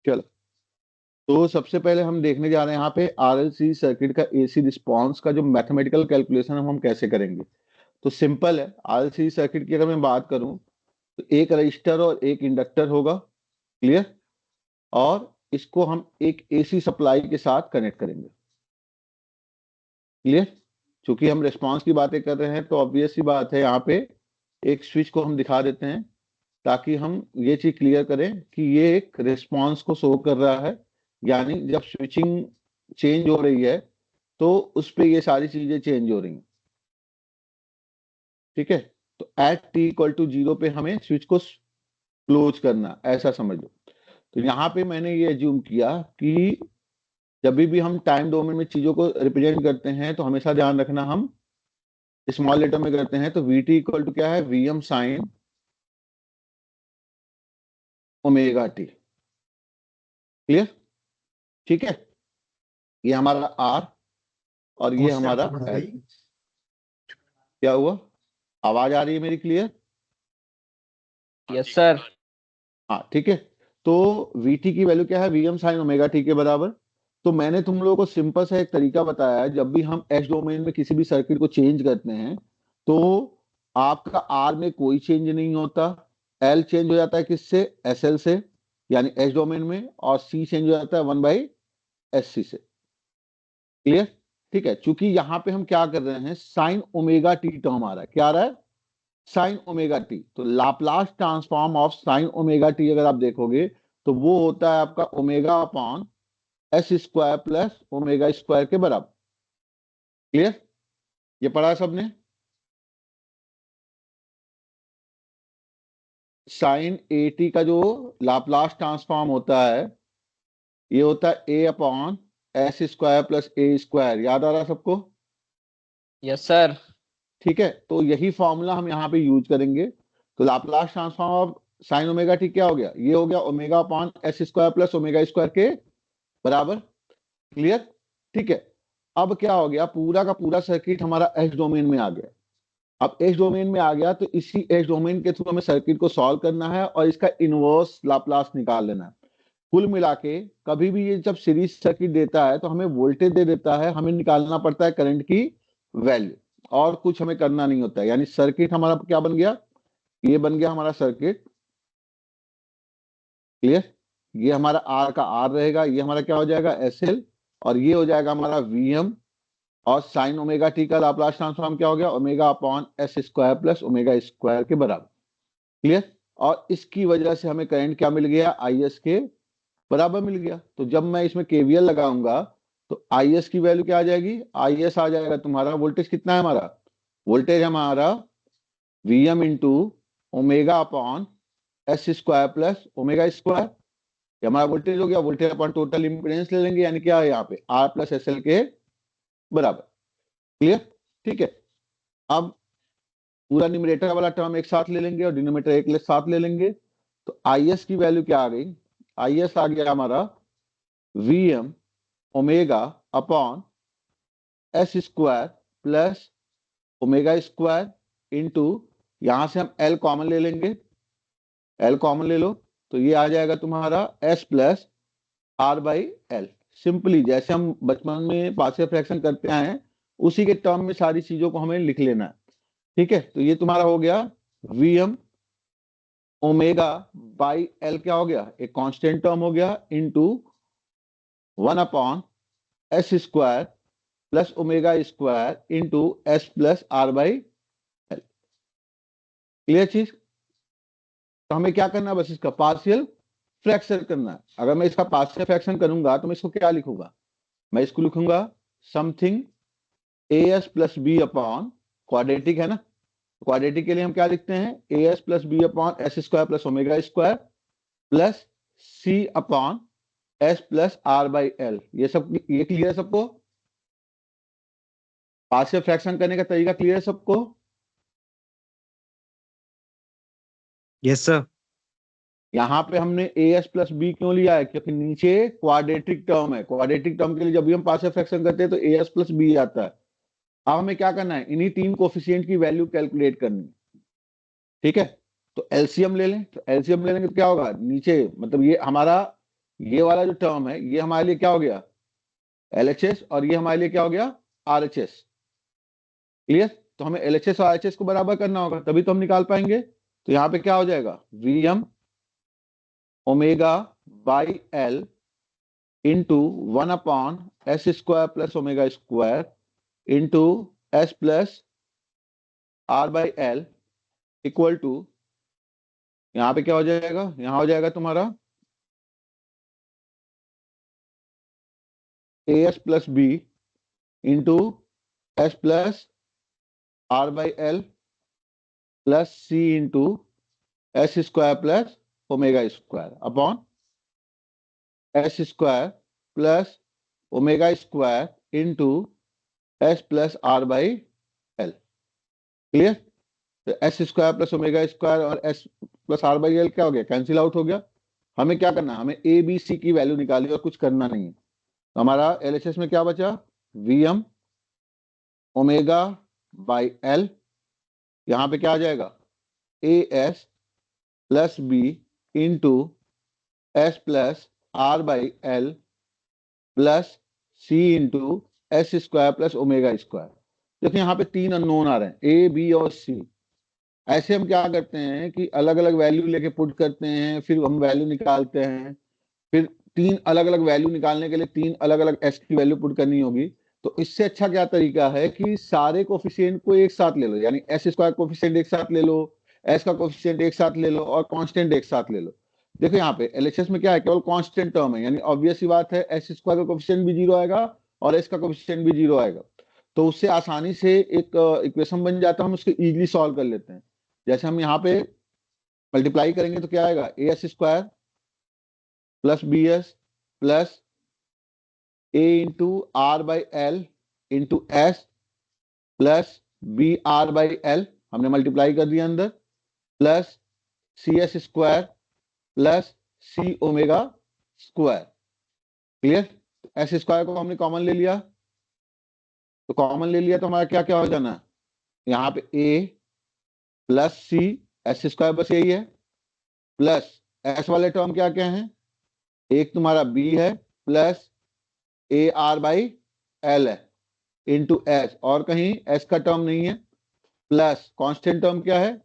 चलो, तो सबसे पहले हम देखने जा रहे हैं यहाँ पे आरएलसी सर्किट का एसी रिस्पांस का जो मैथमेटिकल कैलकुलेशन हम कैसे करेंगे। तो सिंपल है, आरएलसी सर्किट की अगर मैं बात करूं तो एक रजिस्टर और एक इंडक्टर होगा, क्लियर, और इसको हम एक एसी सप्लाई के साथ कनेक्ट करेंगे, क्लियर। चूंकि हम रिस्पांस की बातें कर रहे हैं तो ऑब्वियस सी बात है, यहाँ पे एक स्विच को हम दिखा देते हैं ताकि हम ये चीज क्लियर करें कि ये एक रिस्पांस को शो कर रहा है, यानी जब स्विचिंग चेंज हो रही है तो उस पे ये सारी चीजें चेंज हो रही हैं, ठीक है। तो एट टी इक्वल टू 0 पे हमें स्विच को क्लोज करना, ऐसा समझ लो। तो यहाँ पे मैंने ये एज्यूम किया कि जब भी हम टाइम डोमेन में चीजों को रिप्रेजेंट करते हैं तो हमेशा ध्यान रखना हम स्मॉल लेटर में करते हैं। तो वी टी इक्वल टू क्या है, V M sine omega T, clear, ठीक है। ये हमारा आर और ये हमारा एल। क्या हुआ, आवाज आ रही है मेरी क्लियर? Yes sir. हाँ ठीक है। तो वीटी की वैल्यू क्या है, V M sine omega T के बराबर। तो मैंने तुम लोगों को सिंपल सा एक तरीका बताया है, जब भी हम एस डोमेन में किसी भी सर्किट को चेंज करते हैं तो आपका आर में कोई चेंज नहीं होता, एल चेंज हो जाता है किससे, एस एल से, यानी एस डोमेन में, और सी चेंज हो जाता है 1/SC से, क्लियर, ठीक है। चूंकि यहाँ पे हम क्या कर रहे हैं, साइन ओमेगा टी टर्म आ रहा है, क्या आ रहा है, साइन ओमेगा टी। तो Laplace transform of sine omega T अगर आप देखोगे तो वो होता है आपका omega upon S square plus omega square के बराबर, क्लियर, ये पढ़ा है सबने। साइन ए टी का जो लाप्लास ट्रांसफॉर्म होता है ये होता है ए अपॉन एस स्क्वायर प्लस ए स्क्वायर, याद आ रहा है सबको? Yes sir. ठीक है, तो यही फॉर्मूला हम यहाँ पे यूज करेंगे। तो Laplace transform of sine omega T क्या हो गया, ये हो गया omega upon S square plus omega square के बराबर, क्लियर, ठीक है। अब क्या हो गया, पूरा का पूरा सर्किट हमारा एस डोमेन में आ गया। अब एस डोमेन में आ गया तो इसी एस डोमेन के थ्रू हमें सर्किट को सॉल्व करना है और इसका इनवर्स लाप्लास निकाल लेना है। कुल मिला के कभी भी ये जब सीरीज सर्किट देता है तो हमें वोल्टेज दे देता है, हमें निकालना पड़ता है करंट की वैल्यू, और कुछ हमें करना नहीं होता है। यानी सर्किट हमारा क्या बन गया, ये बन गया हमारा सर्किट, क्लियर। ये हमारा आर का आर रहेगा, ये हमारा क्या हो जाएगा एस एल, और ये हो जाएगा हमारा वी एम, और साइन ओमेगा टी का लाप्लास ट्रांसफॉर्म क्या हो गया, omega upon S square plus omega square के बराबर, क्लियर। और इसकी वजह से हमें करंट क्या मिल गया, आई एस के बराबर मिल गया। तो जब मैं इसमें केवीएल लगाऊंगा तो आई एस की वैल्यू क्या आ जाएगी, आई एस आ जाएगा तुम्हारा, वोल्टेज कितना है हमारा, वोल्टेज हमारा V M into omega upon S square plus omega square, ये हमारा वोल्टेज हो गया। वोल्टेज अपॉन टोटल इंपीडेंस ले लेंगे, यानी क्या है यहाँ पे आर प्लस एस एल के बराबर, क्लियर, ठीक है। अब पूरा न्यूमरेटर वाला टर्म एक साथ ले लेंगे और डिनोमिनेटर एक साथ ले लेंगे। तो आई एस की वैल्यू क्या आ गई, आई एस आ गया हमारा V M omega upon S square plus omega square into, यहां से हम एल कॉमन ले लेंगे, एल कॉमन ले लो, तो ये आ जाएगा तुम्हारा S plus R by L. Simply जैसे हम बचपन में पार्शियल फ्रैक्शन करते आए हैं उसी के टर्म में सारी चीजों को हमें लिख लेना है, ठीक है। तो ये तुम्हारा हो गया V M omega by L, क्या हो गया, एक कांस्टेंट टर्म हो गया, into 1 upon S square plus omega square into S plus R by L, clear चीज। तो हमें क्या करना है, बस इसका पार्शियल फ्रैक्शन करना है। अगर मैं इसका पार्शियल फ्रैक्शन करूंगा तो मैं इसको क्या लिखूंगा, मैं इसको लिखूंगा something A S plus B upon, quadratic है ना, क्वाड्रेटिक के लिए हम क्या लिखते हैं, A S plus B upon S square plus omega square plus C upon S plus R by L. ये सब, ये क्लियर है सबको, पार्शियल फ्रैक्शन करने का तरीका क्लियर है सबको? Yes sir. यहाँ पे हमने ए एस प्लस बी क्यों लिया है, क्योंकि नीचे क्वाड्रेटिक टर्म है। क्वाड्रेटिक टर्म के लिए जब भी हम पार्शियल फ्रैक्शन करते हैं तो ए एस प्लस बी आता है। अब हमें क्या करना है, इन्हीं तीन कोफिशिएंट की वैल्यू कैलकुलेट करनी है, ठीक है। तो एलसीएम ले लें, तो एलसीएम ले लेंगे तो क्या होगा, नीचे मतलब ये हमारा ये वाला जो टर्म है ये हमारे लिए क्या हो गया, LHS, और ये हमारे लिए क्या हो गया, RHS। क्लियर? तो हमें LHS और RHS को बराबर करना होगा, तभी तो हम निकाल पाएंगे। तो यहाँ पे क्या हो जाएगा, Vm omega by L into 1/s² plus omega square into S plus R/L equal to, यहाँ पे क्या हो जाएगा, यहाँ हो जाएगा तुम्हारा AS plus B into S plus R/L plus C into S² plus omega square upon S² plus omega square into S plus R/L। Clear? तो S² प्लस ओमेगा स्क्वायर और S प्लस R/L क्या हो गया, cancel out हो गया। हमें क्या करना है, हमें ABC की वैल्यू निकाली और कुछ करना नहीं है। तो हमारा LHS में क्या बचा, Vm ओमेगा बाई L, यहाँ पे क्या आ जाएगा, AS plus B into S plus R/L plus C into S² plus omega square. देखिए यहाँ पे 3 अननोन आ रहे हैं, A, B और C। ऐसे हम क्या करते हैं कि अलग अलग वैल्यू लेके पुट करते हैं, फिर हम वैल्यू निकालते हैं, फिर 3 अलग अलग वैल्यू निकालने के लिए 3 अलग अलग S की वैल्यू पुट करनी होगी। तो इससे अच्छा क्या तरीका है कि सारे कोफिशिएंट को एक साथ ले लो, यानी S² कोफिशिएंट एक साथ ले लो, S का कोफिशिएंट एक साथ ले लो और कांस्टेंट एक साथ ले लो। देखो यहाँ पे LHS में क्या है, केवल कांस्टेंट टर्म है, यानी ऑब्वियस सी बात है S² का कोफिशिएंट भी 0 आएगा और S का कोफिशिएंट भी 0 आएगा। तो उससे आसानी से एक इक्वेशन बन जाता है, हम उसको इजीली सॉल्व कर लेते हैं। जैसे हम यहाँ पे मल्टीप्लाई करेंगे तो क्या आएगा, AS² plus BS plus A into R/L into S plus BR/L, हमने मल्टीप्लाई कर दिया अंदर, plus CS² plus C omega square. Clear? S² को हमने कॉमन ले लिया, तो कॉमन ले लिया तो हमारा क्या क्या हो जाना है, यहाँ पे A प्लस C, S² बस यही है, प्लस S वाले टर्म क्या क्या है, एक तुम्हारा B है प्लस AR/L है इंटू S, और कहीं S का टर्म नहीं है, प्लस कांस्टेंट टर्म क्या है,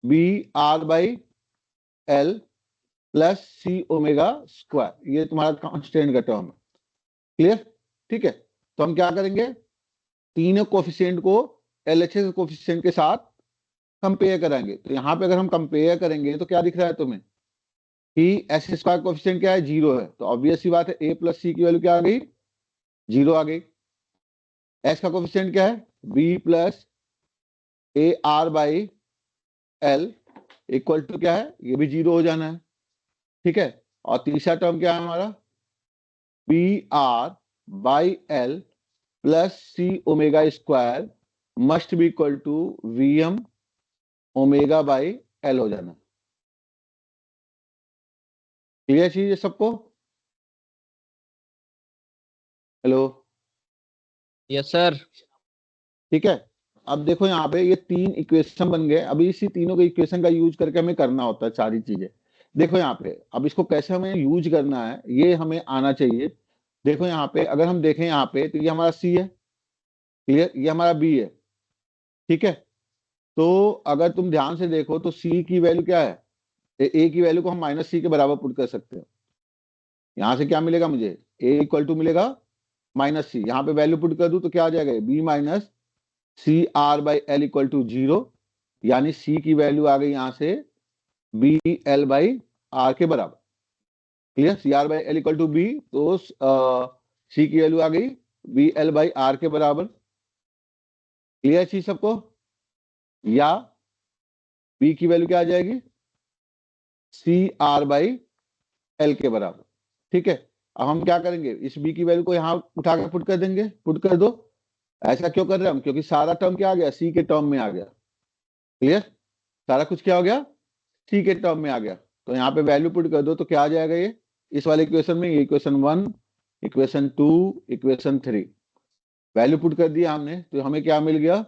BR/L plus C omega square, ये तुम्हारा कांस्टेंट का टर्म है। क्लियर? ठीक है, तो हम क्या करेंगे, तीनों कोफिशिएंट को LHS कोफिशिएंट के साथ कंपेयर कराएंगे। तो यहाँ पे अगर हम कंपेयर करेंगे तो क्या दिख रहा है तुम्हें कि S² कोफिशिएंट क्या है, 0 है, तो ऑब्वियस सी बात है A प्लस C की वैल्यू क्या आ गई, 0 आ गई। S का कोफिशिएंट क्या है, B plus AR/L equal to क्या है, ये भी 0 हो जाना है। ठीक है, और तीसरा टर्म क्या है हमारा, BR/L plus C omega square must be equal to Vm omega by L हो जाना। क्लियर चीज है सबको? हेलो? Yes sir. ठीक है, अब देखो यहाँ पे ये 3 इक्वेशन बन गए। अभी इसी तीनों के इक्वेशन का यूज करके हमें करना होता है सारी चीजें। देखो यहाँ पे अब इसको कैसे हमें यूज करना है ये हमें आना चाहिए। देखो यहाँ पे अगर हम देखें यहाँ पे तो ये हमारा C है, क्लियर, ये हमारा B है। ठीक है, तो अगर तुम ध्यान से देखो तो C की वैल्यू क्या है, A की वैल्यू को हम -C के बराबर पुट कर सकते हैं। यहाँ से क्या मिलेगा मुझे, A इक्वल टू मिलेगा -C, यहाँ पे वैल्यू पुट कर दूं तो क्या आ जाएगा, B minus CR/L equal to 0, यानी C की वैल्यू आ गई यहाँ से BL/R के बराबर। Clear? CR/L equal to B, तो C की वैल्यू आ गई BL/R के बराबर। क्लियर चीज सबको? या B की वैल्यू क्या आ जाएगी, CR/L के बराबर। ठीक है, अब हम क्या करेंगे, इस B की वैल्यू को यहाँ उठा के पुट कर देंगे, पुट कर दो। ऐसा क्यों कर रहे हैं हम, क्योंकि सारा टर्म क्या आ गया, C के टर्म में आ गया। क्लियर? सारा कुछ क्या हो गया, C के टर्म में आ गया। तो यहाँ पे वैल्यू पुट कर दो तो क्या आ जाएगा, ये इस वाले इक्वेशन में, equation 1, equation 2, equation 3 value put कर दिया हमने, तो हमें क्या मिल गया,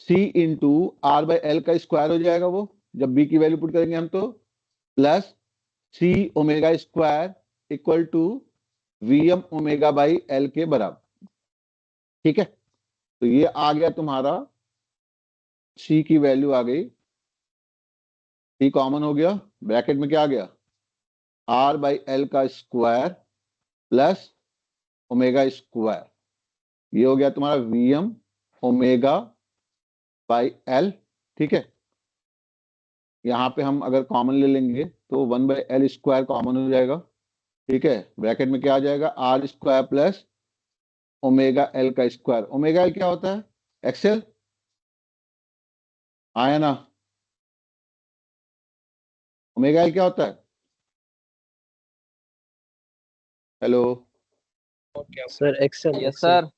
C इंटू R/L का स्क्वायर हो जाएगा वो, जब B की वैल्यू पुट करेंगे हम, तो plus C omega square equal to VM omega by L के बराबर। ठीक है, तो ये आ गया तुम्हारा, सी की वैल्यू आ गई, सी कॉमन हो गया, ब्रैकेट में क्या आ गया, आर बाई एल का स्क्वायर प्लस ओमेगा स्क्वायर, ये हो गया तुम्हारा वीएम ओमेगा बाई एल। ठीक है, यहाँ पे हम अगर कॉमन ले लेंगे तो 1/L स्क्वायर कॉमन हो जाएगा। ठीक है, ब्रैकेट में क्या आ जाएगा, R square plus omega L का स्क्वायर। ओमेगा एल क्या होता है, एक्सेल, आया ना, ओमेगा एल क्या होता है, hello. Sir XL yes sir.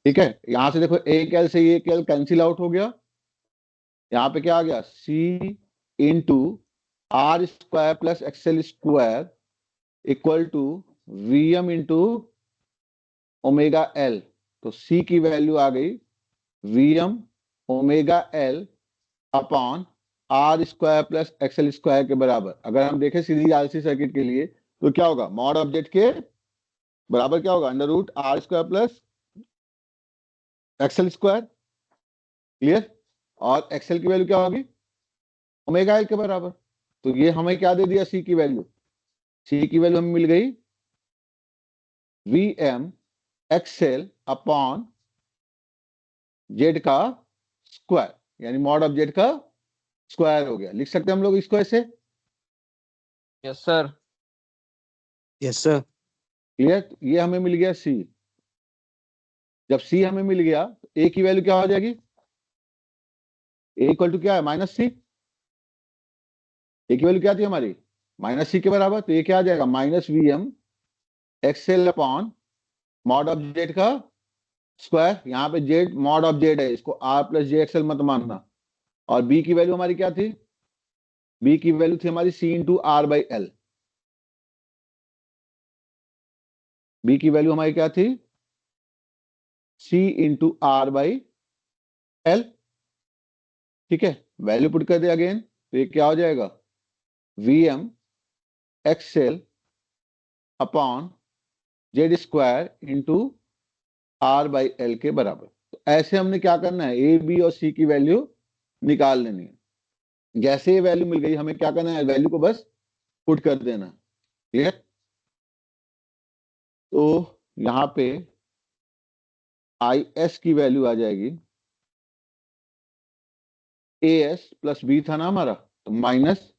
ठीक है, यहां से देखो एक एल से एक एल कैंसिल आउट हो गया, यहाँ पे क्या आ गया, C into R square plus Excel square equal to V M into omega L. तो सी की वैल्यू आ गई V M omega L upon R square plus Excel square के बराबर। अगर हम देखें सीरीज आरसी सर्किट के लिए तो क्या होगा, मॉड ऑब्जेक्ट के बराबर क्या होगा, under root R square plus Excel square. Clear, और एक्सेल की वैल्यू क्या होगी, ओमेगा एल के बराबर। तो ये हमें क्या दे दिया, सी की वैल्यू, सी की वैल्यू हमें मिल गई V M XL upon Z का स्क्वायर, यानी मॉड ऑफ जेड का स्क्वायर हो गया। लिख सकते हैं हम लोग इसको ऐसे। Yes sir. Yes sir. Clear, ये हमें मिल गया सी। जब सी हमें मिल गया तो ए की वैल्यू क्या हो जाएगी, ए इक्वल टू क्या है, माइनस सी। ए की वैल्यू क्या थी हमारी, माइनस सी के बराबर। तो ये क्या आ जाएगा, minus V M XL upon mod of Z का स्क्वायर। यहाँ पे जेड मॉड ऑफ जेड है, इसको आर प्लस जे एक्सेल मत मानना। और बी की वैल्यू हमारी क्या थी, बी की वैल्यू थी हमारी C into R by L. B की वैल्यू हमारी क्या थी, C into R by L. ठीक है, वैल्यू पुट कर दे अगेन, तो ये क्या हो जाएगा, V M XL upon Z square into R by L के बराबर। तो ऐसे हमने क्या करना है, ए बी और सी की वैल्यू निकाल लेनी है। जैसे ये वैल्यू मिल गई हमें क्या करना है, वैल्यू को बस पुट कर देना। क्लियर, तो यहाँ पे आई एस की वैल्यू आ जाएगी, ए एस प्लस बी था ना हमारा, तो minus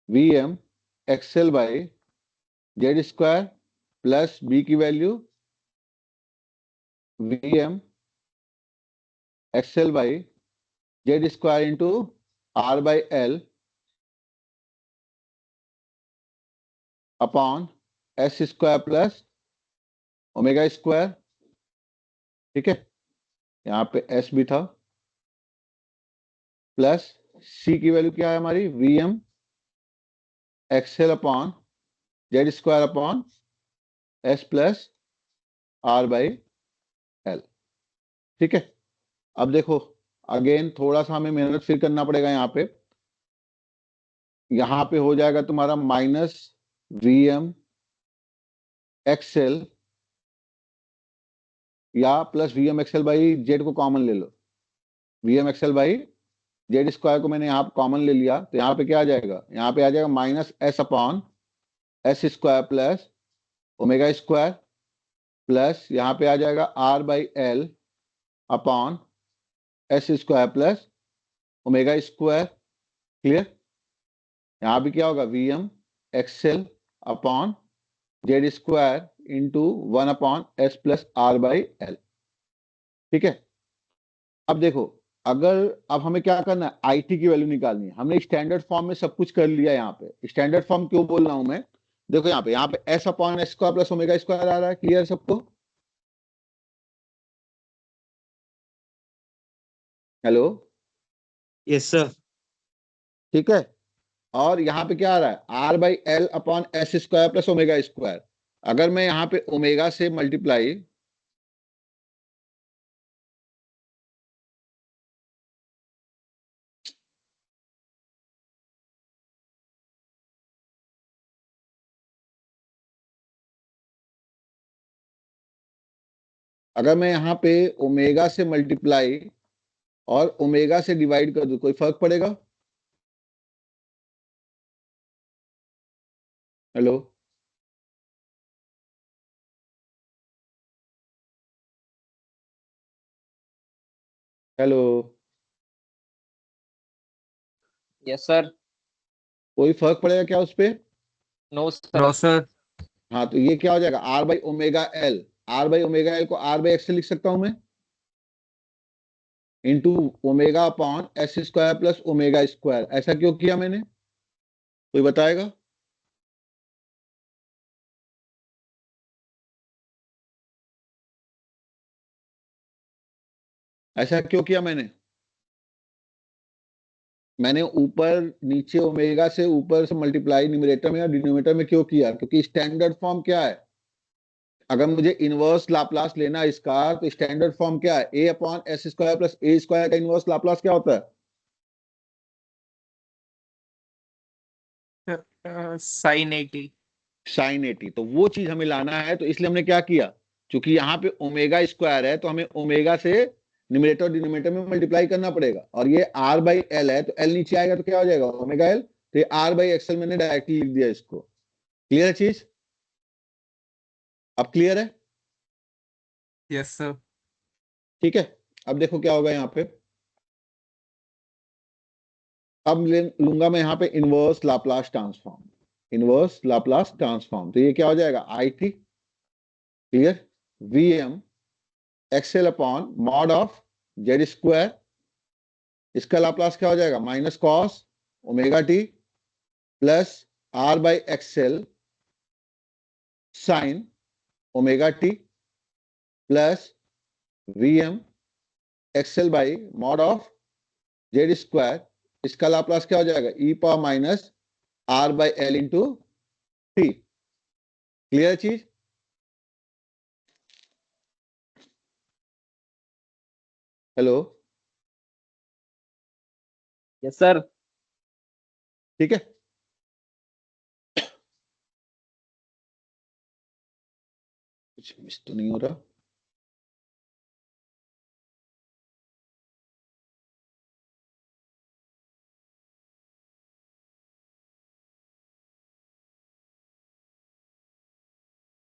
V M XL by Z square plus B की value V M XL by Z square into R by L upon S square plus omega square. ठीक है, यहाँ पे एस भी था, प्लस सी की वैल्यू क्या है हमारी, V M XL upon Z square upon S plus R by L. ठीक है, अब देखो अगेन थोड़ा सा हमें मेहनत फिर करना पड़ेगा। यहाँ पे हो जाएगा तुम्हारा माइनस वी एम एक्सएल या plus V M XL by Z को कॉमन ले लो, V M XL by Z square को मैंने यहाँ कॉमन ले लिया, तो यहाँ पे क्या आ जाएगा, यहाँ पे आ जाएगा minus S upon S square plus omega square plus यहाँ पे आ जाएगा R by L upon S square plus omega square. Clear, यहाँ भी क्या होगा, V M XL upon Z square into 1/s plus R by L. ठीक है, अब देखो, अगर अब हमें क्या करना है, आईटी की वैल्यू निकालनी है। हमने स्टैंडर्ड फॉर्म में सब कुछ कर लिया। यहाँ पे स्टैंडर्ड फॉर्म क्यों बोल रहा हूं मैं, देखो यहाँ पे S upon S square plus omega square आ रहा है। क्लियर सबको, हेलो। Yes sir. ठीक है, और यहाँ पे क्या आ रहा है, R by L upon S square plus omega square. अगर मैं यहाँ पे ओमेगा से मल्टीप्लाई अगर मैं यहाँ पे ओमेगा से मल्टीप्लाई और ओमेगा से डिवाइड कर दूं, कोई फर्क पड़ेगा? Hello, hello, yes sir. कोई फर्क पड़ेगा क्या उस पे? No sir. No sir. हाँ, तो ये क्या हो जाएगा, R by omega L. R by omega L को आर बाई एक्स से लिख सकता हूं मैं, into omega upon S square plus omega square. ऐसा क्यों किया मैंने, कोई बताएगा? ऐसा क्यों किया मैंने ऊपर नीचे ओमेगा से ऊपर से मल्टीप्लाई न्यूमरेटर में और डिनोमिनेटर में क्यों किया? क्योंकि स्टैंडर्ड फॉर्म क्या है, अगर मुझे इनवर्स लाप्लास लेना है इसका, तो स्टैंडर्ड फॉर्म क्या है, ए अपॉन एस स्क्वायर प्लस ए स्क्वायर का इनवर्स लाप्लास क्या होता है? साइन 80। साइन 80। तो वो चीज हमें लाना है, तो इसलिए हमने क्या किया, क्योंकि यहाँ पे ओमेगा स्क्वायर है तो हमें ओमेगा से न्यूमरेटर और डिनोमिनेटर में मल्टीप्लाई करना पड़ेगा, और ये आर बाई एल है तो एल नीचे आएगा तो क्या हो जाएगा, ओमेगा एल। तो ये आर बाई एक्सएल मैंने डायरेक्टली लिख दिया इसको। क्लियर है चीज? अब क्लियर है? Yes sir. ठीक है। अब देखो क्या होगा यहाँ पे, अब लूंगा मैं यहाँ पे inverse Laplace transform. Inverse Laplace transform, तो ये क्या हो जाएगा, I T, clear, V M XL upon mod of Z square, इसका लाप्लास क्या हो जाएगा, minus cos omega T plus R by XL sine omega T plus V M XL by mod of Z square, इसका Laplace क्या हो जाएगा, e power minus R by L into T. Clear चीज? Hello, yes sir. ठीक है। कुछ miss तो नहीं हो रहा?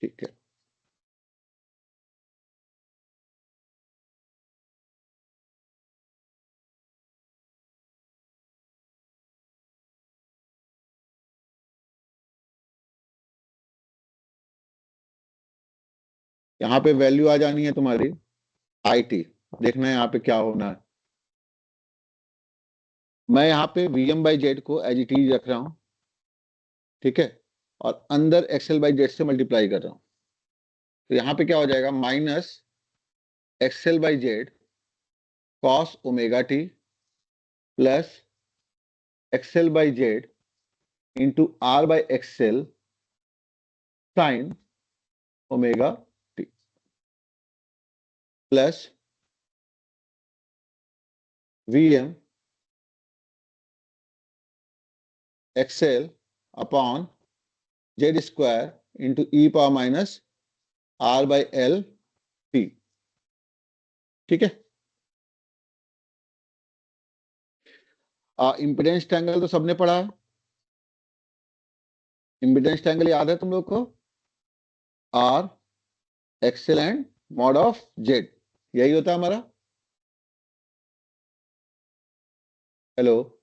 ठीक है। यहाँ पे वैल्यू आ जानी है तुम्हारी आई टी, देखना है यहाँ पे क्या होना है। मैं यहाँ पे वी एम बाई जेड को एज इट इज रख रहा हूँ, ठीक है, और अंदर एक्सएल बाई जेड से मल्टीप्लाई कर रहा हूँ। तो यहाँ पे क्या हो जाएगा, minus XL by Z cos omega T plus XL by Z into R by XL sine omega T plus V M XL upon Z square into E power minus R by L T. ठीक है। Impedance triangle तो सबने पढ़ा है, impedance triangle याद है तुम लोग को, are XL and mod of Z, यही होता है हमारा। Hello,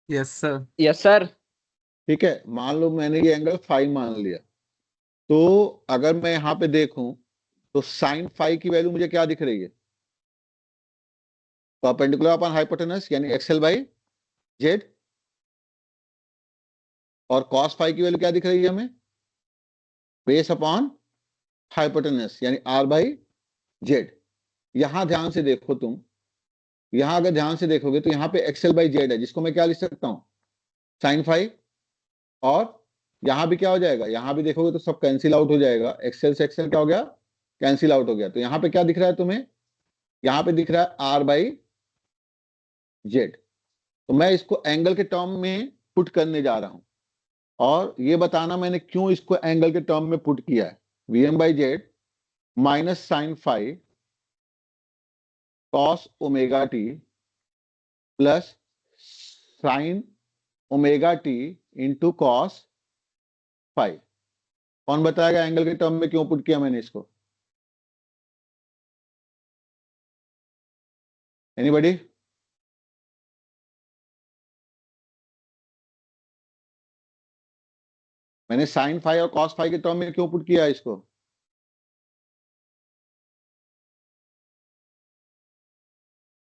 yes sir. Yes sir. ठीक है। मान लो मैंने ये एंगल फाइव मान लिया, तो अगर मैं यहाँ पे देखूं तो साइन फाइव की वैल्यू मुझे क्या दिख रही है, परपेंडिकुलर अपॉन हाइपोटेनस यानी एक्सएल बाई जेड, और कॉस फाइव की वैल्यू क्या दिख रही है हमें, बेस अपॉन हाइपोटेनस यानी आर बाई जेड। यहां ध्यान से देखो तुम, यहां अगर ध्यान से देखोगे तो यहाँ पे एक्सएल बाई जेड है, जिसको मैं क्या लिख सकता हूँ, साइन फाइव, और यहां भी क्या हो जाएगा, यहां भी देखोगे तो सब कैंसिल आउट हो जाएगा, एक्सएल से एक्सएल क्या हो गया, कैंसिल आउट हो गया। तो यहाँ पे क्या दिख रहा है तुम्हें, यहाँ पे दिख रहा है आर बाई जेड। तो मैं इसको एंगल के टर्म में पुट करने जा रहा हूं, और ये बताना मैंने क्यों इसको एंगल के टर्म में पुट किया है, V M by Z minus sine phi cos omega T plus sine omega T into cos phi. कौन बताएगा एंगल के टर्म में क्यों पुट किया मैंने इसको? एनीबॉडी? मैंने साइन फाई और कॉस फाई के टर्म में क्यों पुट किया इसको?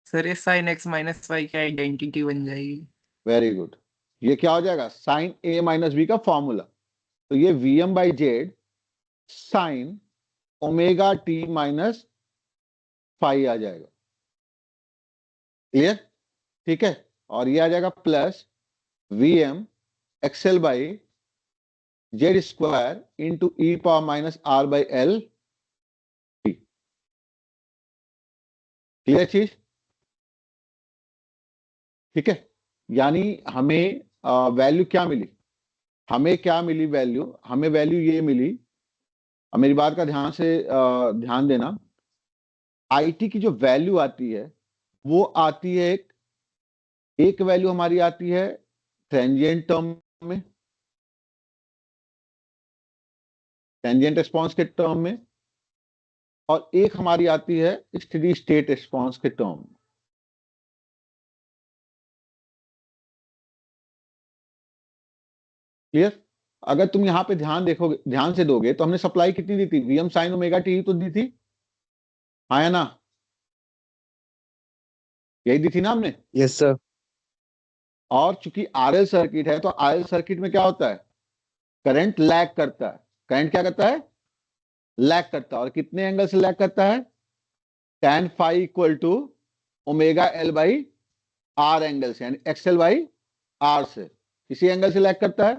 सर ये साइन एक्स माइनस वाई की आइडेंटिटी बन जाएगी। Very good. ये क्या हो जाएगा? साइन ए माइनस बी का फॉर्मूला। तो ये VM by Z sine omega T minus phi आ जाएगा। क्लियर? ठीक है। और ये आ जाएगा plus VM XL by Z square into E power minus R by L T. Clear चीज? ठीक है। यानी हमें वैल्यू क्या मिली? हमें क्या मिली वैल्यू? हमें वैल्यू ये मिली, मेरी बात का ध्यान से ध्यान देना। आईटी की जो वैल्यू आती है वो आती है एक वैल्यू हमारी आती है ट्रांजिएंट टर्म में, ट्रांजिएंट रिस्पांस के टर्म में, और एक हमारी आती है स्टेडी स्टेट रिस्पांस के टर्म में। क्लियर? अगर तुम यहां पे ध्यान देखोगे, ध्यान से दोगे, तो हमने सप्लाई कितनी दी थी? वीएम साइन ओमेगा टी तो दी थी, हाँ या ना? यही दी थी ना हमने? Yes sir. और चूंकि आरएल सर्किट है तो आरएल सर्किट में क्या होता है? करंट लैग करता है। करंट क्या करता है? लैग करता है। और कितने एंगल से लैग करता है? tan phi equal to omega L by R angle से, यानी एक्सएल बाई आर से। इसी एंगल से लैग करता है,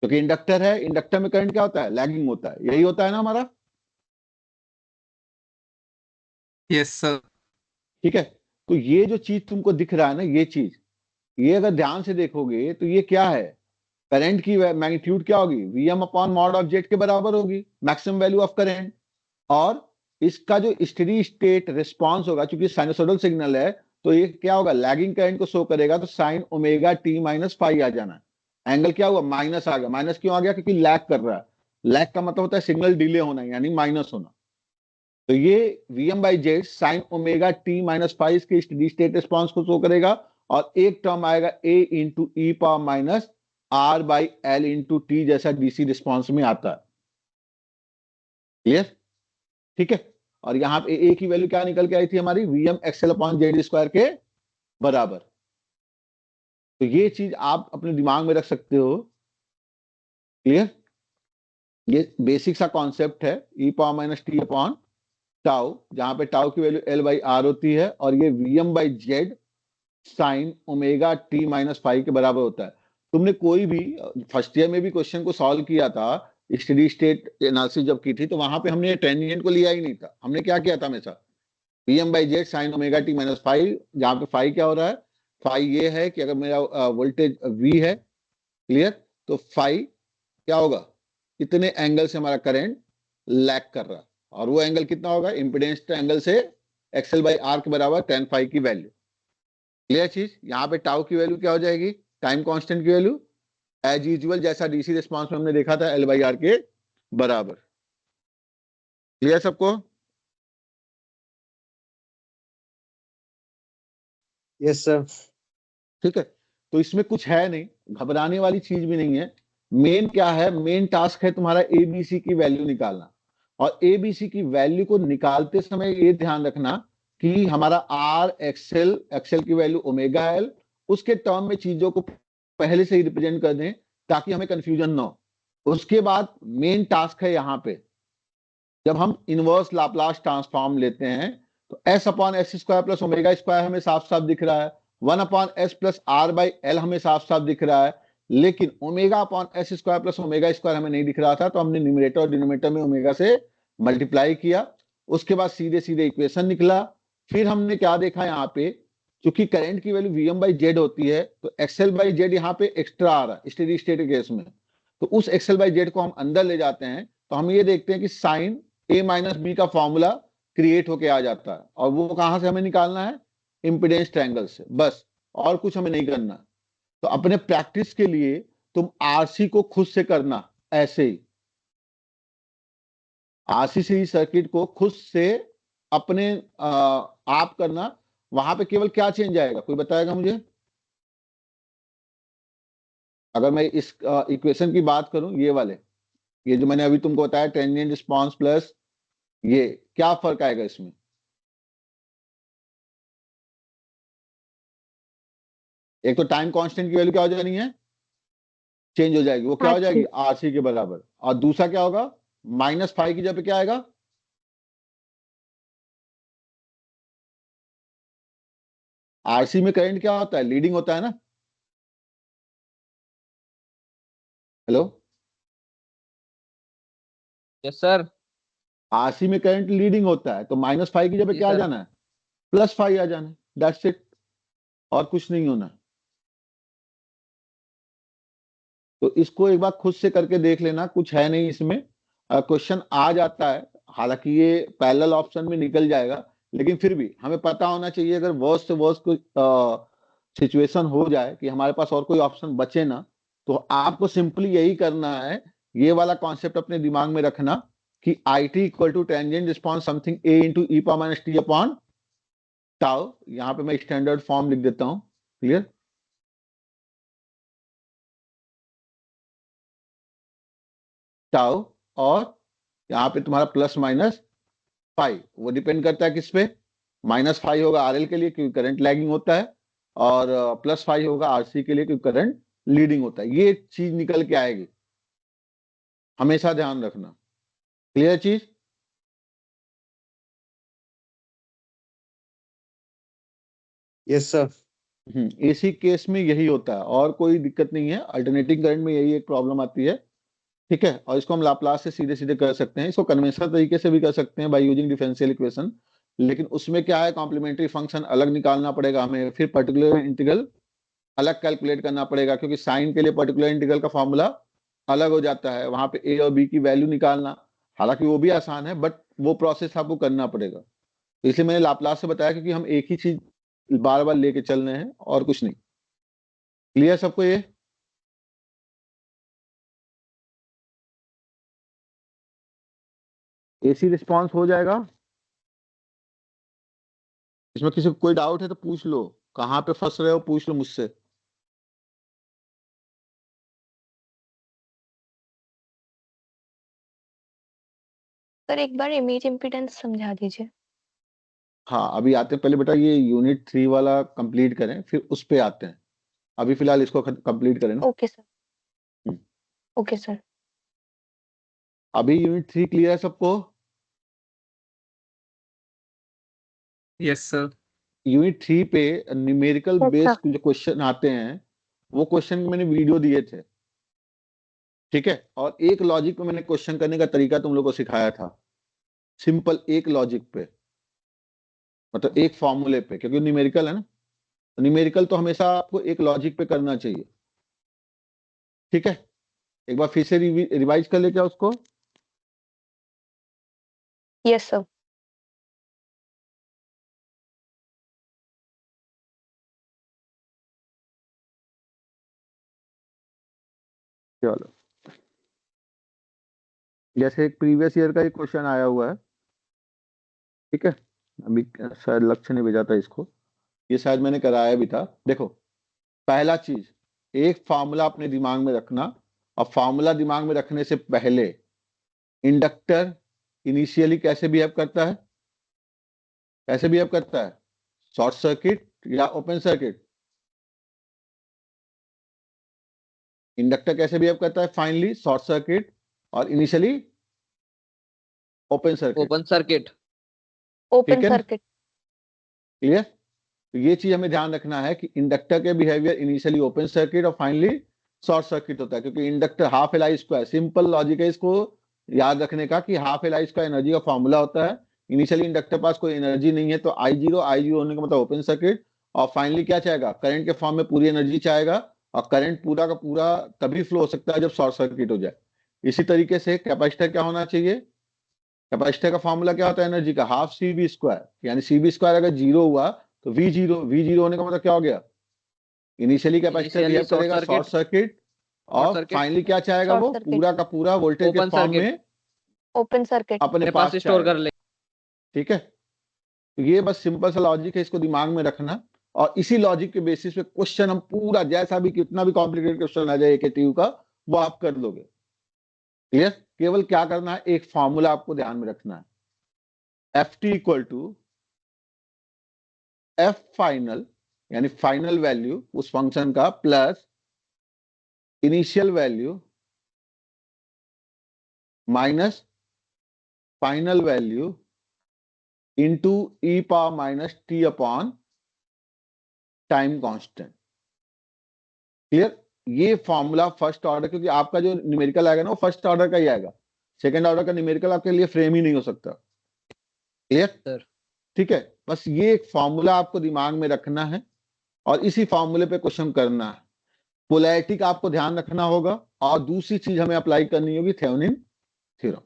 क्योंकि इंडक्टर है, इंडक्टर में करंट क्या होता है? लैगिंग होता है। यही होता है ना हमारा? Yes sir. ठीक है। तो ये जो चीज तुमको दिख रहा है ना, ये चीज, ये अगर ध्यान से देखोगे तो ये क्या है? करंट की मैग्नीट्यूड क्या होगी? VM upon mod of Z के बराबर होगी, मैक्सिमम वैल्यू ऑफ करंट। और इसका जो स्टेडी स्टेट रिस्पांस होगा, क्योंकि साइनसोइडल सिग्नल है, तो ये क्या होगा? लैगिंग करंट को शो करेगा, तो sine omega T minus phi आ जाना है। एंगल क्या हुआ? माइनस आ गया। माइनस क्यों आ गया? क्योंकि लैग कर रहा है। लैग का मतलब होता है सिग्नल डिले होना, यानी माइनस होना। तो ये VM by Z sine omega T minus five के स्टेडी स्टेट रिस्पांस को शो करेगा। और एक टर्म आएगा A into E power minus R by L into T, जैसा डीसी रिस्पांस में आता है। क्लियर? ठीक है। और यहां पे ए की वैल्यू क्या निकल के आई थी हमारी? VM XL upon Z square के बराबर। तो ये चीज आप अपने दिमाग में रख सकते हो। क्लियर? ये बेसिक सा कॉन्सेप्ट है, e power minus T upon tau, जहां पे टाउ की वैल्यू एल बाई आर होती है, और ये VM by Z sine omega T minus five के बराबर होता है। तुमने कोई भी फर्स्ट ईयर में भी क्वेश्चन को सॉल्व किया था, स्टेडी स्टेट एनालिसिस जब की थी, तो वहां पे हमने ट्रांजिएंट को लिया ही नहीं था। हमने क्या किया था हमेशा? VM by Z sine omega T minus five, जहां पे फाइव क्या हो रहा है? फाइव ये है कि अगर मेरा वोल्टेज वी है, क्लियर, तो फाइव क्या होगा? इतने एंगल से हमारा करंट लैग कर रहा है, और वो एंगल कितना होगा? इंपिडेंस एंगल से एक्सएल बाई आर के बराबर tan फाइव की वैल्यू। क्लियर चीज? यहाँ पे टाउ की वैल्यू क्या हो जाएगी? टाइम कांस्टेंट की वैल्यू एज यूजुअल, जैसा डीसी रिस्पांस में हमने देखा था, एल बाई आर के बराबर। क्लियर सबको? Yes sir. ठीक है। तो इसमें कुछ है नहीं, घबराने वाली चीज भी नहीं है। मेन क्या है? मेन टास्क है तुम्हारा एबीसी की वैल्यू निकालना। और एबीसी की वैल्यू को निकालते समय ये ध्यान रखना कि हमारा आर एक्सएल, एक्सएल की वैल्यू ओमेगा एल, उसके टर्म में चीजों को पहले से ही रिप्रेजेंट कर दें, ताकि हमें कंफ्यूजन ना हो। उसके बाद मेन टास्क है यहाँ पे, जब हम इनवर्स लाप्लास ट्रांसफॉर्म लेते हैं, तो S upon S square plus omega square हमें साफ साफ दिख रहा है, one upon S plus R by L हमें साफ साफ दिख रहा है, लेकिन omega upon S square plus omega square हमें नहीं दिख रहा था। तो हमने न्यूमरेटर और डिनोमिनेटर में ओमेगा से मल्टीप्लाई किया, उसके बाद सीधे सीधे इक्वेशन निकला। फिर हमने क्या देखा यहाँ पे, क्योंकि करंट की वैल्यू वीएम बाई जेड होती है, तो एक्सएल बाई जेड यहाँ पे एक्स्ट्रा आ रहा है स्टेडी स्टेट केस में। तो उस एक्सएल बाई जेड को हम अंदर ले जाते हैं, तो हम ये देखते हैं कि साइन A माइनस बी का फॉर्मूला क्रिएट होके आ जाता है, और वो कहां से हमें निकालना है? इम्पीडेंस ट्रायंगल से, बस, और कुछ हमें नहीं करना। तो अपने प्रैक्टिस के लिए तुम आरसी को खुद से करना, ऐसे ही आरसी सीरीज सर्किट को खुद से अपने आप करना। वहां पे केवल क्या चेंज आएगा, कोई बताएगा मुझे? अगर मैं इस इक्वेशन की बात करूं, ये वाले, ये जो मैंने अभी तुमको बताया, टेंजेंट रिस्पॉन्स प्लस ये, क्या फर्क आएगा इसमें? एक तो टाइम कांस्टेंट की वैल्यू क्या हो जानी है? चेंज हो जाएगी, वो क्या हो जाएगी? आरसी के बराबर। और दूसरा क्या होगा? -5 की जगह पे क्या आएगा? आरसी में करंट क्या होता है? लीडिंग होता है ना। Hello, yes sir. आरसी में करंट लीडिंग होता है, तो -5 की जगह पे क्या आ जाना है? +5 आ जाना है, दैट्स इट, और कुछ नहीं होना। तो इसको एक बार खुद से करके देख लेना, कुछ है नहीं इसमें, क्वेश्चन आ जाता है, हालांकि ये पैरेलल ऑप्शन में निकल जाएगा, लेकिन फिर भी हमें पता होना चाहिए, अगर वर्स्ट से वर्स्ट कोई सिचुएशन हो जाए कि हमारे पास और कोई ऑप्शन बचे ना, तो आपको सिंपली यही करना है, ये वाला कॉन्सेप्ट अपने दिमाग में रखना कि I T equal to tangent response something A into E power minus T upon tau. यहाँ पे मैं स्टैंडर्ड फॉर्म लिख देता हूँ, क्लियर? टाउ, और यहाँ पे तुम्हारा +-5, वो डिपेंड करता है किस पे? -5 होगा आरएल के लिए क्योंकि करंट लैगिंग होता है, और +5 होगा आरसी के लिए क्योंकि करंट लीडिंग होता है। ये चीज निकल के आएगी, हमेशा ध्यान रखना। क्लियर चीज? यस सर। एसी केस में यही होता है, और कोई दिक्कत नहीं है। अल्टरनेटिंग करंट में यही एक प्रॉब्लम आती है, ठीक है। और इसको हम लाप्लास से सीधे सीधे कर सकते हैं, इसको कन्वेंशनल तरीके से भी कर सकते हैं बाय यूजिंग डिफरेंशियल इक्वेशन, लेकिन उसमें क्या है, कॉम्प्लीमेंट्री फंक्शन अलग निकालना पड़ेगा हमें, फिर पर्टिकुलर इंटीग्रल अलग कैलकुलेट करना पड़ेगा, क्योंकि साइन के लिए पर्टिकुलर इंटीग्रल का फॉर्मूला अलग हो जाता है, वहां पे ए और बी की वैल्यू निकालना, हालांकि वो भी आसान है, बट वो प्रोसेस आपको करना पड़ेगा। तो इसलिए मैंने लाप्लास से बताया, क्योंकि हम एक ही चीज बार बार लेके चल रहे हैं और कुछ नहीं। क्लियर सबको ये? एसी रिस्पॉन्स हो जाएगा। इसमें किसी को कोई डाउट है तो पूछ लो, कहाँ पे फंस रहे हो पूछ लो मुझसे। सर एक बार इमेज इम्पीडेंस समझा दीजिए। हाँ, अभी आते हैं, पहले बेटा ये यूनिट 3 वाला कंप्लीट करें, फिर उस पे आते हैं। अभी फिलहाल इसको कंप्लीट करें ना। Okay sir. Hmm. Okay sir. अभी यूनिट 3 क्लियर है सबको? Yes sir. यूनिट 3 पे न्यूमेरिकल Yes, बेस्ड sir. जो क्वेश्चन आते हैं, वो क्वेश्चन मैंने वीडियो दिए थे, ठीक है। और एक लॉजिक पे मैंने क्वेश्चन करने का तरीका तुम लोग को सिखाया था, सिंपल एक लॉजिक पे, मतलब एक फॉर्मूले पे, क्योंकि न्यूमेरिकल है ना, तो न्यूमेरिकल तो हमेशा आपको एक लॉजिक पे करना चाहिए, ठीक है। एक बार फिर से रिवाइज कर ले क्या उसको? Yes, sir. चलो, जैसे एक प्रीवियस ईयर का एक क्वेश्चन आया हुआ है, ठीक है, अभी शायद लक्ष्य ने भेजा था इसको, ये शायद मैंने कराया भी था। देखो, पहला चीज, एक फार्मूला अपने दिमाग में रखना, और फार्मूला दिमाग में रखने से पहले इंडक्टर इनिशियली कैसे बिहेव करता है? कैसे बिहेव करता है? शॉर्ट सर्किट या ओपन सर्किट? इंडक्टर कैसे बिहेव करता है? फाइनली शॉर्ट सर्किट, और initially open circuit. Open circuit. Open ठीक है ना? सर्किट। क्लियर? तो ये चीज हमें ध्यान रखना है कि इंडक्टर के बिहेवियर इनिशियली ओपन सर्किट और फाइनली शॉर्ट सर्किट होता है, क्योंकि inductor half L I square, simple logic है इसको याद रखने का, कि half L I square energy का फॉर्मूला होता है। इनिशियली इंडक्टर पास कोई एनर्जी नहीं है, तो आई जीरो होने का मतलब ओपन सर्किट, और फाइनली क्या चाहेगा? करंट के फॉर्म में पूरी एनर्जी चाहेगा, और करंट पूरा का पूरा तभी फ्लो हो सकता है जब शॉर्ट सर्किट हो जाए। इसी तरीके से कैपेसिटर क्या होना चाहिए? कैपेसिटर का फॉर्मूला क्या होता है एनर्जी का? हाफ सी बी स्क्वायर, यानी सी बी स्क्वायर अगर जीरो हुआ तो वी जीरो होने का मतलब क्या हो गया? इनिशियली कैपेसिटर Initially बिहेव करेगा short शॉर्ट circuit, सर्किट, और circuit, फाइनली क्या चाहेगा? शॉर्ट वो सर्किट, पूरा का पूरा वोल्टेज के open फॉर्म circuit, में ओपन सर्किट। अपने अपने पास पास स्टोर चाहेगा। कर ले। ठीक है, तो ये बस सिंपल सा लॉजिक है, इसको दिमाग में रखना, और इसी लॉजिक के बेसिस पे क्वेश्चन हम पूरा जैसा भी कितना भी कॉम्प्लिकेटेड क्वेश्चन आ जाए AKTU का, वो आप कर लोगे। क्लियर? केवल क्या करना है, एक फॉर्मूला आपको ध्यान में रखना है, FT equal to F final, यानी फाइनल वैल्यू उस फंक्शन का plus initial value minus final value into ई power minus T upon time constant. Clear? ये फॉर्मूला फर्स्ट ऑर्डर, क्योंकि आपका जो न्यूमेरिकल आएगा ना वो फर्स्ट ऑर्डर का ही आएगा, सेकंड ऑर्डर का न्यूमेरिकल आपके लिए फ्रेम ही नहीं हो सकता। क्लियर? सर ठीक है, बस ये एक फॉर्मूला आपको दिमाग में रखना है और इसी फॉर्मूले पे क्वेश्चन करना है। पोलैरिटी का आपको ध्यान रखना होगा, और दूसरी चीज हमें अप्लाई करनी होगी थेवेनिन थ्योरम।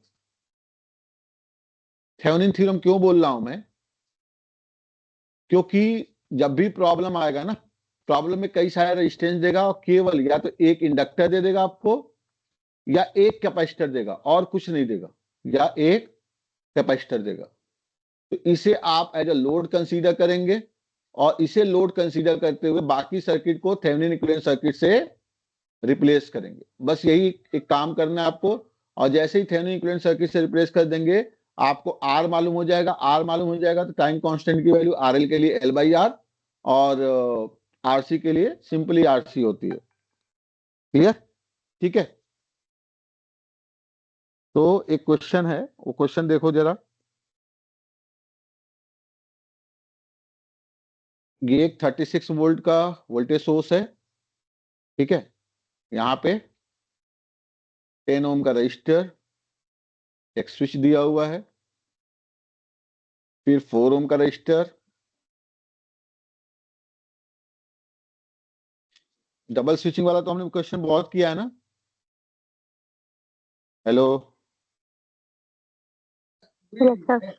थेवेनिन थ्योरम क्यों बोल रहा हूं मैं? क्योंकि जब भी प्रॉब्लम आएगा ना, प्रॉब्लम में कई सारे रेजिस्टेंस देगा, और केवल या तो एक इंडक्टर दे देगा आपको, या एक कैपेसिटर देगा, और कुछ नहीं देगा, या एक कैपेसिटर देगा। तो इसे आप एज अ लोड कंसीडर करेंगे, और इसे लोड कंसीडर करते हुए बाकी सर्किट को थेवेनिन इक्विवेलेंट सर्किट से रिप्लेस करेंगे। बस यही एक काम करना है आपको, और जैसे ही थेवेनिन इक्विवेलेंट सर्किट से रिप्लेस कर देंगे, आपको आर मालूम हो जाएगा। आर मालूम हो जाएगा तो टाइम कांस्टेंट की वैल्यू RL के लिए L/R, और RC के लिए सिंपली RC होती है। क्लियर? ठीक है, तो एक क्वेश्चन है, वो क्वेश्चन देखो जरा। ये एक 36 वोल्ट का वोल्टेज सोर्स है। ठीक है, यहाँ पे 10 ओम का रजिस्टर, एक स्विच दिया हुआ है, फिर 4 ओम का रजिस्टर, डबल स्विचिंग वाला तो हमने क्वेश्चन बहुत किया है ना। Hello, yes sir.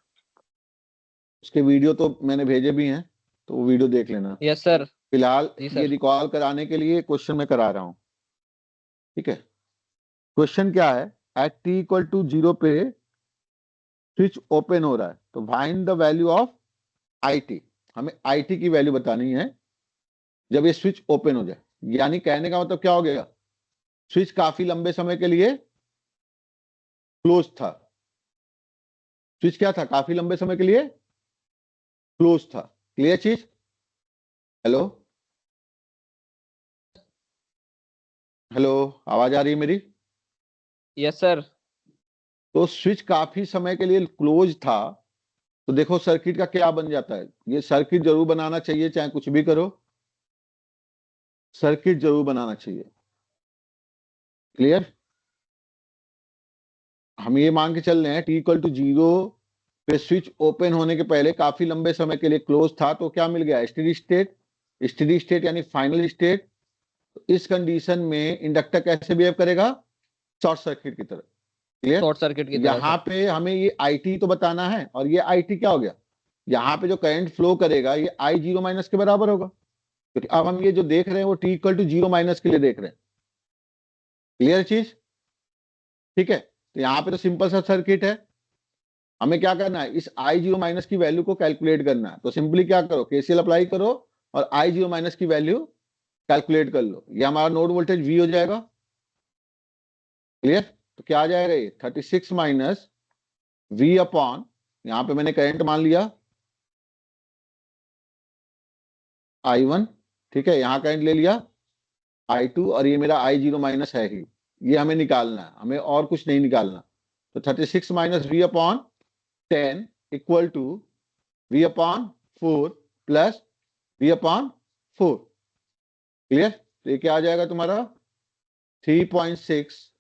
उसके वीडियो तो मैंने भेजे भी हैं, तो वो वीडियो देख लेना। Yes sir. फिलहाल जी ये सर। रिकॉल कराने के लिए क्वेश्चन मैं करा रहा हूं। ठीक है, क्वेश्चन क्या है? एट t इक्वल टू 0 पे स्विच ओपन हो रहा है, तो find the value of IT। हमें IT की वैल्यू बतानी है जब ये स्विच ओपन हो जाए। यानी कहने का मतलब क्या हो गया? स्विच काफी लंबे समय के लिए क्लोज था। स्विच क्या था? काफी लंबे समय के लिए क्लोज था। क्लियर चीज? हेलो, हेलो, आवाज आ रही है मेरी? Yes sir. तो स्विच काफी समय के लिए क्लोज था, तो देखो सर्किट का क्या बन जाता है। ये सर्किट जरूर बनाना चाहिए, चाहे कुछ भी करो, सर्किट जरूर बनाना चाहिए। क्लियर? हम ये मान के चल रहे हैं t इक्वल टू 0 पे स्विच ओपन होने के पहले काफी लंबे समय के लिए क्लोज था, तो क्या मिल गया? Steady state. स्टेडी स्टेट यानी फाइनल स्टेट। इस कंडीशन में इंडक्टर कैसे बिहेव करेगा? शॉर्ट सर्किट की तरह। क्लियर? शॉर्ट सर्किट की तरह यहाँ सर। पे हमें ये IT तो बताना है, और ये IT क्या हो गया? यहाँ पे जो करंट फ्लो करेगा ये I0 माइनस के बराबर होगा, क्योंकि अब हम ये जो देख रहे हैं वो t इक्वल टू 0 माइनस के लिए देख रहे हैं। क्लियर चीज? ठीक है, तो यहाँ पे तो सिंपल सा सर्किट है। हमें क्या करना है? इस I0 माइनस की वैल्यू को कैलकुलेट करना है। तो सिंपली क्या करो, KCL अप्लाई करो, और I0 माइनस की वैल्यू कैलकुलेट कर लो। ये हमारा नोड वोल्टेज V हो जाएगा। क्लियर? तो क्या आ जाएगा? ये 36 माइनस V अपॉन, यहाँ पे मैंने करंट मान लिया I1। ठीक है, यहाँ करंट ले लिया I2, और ये मेरा I0 माइनस है ही। ये हमें निकालना है, हमें और कुछ नहीं निकालना। तो 36 minus V upon 10 equal to V upon 4 plus V upon 4। Clear? तो ये क्या आ जाएगा तुम्हारा? 3.6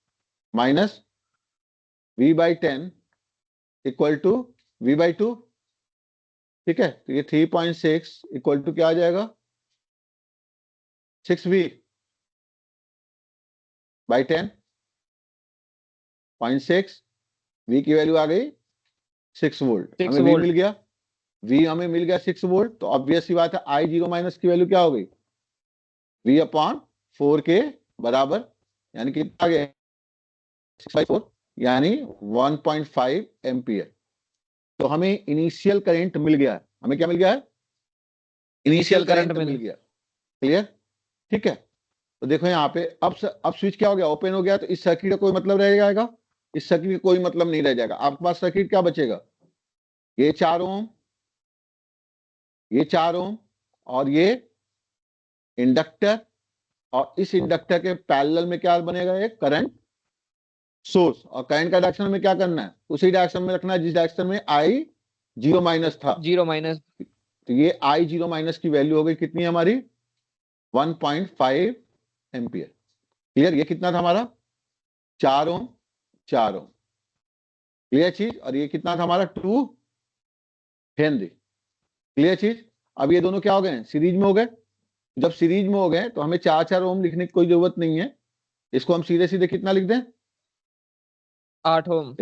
minus V by 10 equal to V by 2। ठीक है, तो ये 3.6 इक्वल टू क्या आ जाएगा? 6V by 10.6। V की वैल्यू आ गई 6 वोल्ट 6 हमें V वोल्ट। मिल गया, V हमें मिल गया 6 वोल्ट, तो ऑब्वियस सी बात है I जीरो माइनस की वैल्यू क्या हो गई, V अपॉन 4 के बराबर, यानी कितना आ गया 6/4, यानी 1.5 एम्पियर। तो हमें इनिशियल करंट मिल गया है, हमें क्या मिल गया है, इनिशियल करंट मिल गया। क्लियर, ठीक है। तो देखो यहाँ पे अब स्विच क्या हो गया, ओपन हो गया, तो इस सर्किट का कोई मतलब रह जाएगा, इस सर्किट का कोई मतलब नहीं रह जाएगा। आपके पास सर्किट क्या बचेगा, ये 4 ओम, ये 4 ओम, और ये इंडक्टर, और इस इंडक्टर के पैरेलल में क्या बनेगा, एक करंट सोर्स। और करंट का डायरेक्शन में क्या करना है, उसी डायरेक्शन में रखना है जिस डायरेक्शन में आई जीरो माइनस था। 0 माइनस। तो ये आई जीरो माइनस की वैल्यू हो गई कितनी है हमारी, 1.5 एम्पियर। क्लियर, ये कितना था हमारा 4 ओम, 4 ओम। क्लियर चीज, और ये कितना था हमारा 2 हेनरी। क्लियर चीज। अब ये दोनों क्या हो गए, सीरीज में हो गए। जब सीरीज में हो गए तो हमें 4-4 ओम लिखने की कोई जरूरत नहीं है, इसको हम सीधे सीधे कितना लिख दें, 8 ओम।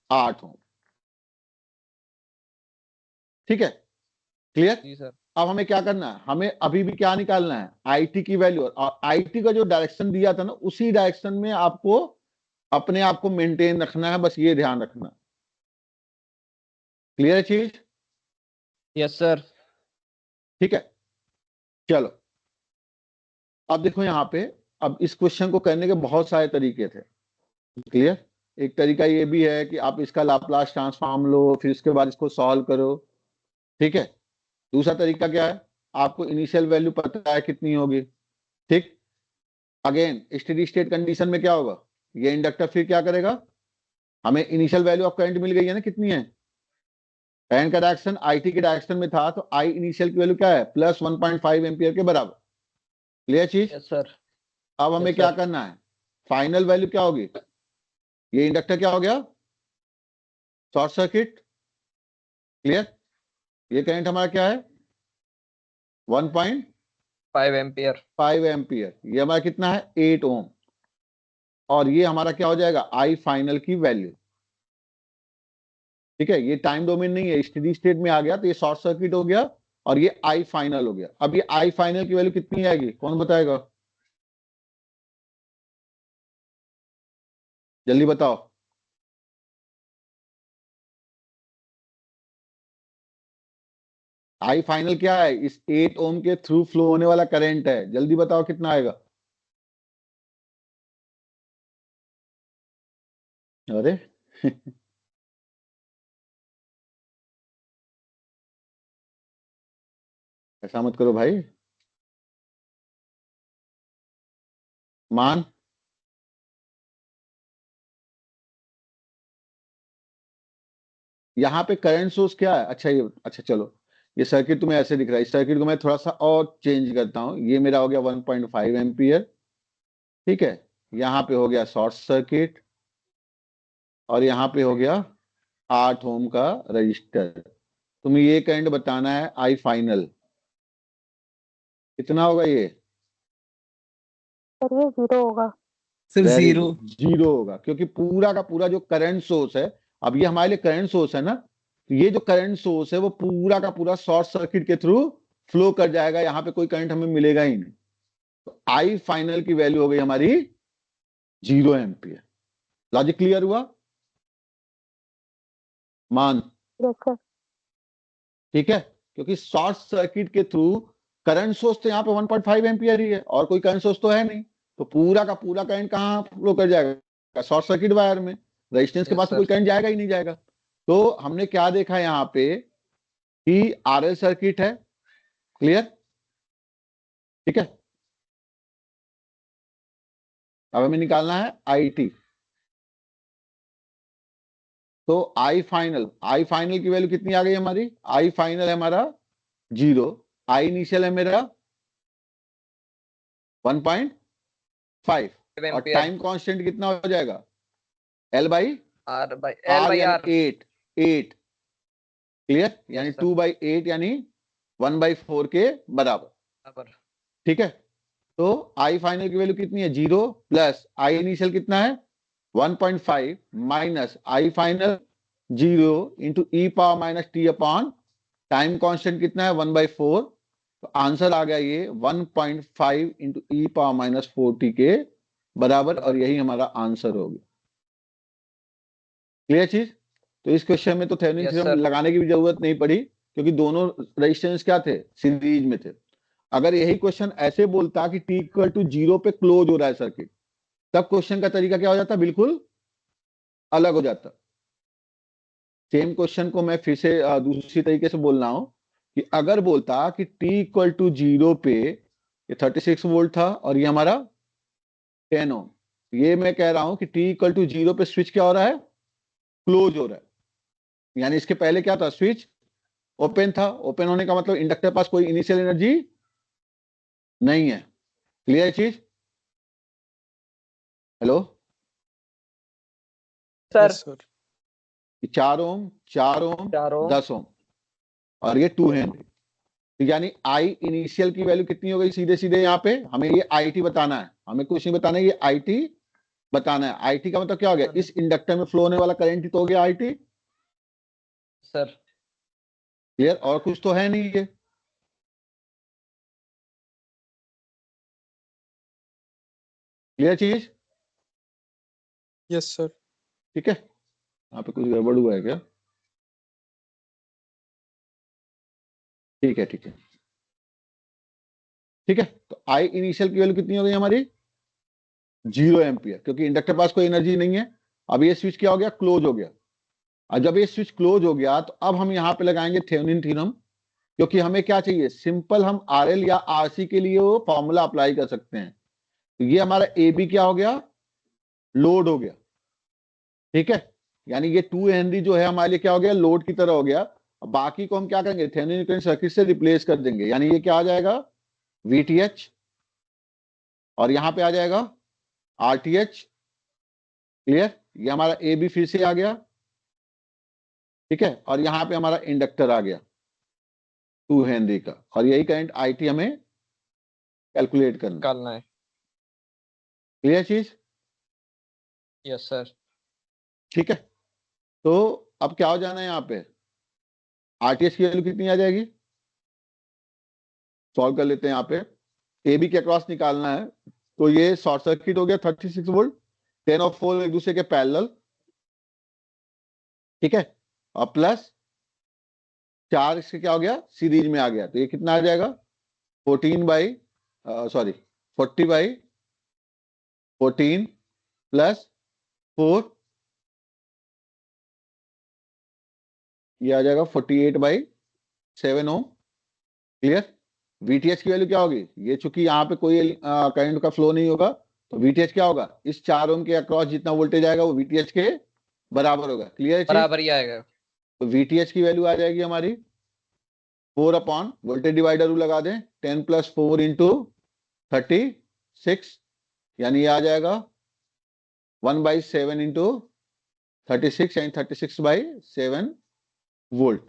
8 ओम। ठीक है, क्लियर। जी सर। अब हमें क्या करना है, हमें अभी भी क्या निकालना है, आईटी की वैल्यू, और आईटी का जो डायरेक्शन दिया था ना, उसी डायरेक्शन में आपको अपने आप को मेंटेन रखना है, बस ये ध्यान रखना। क्लियर चीज, यस सर। ठीक है। चलो अब देखो यहाँ पे, अब इस क्वेश्चन को करने के बहुत सारे तरीके थे। क्लियर, एक तरीका ये भी है कि आप इसका लाप्लास ट्रांसफॉर्म लो, फिर उसके बाद इसको सॉल्व करो। ठीक है, दूसरा तरीका क्या है, आपको इनिशियल वैल्यू पता है कितनी होगी। ठीक, अगेन स्टेडी स्टेट कंडीशन में क्या होगा, ये इंडक्टर फिर क्या करेगा, हमें इनिशियल वैल्यू ऑफ करंट मिल गई है ना, कितनी है, करंट का डायरेक्शन आईटी के डायरेक्शन में था, तो आई इनिशियल की वैल्यू क्या है, प्लस 1.5 एम्पियर के बराबर। क्लियर चीज। यस सर। अब हमें Yes, क्या sir. करना है, फाइनल वैल्यू क्या होगी, ये इंडक्टर क्या हो गया, शॉर्ट सर्किट। क्लियर, ये करंट हमारा क्या है 1.5 5 एम्पियर। एम्पियर, ये हमारा कितना है 8 ओम, और ये हमारा क्या हो जाएगा आई फाइनल की वैल्यू। ठीक है, ये टाइम डोमेन नहीं है, स्टेडी स्टेट में आ गया तो ये शॉर्ट सर्किट हो गया, और ये आई फाइनल हो गया। अब ये आई फाइनल की वैल्यू कितनी आएगी, कौन बताएगा, जल्दी बताओ। आई फाइनल क्या है, इस 8 ओम के थ्रू फ्लो होने वाला करंट है, जल्दी बताओ कितना आएगा। अरे ऐसा मत करो भाई, मान यहाँ पे करंट सोर्स क्या है, अच्छा ये, अच्छा चलो, ये सर्किट तुम्हें ऐसे दिख रहा है, इस सर्किट को मैं थोड़ा सा और चेंज करता हूँ। ये मेरा हो गया 1.5 एम्पियर, ठीक है, यहाँ पे हो गया शॉर्ट सर्किट, और यहाँ पे हो गया 8 ओम का रजिस्टर। तुम्हें ये करंट बताना है आई फाइनल कितना होगा, ये सर ये 0 होगा। Sir very 0। गुड, 0 होगा, क्योंकि पूरा का पूरा जो करंट सोर्स है, अब ये हमारे लिए करंट सोर्स है ना, तो ये जो करंट सोर्स है वो पूरा का पूरा शॉर्ट सर्किट के थ्रू फ्लो कर जाएगा, यहाँ पे कोई करंट हमें मिलेगा ही नहीं। तो आई फाइनल की वैल्यू हो गई हमारी 0 एम्पियर। लॉजिक क्लियर हुआ, मान, देखो ठीक है, क्योंकि शॉर्ट सर्किट के थ्रू करंट सोर्स तो यहाँ पे 1.5 एम्पियर ही है, और कोई करंट सोर्स तो है नहीं, तो पूरा का पूरा करंट कहाँ फ्लो कर जाएगा, शॉर्ट सर्किट वायर में, रेजिस्टेंस के Yes, पास तो sir. कोई करंट जाएगा ही नहीं जाएगा। तो हमने क्या देखा यहाँ पे कि आरएल सर्किट है। क्लियर, ठीक है। अब हमें निकालना है आईटी, तो आई फाइनल की वैल्यू कितनी आ गई हमारी, आई फाइनल है हमारा 0, आई इनिशियल है मेरा 1.5, और एम्पियर। टाइम कांस्टेंट कितना हो जाएगा, L by R by R, यानी आर। 8। क्लियर, यानी Yes, sir. 2/8 यानी 1/4 के बराबर। ठीक है, तो आई फाइनल की वैल्यू कितनी है 0, प्लस आई इनिशियल कितना है 1.5, minus I final 0 into E power minus T upon time constant कितना है 1/4, तो आंसर आ गया ये 1.5 इंटू ई पावर माइनस 4t के बराबर, और यही हमारा आंसर हो गया। क्लियर चीज? तो इस क्वेश्चन में तो थेवेनिन Yes, थ्योरम sir. लगाने की भी जरूरत नहीं पड़ी, क्योंकि दोनों रेजिस्टेंस क्या थे, सीरीज में थे। अगर यही क्वेश्चन ऐसे बोलता कि t इक्वल टू 0 पे क्लोज हो रहा है सर्किट, तब क्वेश्चन का तरीका क्या हो जाता, बिल्कुल अलग हो जाता। सेम क्वेश्चन को मैं फिर से दूसरी तरीके से बोल रहा हूं कि अगर बोलता कि t इक्वल टू 0 पे ये 36 वोल्ट था और ये हमारा 10 ओम, ये मैं कह रहा हूं कि t इक्वल टू 0 पे स्विच क्या हो रहा है, क्लोज हो रहा है। यानी इसके पहले क्या था, स्विच ओपन था। ओपन होने का मतलब इंडक्टर के पास कोई इनिशियल एनर्जी नहीं है। क्लियर चीज? Hello, sir Yes, sir. 4 ओम 4 ओम 4 ओम 10 ओम और ये 2 हेनरी। तो यानी आई इनिशियल की वैल्यू कितनी हो गई, सीधे सीधे यहाँ पे हमें ये आई टी बताना है, हमें कुछ नहीं बताना है, ये आई टी बताना है। आई टी का मतलब क्या हो गया, इस इंडक्टर में फ्लो होने वाला करंट ही तो हो गया आई टी। सर। क्लियर? और कुछ तो है नहीं ये। क्लियर चीज? Yes, sir. ठीक है, यहाँ पे कुछ गड़बड़ हुआ है क्या? ठीक है ठीक है ठीक है। तो आई इनिशियल की वैल्यू कितनी हो गई हमारी, 0 एम्पियर, क्योंकि इंडक्टर पास कोई एनर्जी नहीं है। अब ये स्विच क्या हो गया, क्लोज हो गया। और जब ये स्विच क्लोज हो गया तो अब हम यहाँ पे लगाएंगे थेवेनिन थ्योरम, क्योंकि हमें क्या चाहिए, सिंपल हम आरएल या आरसी के लिए वो फॉर्मूला अप्लाई कर सकते हैं। तो ये हमारा ए बी क्या हो गया, लोड हो गया। ठीक है, यानी ये 2 हेनरी जो है हमारे लिए क्या हो गया, लोड की तरह हो गया। अब बाकी को हम क्या करेंगे, थेवेनिन इक्विवेलेंट सर्किट से रिप्लेस कर देंगे। यानी ये क्या आ जाएगा, वीटीएच, और यहां पे आ जाएगा आरटीएच। क्लियर? ये हमारा ए बी फिर से आ गया। ठीक है, और यहां पे हमारा इंडक्टर आ गया 2 हेनरी का, और यही करंट आई टी हमें कैलकुलेट करना है। क्लियर चीज? यस सर। ठीक है, तो अब क्या हो जाना है, यहाँ पे आरटीएच की वैल्यू कितनी आ जाएगी, सॉल्व कर लेते हैं। यहाँ पे ए बी के अक्रॉस निकालना है, तो ये शॉर्ट सर्किट हो गया 36 वोल्ट, 10 और 4 एक दूसरे के पैरेलल। ठीक है, और प्लस 4 इसके क्या हो गया, सीरीज में आ गया। तो ये कितना आ जाएगा, 40/14 प्लस 4, ये आ जाएगा 48/7 ओम। क्लियर? वीटीएच की वैल्यू क्या होगी, ये चूंकि यहाँ पे कोई करंट का फ्लो नहीं होगा, तो वीटीएच क्या होगा, इस 4 ओम के अक्रॉस जितना वोल्टेज आएगा वो वीटीएच के बराबर होगा। क्लियर? बराबर ही आएगा। तो वीटीएच की वैल्यू आ जाएगी हमारी 4 अपॉन वोल्टेज डिवाइडर रूल लगा दें, 10 + 4 इंटू 36, यानी ये आ जाएगा 1/7 इंटू 36, यानी 36/7 वोल्ट।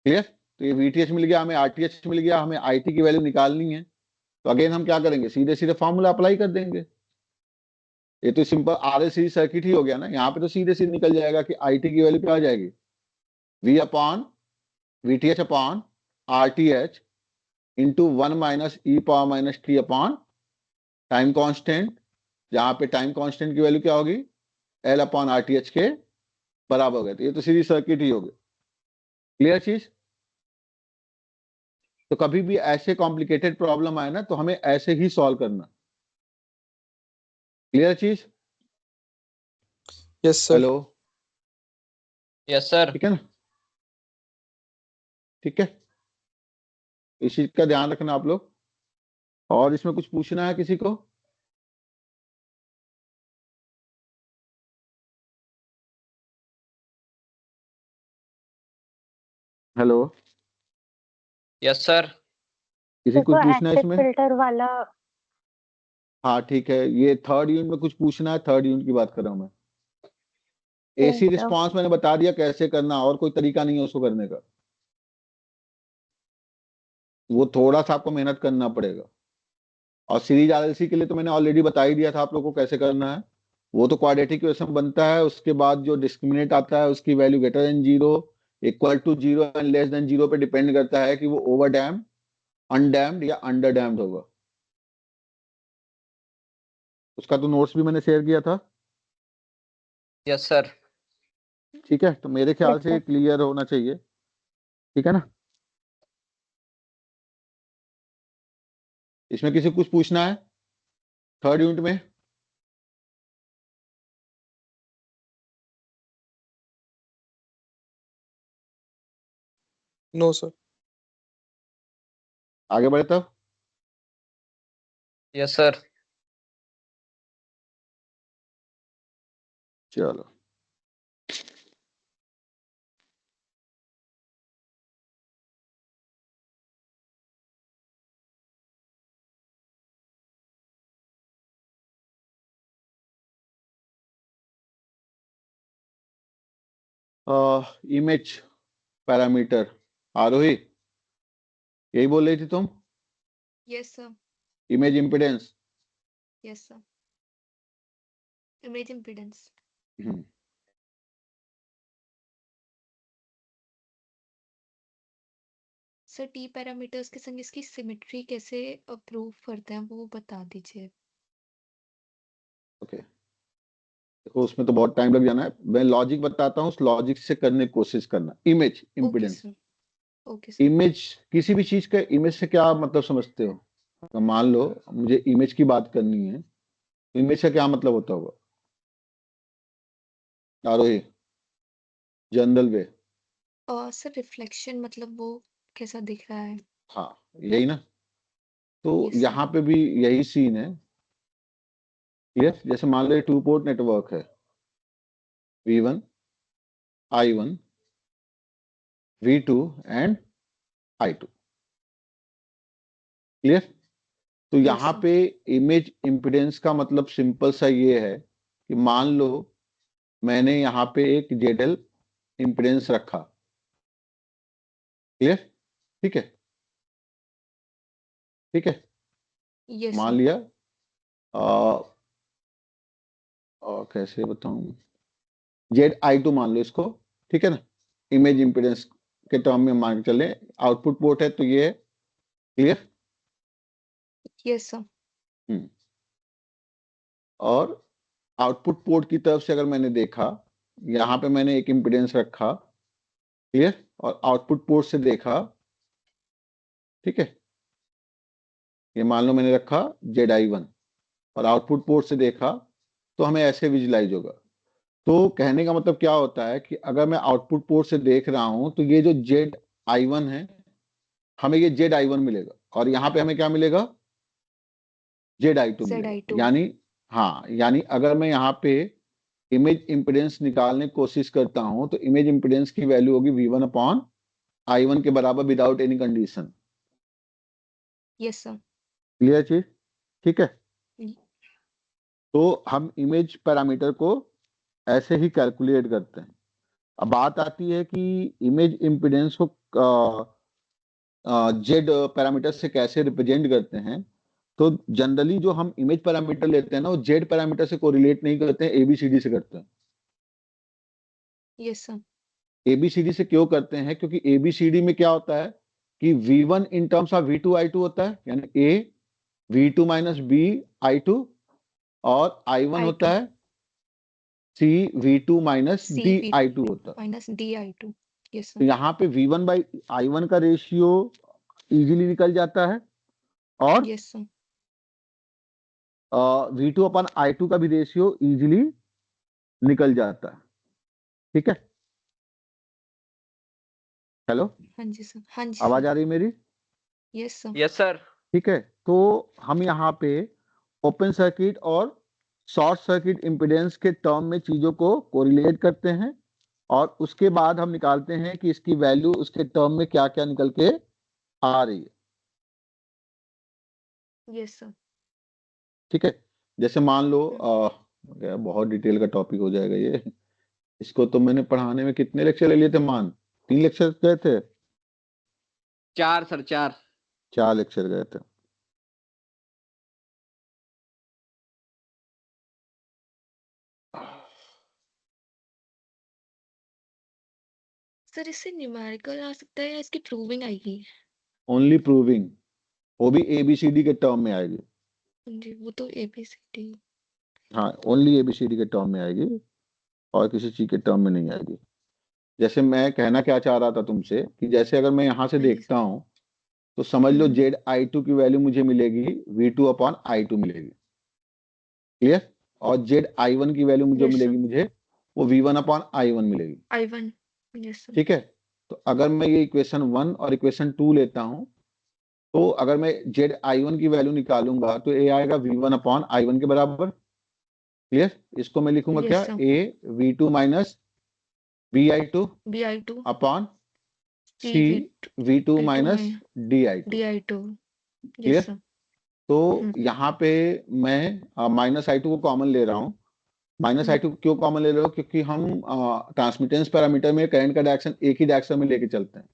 क्लियर? तो ये वीटीएच मिल गया हमें, आरटीएच मिल गया हमें, आईटी की वैल्यू निकालनी है। तो अगेन हम क्या करेंगे, सीधे सीधे फॉर्मूला अप्लाई कर देंगे। ये तो सिंपल आरएल सीरीज सर्किट ही हो गया ना, यहाँ पे तो सीधे सीधे निकल जाएगा कि आईटी की वैल्यू क्या आ जाएगी, V upon VTH upon RTH into 1 - e⁻t upon time constant, जहां पे टाइम कांस्टेंट की वैल्यू क्या होगी, एल अपॉन आरटीएच के बराबर हो गया। तो ये तो सीरीज सर्किट ही हो गया। क्लियर चीज? तो कभी भी ऐसे कॉम्प्लिकेटेड प्रॉब्लम आए ना, तो हमें ऐसे ही सॉल्व करना। क्लियर चीज? Yes, sir. Hello, yes sir. ठीक है ना? ठीक है, इस चीज का ध्यान रखना आप लोग। और इसमें कुछ पूछना है किसी को? Hello, yes sir. किसी को तो पूछना है एसिड इसमें? फिल्टर वाला हाँ ठीक है, ये थर्ड यूनिट में कुछ पूछना है, थर्ड यूनिट की बात कर रहा हूँ मैं। एसी ठीक है। रिस्पांस मैंने बता दिया कैसे करना, और कोई तरीका नहीं है उसको करने का। वो थोड़ा सा आपको मेहनत करना पड़ेगा। और सीरीज आरएलसी के लिए तो मैंने ऑलरेडी बता ही दिया था आप लोगों को कैसे करना है। वो तो क्वाड्रेटिक इक्वेशन बनता है, उसके बाद जो डिस्क्रिमिनेंट आता है उसकी value greater than 0, equal to 0 and less than 0 पे डिपेंड करता है कि वो ओवर डैम्ड, अनडैम्ड या अंडर डैम्ड होगा। उसका तो नोट्स भी मैंने शेयर किया था। Yes sir. ठीक है, तो मेरे ख्याल Yes, से sir. क्लियर होना चाहिए। ठीक है ना? इसमें किसी को कुछ पूछना है थर्ड यूनिट में? No, sir. आगे बढ़े तब। Yes sir. चलो, इमेज पैरामीटर, आरोही यही बोल रही थी तुम? Yes, sir. Image impedance. Yes, sir. Image impedance. Sir T parameters के संग इसकी सिमेट्री कैसे प्रूव करते हैं वो बता दीजिए। ओके, देखो उसमें तो बहुत टाइम लग जाना है, मैं लॉजिक बताता हूँ, उस लॉजिक से करने की कोशिश करना। Image okay impedance, sir. Okay sir. Image, किसी भी चीज का इमेज से क्या मतलब समझते हो? अगर मान लो मुझे इमेज की बात करनी है, तो इमेज का क्या मतलब होता होगा आरोही, जनरल वे? सर रिफ्लेक्शन मतलब वो कैसा दिख रहा है। हाँ, यही ना। तो यस सर। यहाँ पे भी यही सीन है। क्लियर? जैसे मान लो टू पोर्ट नेटवर्क है, V1, I1, V2 and I2। Clear? तो यस यहाँ सर। पे इमेज इम्पिडेंस का मतलब सिंपल सा ये है कि मान लो मैंने यहाँ पे एक जेडल इम्पिडेंस रखा। क्लियर? ठीक है, ठीक है। यस मान सर। लिया आ, कैसे बताऊं, ZI2 मान लो इसको। ठीक है ना? इमेज इम्पिडेंस के टर्म में मान के चले, आउटपुट पोर्ट है तो ये है। क्लियर? Yes sir. और आउटपुट पोर्ट की तरफ से अगर मैंने देखा, यहाँ पे मैंने एक इम्पिडेंस रखा। क्लियर? और आउटपुट पोर्ट से देखा, ठीक है, ये मान लो मैंने रखा ZI1 और आउटपुट पोर्ट से देखा, तो हमें ऐसे विजुलाइज होगा। तो कहने का मतलब क्या होता है कि अगर मैं आउटपुट पोर्ट से देख रहा हूं तो ये जो ZI1 है, हमें ये ZI1 मिलेगा, और यहाँ पे हमें क्या मिलेगा? ZI2 मिलेगा। ZI2। यानी, हाँ, यानी अगर मैं यहाँ पे इमेज इम्पिडेंस निकालने की कोशिश करता हूं तो इमेज इम्पिडेंस की वैल्यू होगी V1 अपॉन I1 के बराबर without any condition. Yes sir. Clear चीज? ठीक है। हम्म। तो हम इमेज पैरामीटर को ऐसे ही कैलकुलेट करते हैं। अब बात आती है कि इमेज इम्पिडेंस को जेड पैरामीटर से कैसे रिप्रेजेंट करते हैं। तो जनरली जो हम इमेज पैरामीटर लेते हैं ना, वो जेड पैरामीटर से कोरिलेट नहीं करते हैं, एबीसीडी से करते हैं। Yes sir. एबीसीडी से क्यों करते हैं? क्योंकि एबीसीडी में क्या होता है कि V1 in terms of V2 I2 होता है, यानी A V2 minus B I2, और I1 I2 होता है C V2 minus C D V I2 होता है। Minus DI2। यस तो सर। यहाँ पे V1 बाई I1 का रेशियो इजीली निकल जाता है, और यस सर। V2 अपन I2 का भी रेशियो इजीली निकल जाता है। ठीक है? हेलो, हाँ जी सर। हाँ जी आवाज सर। आ रही है मेरी? Yes sir. Yes sir. ठीक है, तो हम यहाँ पे ओपन सर्किट और शॉर्ट सर्किट इम्पिडेंस के टर्म में चीजों को कोरिलेट करते हैं, और उसके बाद हम निकालते हैं कि इसकी वैल्यू उसके टर्म में क्या क्या निकल के आ रही है। Yes sir. ठीक है? जैसे मान लो यार बहुत डिटेल का टॉपिक हो जाएगा ये। इसको तो मैंने पढ़ाने में कितने लेक्चर ले लिए थे मान? 3 लेक्चर गए थे? 4 सर 4। 4 लेक्चर गए थे। सर इससे न्यूमेरिकल आ सकता है या इसकी प्रूविंग आएगी? ओनली प्रूविंग, वो भी ABCD के टर्म में आएगी। जी वो तो ABCD। हाँ, ओनली ABCD के टर्म में आएगी और किसी चीज के टर्म में नहीं आएगी। जैसे मैं कहना क्या चाह रहा था तुमसे कि जैसे अगर मैं यहाँ से हाँ जी देखता सर। हूँ तो समझ लो हम्म, ZI2 की वैल्यू मुझे मिलेगी V2/I2 मिलेगी, क्लियर। और ZI1 की वैल्यू जो यस सर। मिलेगी मुझे वो V1/I1 मिलेगी, I1। Yes sir. ठीक है। तो अगर मैं ये इक्वेशन 1 और इक्वेशन 2 लेता हूँ तो अगर मैं ZI1 की वैल्यू निकालूंगा तो ये आएगा V1/I1 के बराबर, क्लियर। इसको मैं लिखूंगा क्या, yes sir. A V2 minus VI2 BI2 upon C C V2 V2 minus में DI2, DI2। Clear. Yes sir. तो हम्म, यहाँ पे मैं -I2 को कॉमन ले रहा हूँ। -I2 क्यों कॉमन ले रहे हो, क्योंकि हम ट्रांसमिटेंस पैरामीटर में करंट का डायरेक्शन एक ही डायरेक्शन में लेके चलते हैं,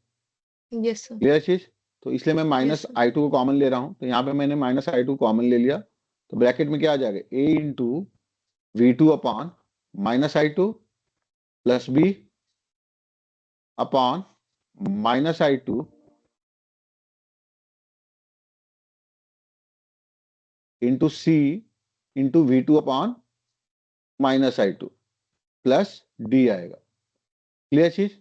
यस सर। क्लियर चीज। तो इसलिए मैं यस सर। -I2 को कॉमन ले रहा हूँ, तो यहाँ पे मैंने -I2 कॉमन ले लिया, तो ब्रैकेट में क्या आ जाएगा, A into V2 upon -I2 plus B upon -I2 into C into V2 upon -I2 plus D आएगा, क्लियर चीज।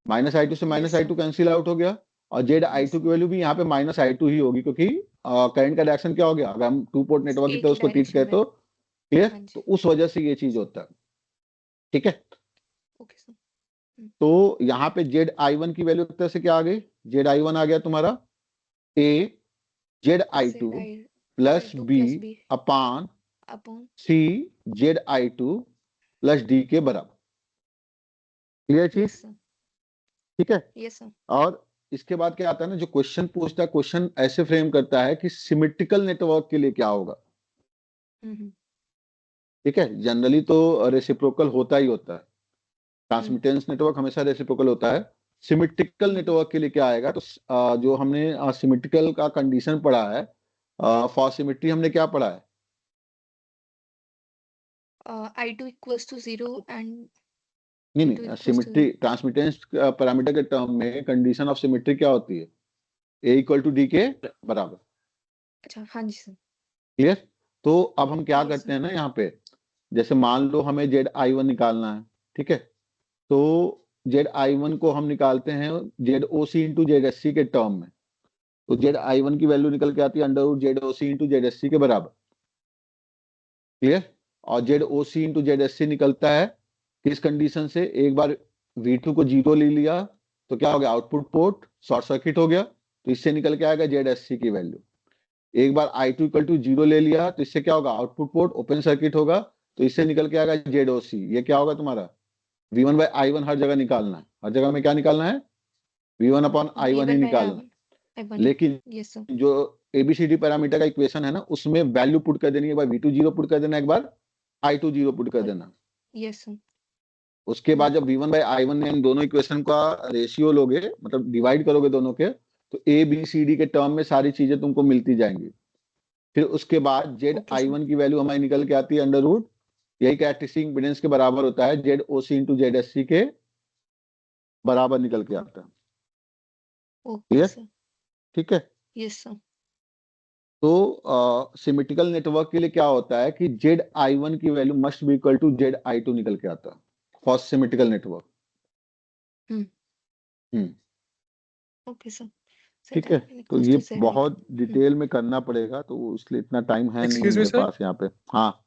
-I2 से yes sir. -I2 cancel out हो गया और ZI2 की वैल्यू भी यहाँ पे -I2 ही होगी, क्योंकि करंट का डायरेक्शन क्या हो गया, अगर हम टू पोर्ट नेटवर्क की एक तरह ही उसको ट्रीट डायरेक्शन करें में। तो, क्लियर। हाँ तो जी। उस वजह से ये चीज होता है, ठीक है। Okay sir. तो यहाँ पे ZI1 की वैल्यू एक तरह से क्या आ गई, ZI1 आ गया तुम्हारा A ZI2 plus ZI2 B plus B upon upon. C ZI2 plus D के बराबर, क्लियर चीज, यस सर। ठीक है। Yes sir. और इसके बाद क्या आता है ना, जो क्वेश्चन पूछता है, क्वेश्चन ऐसे फ्रेम करता है कि सिमेट्रिकल नेटवर्क के लिए क्या होगा, हम्म, ठीक है। जनरली तो रेसिप्रोकल होता ही होता है, हम्म, ट्रांसमिटेंस नेटवर्क हमेशा रेसिप्रोकल होता है। सिमेट्रिकल नेटवर्क के लिए क्या आएगा, तो जो हमने सिमेट्रिकल का कंडीशन पढ़ा है, फॉर सिमेट्री हमने क्या पढ़ा है, I2 equals to 0 and नहीं V2 नहीं, equals to symmetry transmittance parameter के टर्म में कंडीशन ऑफ सिमेट्री क्या होती है, A इक्वल टू D के बराबर, अच्छा हाँ जी सर। क्लियर। तो अब हम क्या यस करते सर। हैं ना, यहाँ पे जैसे मान लो हमें ZI1 निकालना है, ठीक है। तो ZI1 को हम निकालते हैं ZOC इंटू ZSC के टर्म में, तो ZI1 की वैल्यू निकल के आती है under root ZOC into ZSC के बराबर, क्लियर। और ZOC इंटू ZSC निकलता है किस कंडीशन से, एक बार V2 को 0 ले लिया तो क्या हो गया, आउटपुट पोर्ट शॉर्ट सर्किट हो गया, तो इससे निकल के आएगा ZSC की वैल्यू। एक बार I2 इक्वल टू 0 ले लिया तो इससे क्या होगा, आउटपुट पोर्ट ओपन सर्किट होगा, तो इससे निकल के आएगा ZOC। ये क्या होगा तुम्हारा, V1/I1 हर जगह निकालना है, हर जगह में क्या निकालना है, V1/I1 ही V1 by निकालना है। I1। लेकिन यस सर। जो ABCD पैरामीटर का इक्वेशन है ना, उसमें वैल्यू पुट कर देनी है, एक बार V2 0 पुट कर देना, एक बार I2 0 पुट कर देना। Yes sir. उसके बाद जब V1/I1 में इन दोनों इक्वेशन का रेशियो लोगे, मतलब डिवाइड करोगे दोनों के, तो ABCD के टर्म में सारी चीजें तुमको मिलती जाएंगी। फिर उसके बाद ZI1 की वैल्यू हमारी निकल के आती है अंडर रूट, यही कैरेक्टरिस्टिक इम्पीडेंस के बराबर होता है, ZOC इंटू ZSC के बराबर निकल के आता है, ओके क्लियर, सर। ठीक है। Yes sir. तो सिमेट्रिकल नेटवर्क के लिए क्या होता है कि ZI1 की value must be equal to ZI2 निकल के आता है for symmetrical network. Okay sir. ठीक है, तो ये बहुत डिटेल में करना पड़ेगा, तो इसलिए इतना टाइम है नहीं Excuse me, मेरे sir? पास यहाँ पे। हाँ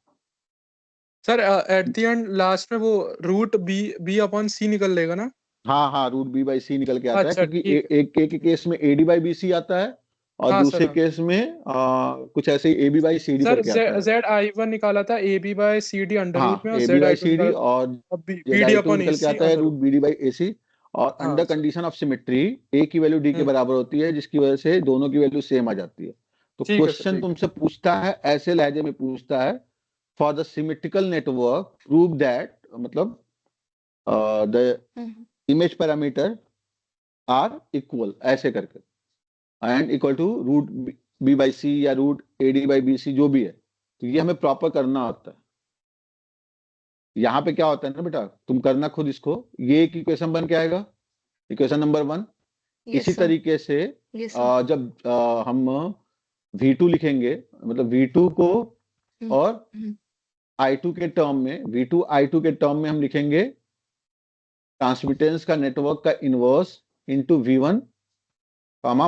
sir at the end last में वो रूट बी अपॉन सी निकल लेगा ना? हाँ हाँ, रूट B/C निकल के आता है, अच्छा क्योंकि ठीक है। एक केस में AD/BC आता है और हाँ दूसरे सर। केस में कुछ ऐसे AB/CD सर करके आता है। ZI1 निकाला था AB/CD अंडर हाँ, रूट में और ZI2 AB/CD निकाला और अब BD ZI2 अपॉन निकल के AC आता है अंडर रूट रूट। BD/AC, और हाँ under sir. Condition of symmetry A की वैल्यू D के बराबर होती है, जिसकी वजह से दोनों की वैल्यू सेम आ जाती है। तो ठीक है सर, क्वेश्चन ठीक है। तुमसे पूछता है, ऐसे लहजे में पूछता है, for the symmetrical network prove that, मतलब the image parameter are equal, ऐसे करके, and equal to root B/C या रूट AD/BC जो भी है, तो ये हमें प्रॉपर करना होता है। यहाँ पे क्या होता है ना बेटा, तुम करना खुद इसको, ये एक इक्वेशन बन के आएगा, इक्वेशन नंबर 1। यस इसी सर तरीके से यस सर जब हम V2 लिखेंगे, मतलब V2 को हम्म, और हम्म, I2 के टर्म में, V2 I2 के टर्म में हम लिखेंगे ट्रांसमिटेंस का नेटवर्क का inverse into V1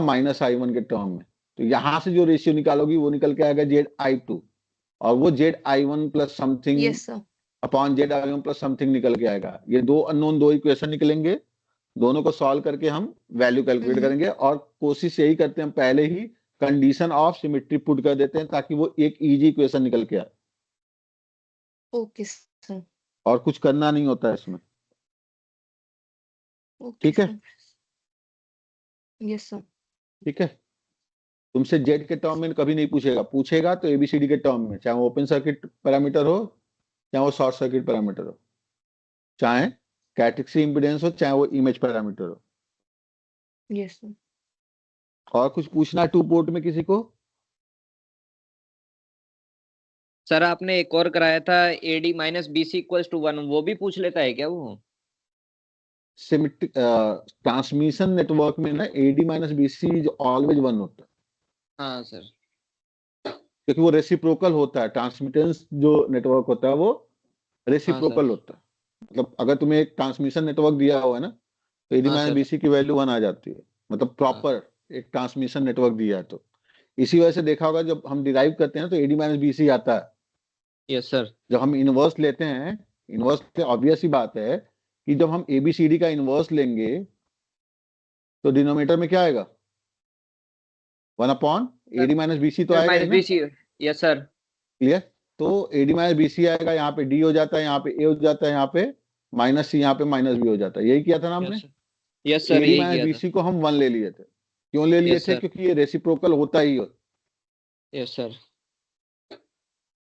minus I1 के टर्म में। तो यहां से जो रेशियो निकालोगी वो निकल के आएगा ZI2, और वो ZI1 plus something yes sir upon ZI1 plus something निकल के आएगा। ये दो अननोन, दो इक्वेशन निकलेंगे, दोनों को सॉल्व करके हम वैल्यू कैलकुलेट हम्म, करेंगे, और कोशिश यही करते हैं हम पहले ही कंडीशन ऑफ सिमेट्री पुट कर देते हैं ताकि वो एक इजी इक्वेशन निकल के आए, ओके सर और कुछ करना नहीं होता है इसमें। ओके ठीक है, सर यस सर ठीक है। तुमसे जेड के टर्म में कभी नहीं पूछेगा, पूछेगा तो एबीसीडी के टर्म में, चाहे वो ओपन सर्किट पैरामीटर हो, चाहे वो शॉर्ट सर्किट पैरामीटर हो, चाहे कैरेक्टरिस्टिक इंपीडेंस हो, चाहे वो इमेज पैरामीटर हो। यस सर और कुछ पूछना है 2 पोर्ट में किसी को? सर आपने एक और कराया था AD minus BC equals to 1, वो भी पूछ लेता है क्या वो? सिमेट्रिक ट्रांसमिशन नेटवर्क में ना AD minus BC is always 1 होता है, हाँ सर क्योंकि वो रेसिप्रोकल होता है। ट्रांसमिटेंस जो नेटवर्क होता है वो रेसिप्रोकल होता है। मतलब अगर तुम्हें एक ट्रांसमिशन नेटवर्क दिया हुआ है ना, तो एडी हाँ माइनस सर बीसी की वैल्यू 1 आ जाती है, मतलब प्रॉपर एक ट्रांसमिशन नेटवर्क दिया है। तो इसी वजह से देखा होगा जब हम डिराइव करते हैं तो एडी माइनस बीसी आता है। यस सर जब हम इनवर्स लेते हैं, इनवर्स से ऑब्वियस ही बात है कि जब हम एबीसीडी का इनवर्स लेंगे तो डिनोमिनेटर में क्या आएगा? 1 अपॉन एडी माइनस बीसी तो आएगा ही माइनस ना। BC। Yes sir clear? तो एडी माइनस बीसी आएगा, यहाँ पे डी हो जाता है, यहाँ पे ए हो जाता है, यहाँ पे माइनस सी, यहाँ पे माइनस बी हो जाता है। यही किया था ना हमने। यस सर एडी यही माइनस किया था। बीसी को हम 1 ले लिए थे। क्यों ले लिए यस थे? सर क्योंकि ये रेसिप्रोकल होता ही हो। Yes sir yes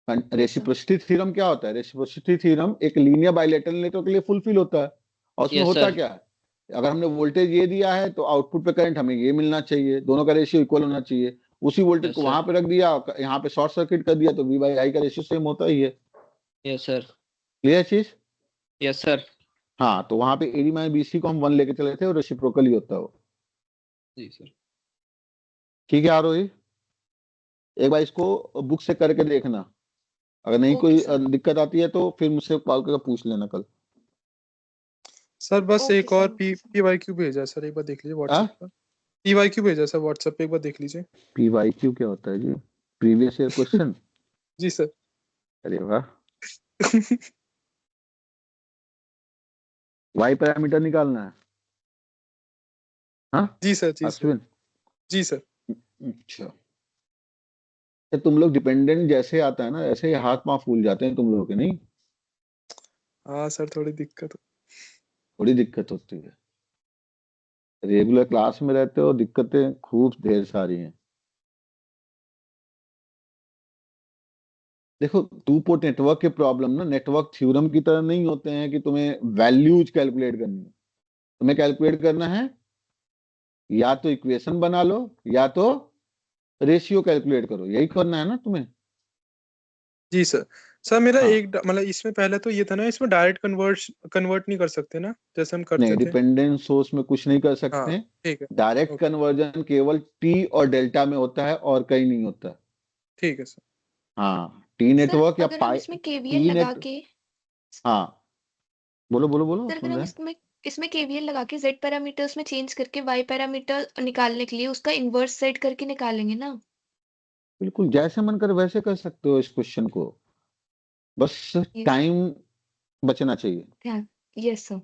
sir reciprocity theorem क्या होता है? रेसिप्रोसिटी थ्योरम एक लीनियर बाइलेटरल नेटवर्क के लिए फुलफिल होता है, और उसमें यस होता सर क्या है, अगर हमने वोल्टेज ये दिया है तो आउटपुट पे करंट हमें ये मिलना चाहिए, दोनों का रेशियो इक्वल होना चाहिए। उसी वोल्टेज यस को सर वहां पे रख दिया, यहाँ पे शॉर्ट सर्किट कर दिया, तो वी बाई आई का रेशियो सेम होता ही है। यस सर क्लियर चीज? यस सर हाँ, तो वहां पे एडी माइनस बीसी को हम 1 लेके चले थे, और रेसिप्रोकल ही होता है वो। जी सर ठीक है आरोही, एक बार इसको बुक से करके देखना, अगर नहीं ओके कोई सर दिक्कत आती है तो फिर मुझसे कॉल करके पूछ लेना कल। सर बस ओके एक और सर PYQ भेजा है सर, एक बार देख लीजिए हाँ, व्हाट्सएप पर। PYQ भेजा है सर व्हाट्सएप पे, एक बार देख लीजिए। पीवाईक्यू क्या होता है जी? Previous year question? जी सर अरे वाह, वाई पैरामीटर निकालना है? हाँ जी सर जी सर अश्विन, जी सर अच्छा। तो तुम लोग डिपेंडेंट जैसे आता है ना, ऐसे ही हाथ पांव फूल जाते हैं तुम लोगों के, नहीं? हाँ सर थोड़ी दिक्कत थोड़ी दिक्कत होती है। रेगुलर क्लास में रहते हो, दिक्कतें खूब ढेर सारी हैं। देखो, 2 पोर्ट नेटवर्क के प्रॉब्लम ना नेटवर्क थ्योरम की तरह नहीं होते हैं कि तुम्हें वैल्यूज कैलकुलेट करनी है। तुम्हें कैलकुलेट करना है या तो इक्वेशन बना लो, या तो रेशियो कैलकुलेट करो, यही करना है ना तुम्हें। जी सर। सर मेरा हाँ, एक मतलब इसमें पहले तो ये था ना, इसमें डायरेक्ट कन्वर्ट नहीं कर सकते ना जैसे हम नहीं, करते थे। डिपेंडेंट सोर्स में कुछ नहीं कर हाँ सकते। ठीक है डायरेक्ट ओके कन्वर्जन केवल टी और डेल्टा में होता है, और कहीं नहीं होता। ठीक है सर। हाँ, टी सर नेटवर्क या अगर हम पाई इसमें केवीएल टी लगा नेट, के हाँ बोलो बोलो बोलो, सर अगर सुन हम रहे हैं। इसमें इसमें केवीएल लगा के जेड पैरामीटर्स में चेंज करके वाई पैरामीटर निकालने के लिए उसका इन्वर्स सेट करके निकालेंगे ना। बिल्कुल जैसे मन कर वैसे कर सकते हो इस क्वेश्चन को, बस ये टाइम बचना चाहिए। ध्यान यस सर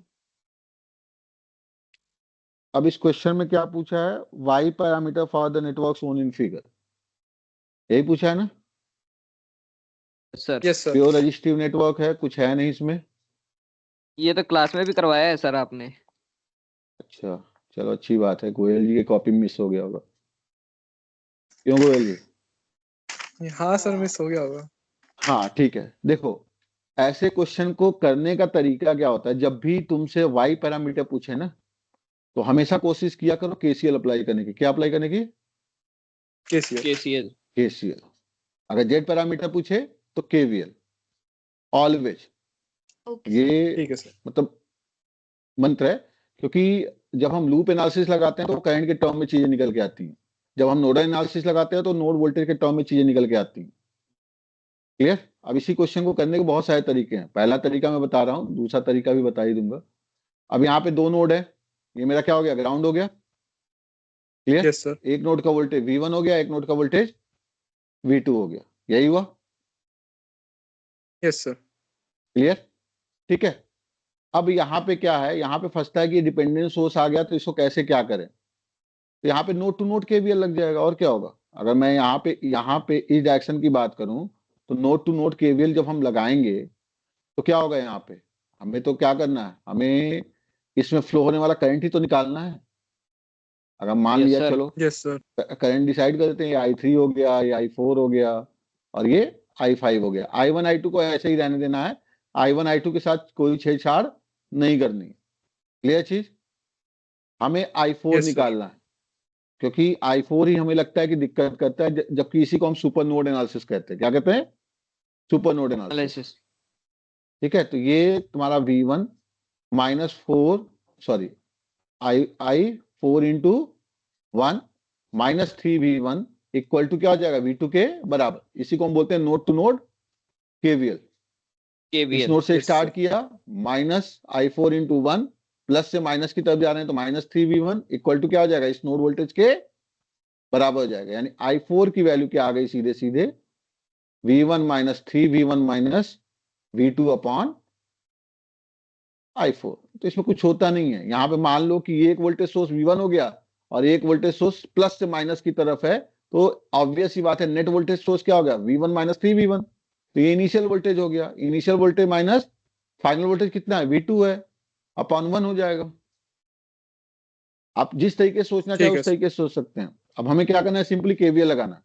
अब इस क्वेश्चन में क्या पूछा है? Y parameter for the network shown in figure, यही पूछा है ना। Sir yes sir pure resistive network है, कुछ है नहीं इसमें। ये तो क्लास में भी करवाया है सर आपने। अच्छा, चलो अच्छी बात है, गोयल जी की कॉपी मिस हो गया होगा। क्यों गोयल जी? हाँ सर मिस हो गया होगा। हाँ ठीक है, देखो ऐसे क्वेश्चन को करने का तरीका क्या होता है, जब भी तुमसे वाई पैरामीटर पूछे ना, तो हमेशा कोशिश किया करो केसीएल अप्लाई करने की। क्या अप्लाई करने की? KCL KCL। केसीएल। अगर जेड पैरामीटर पूछे तो केवीएल, ऑलवेज। ओके सर ये ठीक है सर मतलब मंत्र है, क्योंकि जब हम लूप एनालिसिस लगाते हैं तो करंट के टर्म में चीजें निकल के आती हैं, जब हम नोडल एनालिसिस लगाते हैं तो नोड वोल्टेज के टर्म में चीजें निकल के आती हैं। क्लियर? अब इसी क्वेश्चन को करने के बहुत सारे तरीके हैं, पहला तरीका मैं बता रहा हूँ, दूसरा तरीका भी बता ही दूंगा। अब यहाँ पे दो नोड है, ये मेरा क्या हो गया, ग्राउंड हो गया। क्लियर? Yes sir. एक नोड का वोल्टेज V1 हो गया, एक नोड का वोल्टेज V2 हो गया, यही हुआ। Yes sir. क्लियर? ठीक है। अब यहाँ पे क्या है, यहाँ पे फंसता है कि डिपेंडेंट सोर्स आ गया तो इसको कैसे क्या करें। तो यहाँ पे नोड टू नोड केवीएल लग जाएगा, और क्या होगा। अगर मैं यहाँ पे इस डायरेक्शन की बात करूं तो नोड टू नोड केवीएल जब हम लगाएंगे तो क्या होगा, यहाँ पे हमें तो क्या करना है, हमें इसमें फ्लो होने वाला करंट ही तो निकालना है। अगर मान Yes, लिया sir. चलो यस सर। करंट डिसाइड कर देते हैं, ये I3 हो गया, ये I4 हो गया और ये I5 हो गया। I1 I2 को ऐसे ही रहने देना है, I1 I2 के साथ कोई छेड़छाड़ नहीं करनी। क्लियर चीज? हमें I4 Yes, sir. निकालना है, क्योंकि I4 ही हमें लगता है कि दिक्कत करता है, जबकि इसी को हम सुपर नोड एनालिसिस कहते हैं। क्या कहते हैं? Super node analysis. एनालिसिस। ठीक है, तो ये तुम्हारा V1 minus 4 sorry I4 into 1 minus 3V1 equal to क्या हो जाएगा, V2 के बराबर। इसी को हम बोलते हैं नोड टू नोड केवीएल। इस केवीएल। नोड से Yes, स्टार्ट sir. किया, माइनस I4 इंटू 1 प्लस से माइनस की तरफ जा रहे हैं तो माइनस 3V1 इक्वल टू क्या हो जाएगा, इस नोड वोल्टेज के बराबर हो जाएगा। यानी I4 की वैल्यू क्या आ गई, सीधे सीधे V1 minus 3V1 minus V2 upon I4। तो इसमें कुछ होता नहीं है। यहाँ पे मान लो कि ये एक वोल्टेज सोर्स V1 हो गया और एक वोल्टेज सोर्स प्लस से माइनस की तरफ है, तो ऑब्वियस ही बात है नेट वोल्टेज सोर्स क्या हो गया, V1 माइनस 3V1। तो ये इनिशियल वोल्टेज हो गया, initial voltage minus final voltage कितना है, V2 है, अपॉन 1 हो जाएगा। आप जिस तरीके से सोचना चाहे ठीक है उस तरीके से सोच सकते हैं। अब हमें क्या करना है, सिंपली केवीएल लगाना है।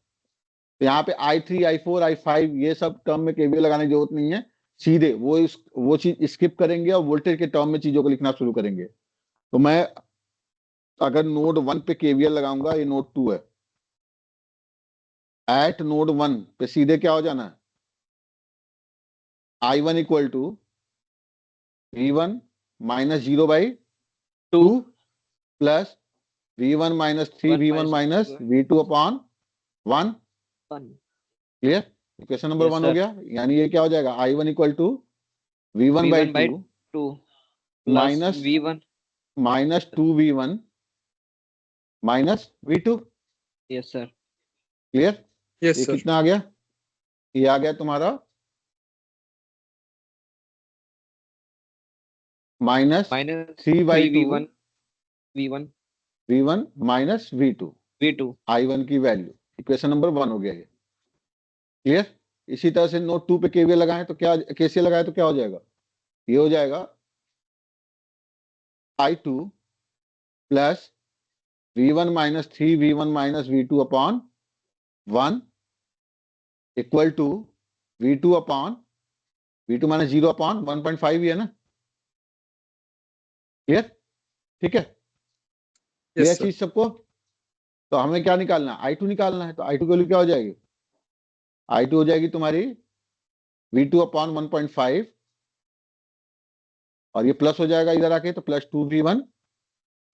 तो यहाँ पे I3 I4 I5 ये सब टर्म में केवीएल लगाने की जरूरत नहीं है, सीधे वो चीज स्किप करेंगे और वोल्टेज के टर्म में चीजों को लिखना शुरू करेंगे। तो मैं अगर नोड 1 पे केवीएल लगाऊंगा, ये नोड 2 है, एट नोड 1 पे सीधे क्या हो जाना है, I1 equal to V1 minus 0/2 plus V1 minus 3V1 minus V2 upon 1। Clear? Equation number Yes, 1 हो sir. गया। यानी ये क्या हो जाएगा, I1 equal to V1/2 2 minus V1। Minus 2V1 minus V2। Yes sir. Clear? Yes ये sir. कितना आ गया, ये आ गया तुम्हारा minus minus 3/2 V1 V1 minus V2 V2। I1 की वैल्यू। इक्वेशन नंबर 1 हो गया ये। क्लियर? इसी तरह से नोड 2 पे केवीएल लगाएं तो क्या, केसीएल लगाएं तो क्या हो जाएगा, ये हो जाएगा I2 plus V1 minus 3V1 minus V2 upon 1 equal to V2 upon V2 minus 0 upon 1.5 ही है ना। क्लियर? ठीक है, क्लियर यस सर। चीज सबको। तो हमें क्या निकालना है, I2 निकालना है। तो I2 की वैल्यू क्या हो जाएगी, I2 हो जाएगी तुम्हारी V2 अपॉन 1.5 और ये प्लस हो जाएगा इधर आके, तो plus 2V1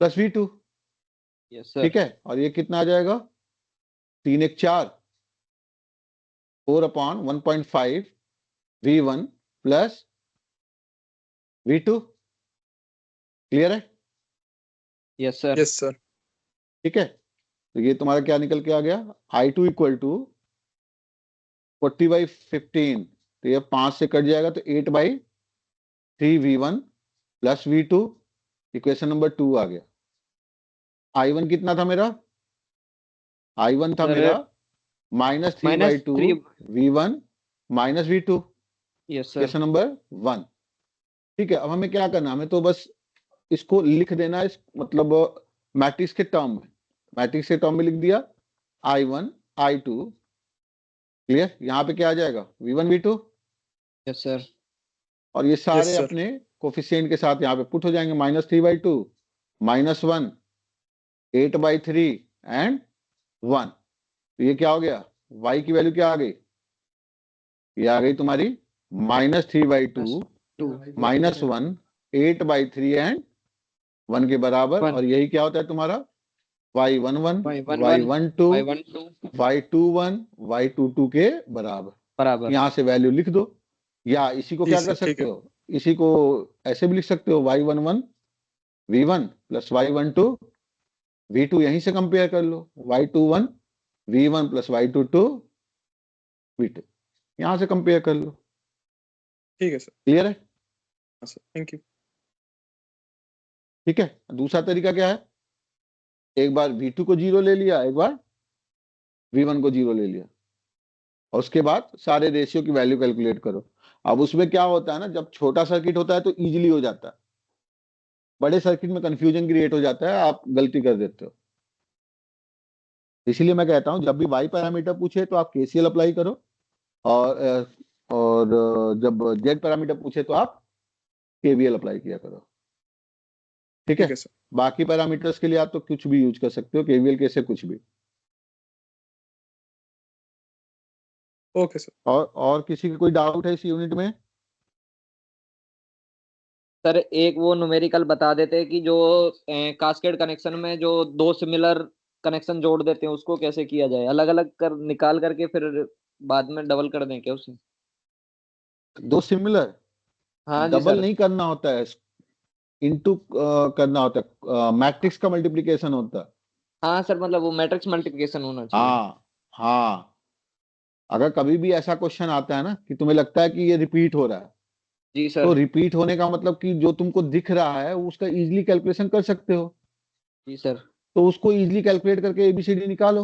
plus V2। Yes sir. ठीक है, और ये कितना आ जाएगा, 3 1 4 4 upon 1.5 V1 plus V2। Clear है? Yes sir. Yes sir. ठीक है, तो ये तुम्हारा क्या निकल के आ गया, I2 इक्वल टू 40/15। तो ये 5 से कट जाएगा तो 8/3V1 plus V2। Equation number 2 आ गया। I1 कितना था मेरा, I1 था सर, मेरा minus 3/2 -3। V1 minus V2। Yes sir. Equation number 1। ठीक है, अब हमें क्या करना, हमें तो बस इसको लिख देना है, मतलब मैट्रिक्स के टर्म में। मैट्रिक्स के टर्म में लिख दिया I1 I2। क्लियर? यहाँ पे क्या आ जाएगा, V1 V2 यस सर। और ये सारे sir. अपने कोफिशिएंट के साथ यहाँ पे पुट हो जाएंगे, -3/2 -1 8/3 एंड 1। तो ये क्या हो गया, y की वैल्यू क्या आ गई, ये आ गई तुम्हारी -3/2 2 -1 8/3 एंड 1 के बराबर, वन। और यही क्या होता है तुम्हारा y11 y11 y12 y12 y21 y22 के बराबर। बराबर। यहाँ से वैल्यू लिख दो, या इसी को जी क्या सर, कर ठीक सकते है। हो, इसी को ऐसे भी लिख सकते हो, y11 v1 plus y12 v2, यहीं से कंपेयर कर लो, y21 v1 plus y22 v2, यहां से कंपेयर कर लो। ठीक है सर। क्लियर है? हाँ सर, थैंक यू। ठीक है। दूसरा तरीका क्या है, एक बार v2 को 0 ले लिया, एक बार v1 को 0 ले लिया, और उसके बाद सारे रेशियो की वैल्यू कैलकुलेट करो। अब उसमें क्या होता है ना, जब छोटा सर्किट होता है तो इजीली हो जाता है, बड़े सर्किट में कंफ्यूजन क्रिएट हो जाता है, आप गलती कर देते हो। इसीलिए मैं कहता हूं जब भी वाई पैरामीटर पूछे तो आप केसीएल अप्लाई करो, और जब जेड पैरामीटर पूछे तो आप केवीएल अप्लाई किया करो। ठीक ठीक है? है सर। बाकी पैरामीटर्स के लिए आप तो कुछ भी यूज कर सकते हो, केवीएल के से कुछ भी। Okay sir. और किसी का कोई डाउट है इस यूनिट में? सर एक वो न्यूमेरिकल बता देते हैं कि जो कास्केड कनेक्शन में जो दो सिमिलर कनेक्शन जोड़ देते हैं उसको कैसे किया जाए, अलग अलग कर निकाल करके फिर बाद में डबल कर दें क्या उसे? दो सिमिलर हाँ जी डबल सर। नहीं करना होता है, इनटू करना होता है, मैट्रिक्स का मल्टीप्लिकेशन होता है। हाँ सर, मतलब वो मैट्रिक्स मल्टीप्लिकेशन होना चाहिए। हाँ हाँ, अगर कभी भी ऐसा क्वेश्चन आता है ना कि तुम्हें लगता है कि ये रिपीट हो रहा है, जी तो सर। रिपीट होने का मतलब कि जो तुमको दिख रहा है उसका इजीली कैलकुलेशन कर सकते हो, जी सर। तो उसको इजीली कैलकुलेट करके एबीसीडी निकालो,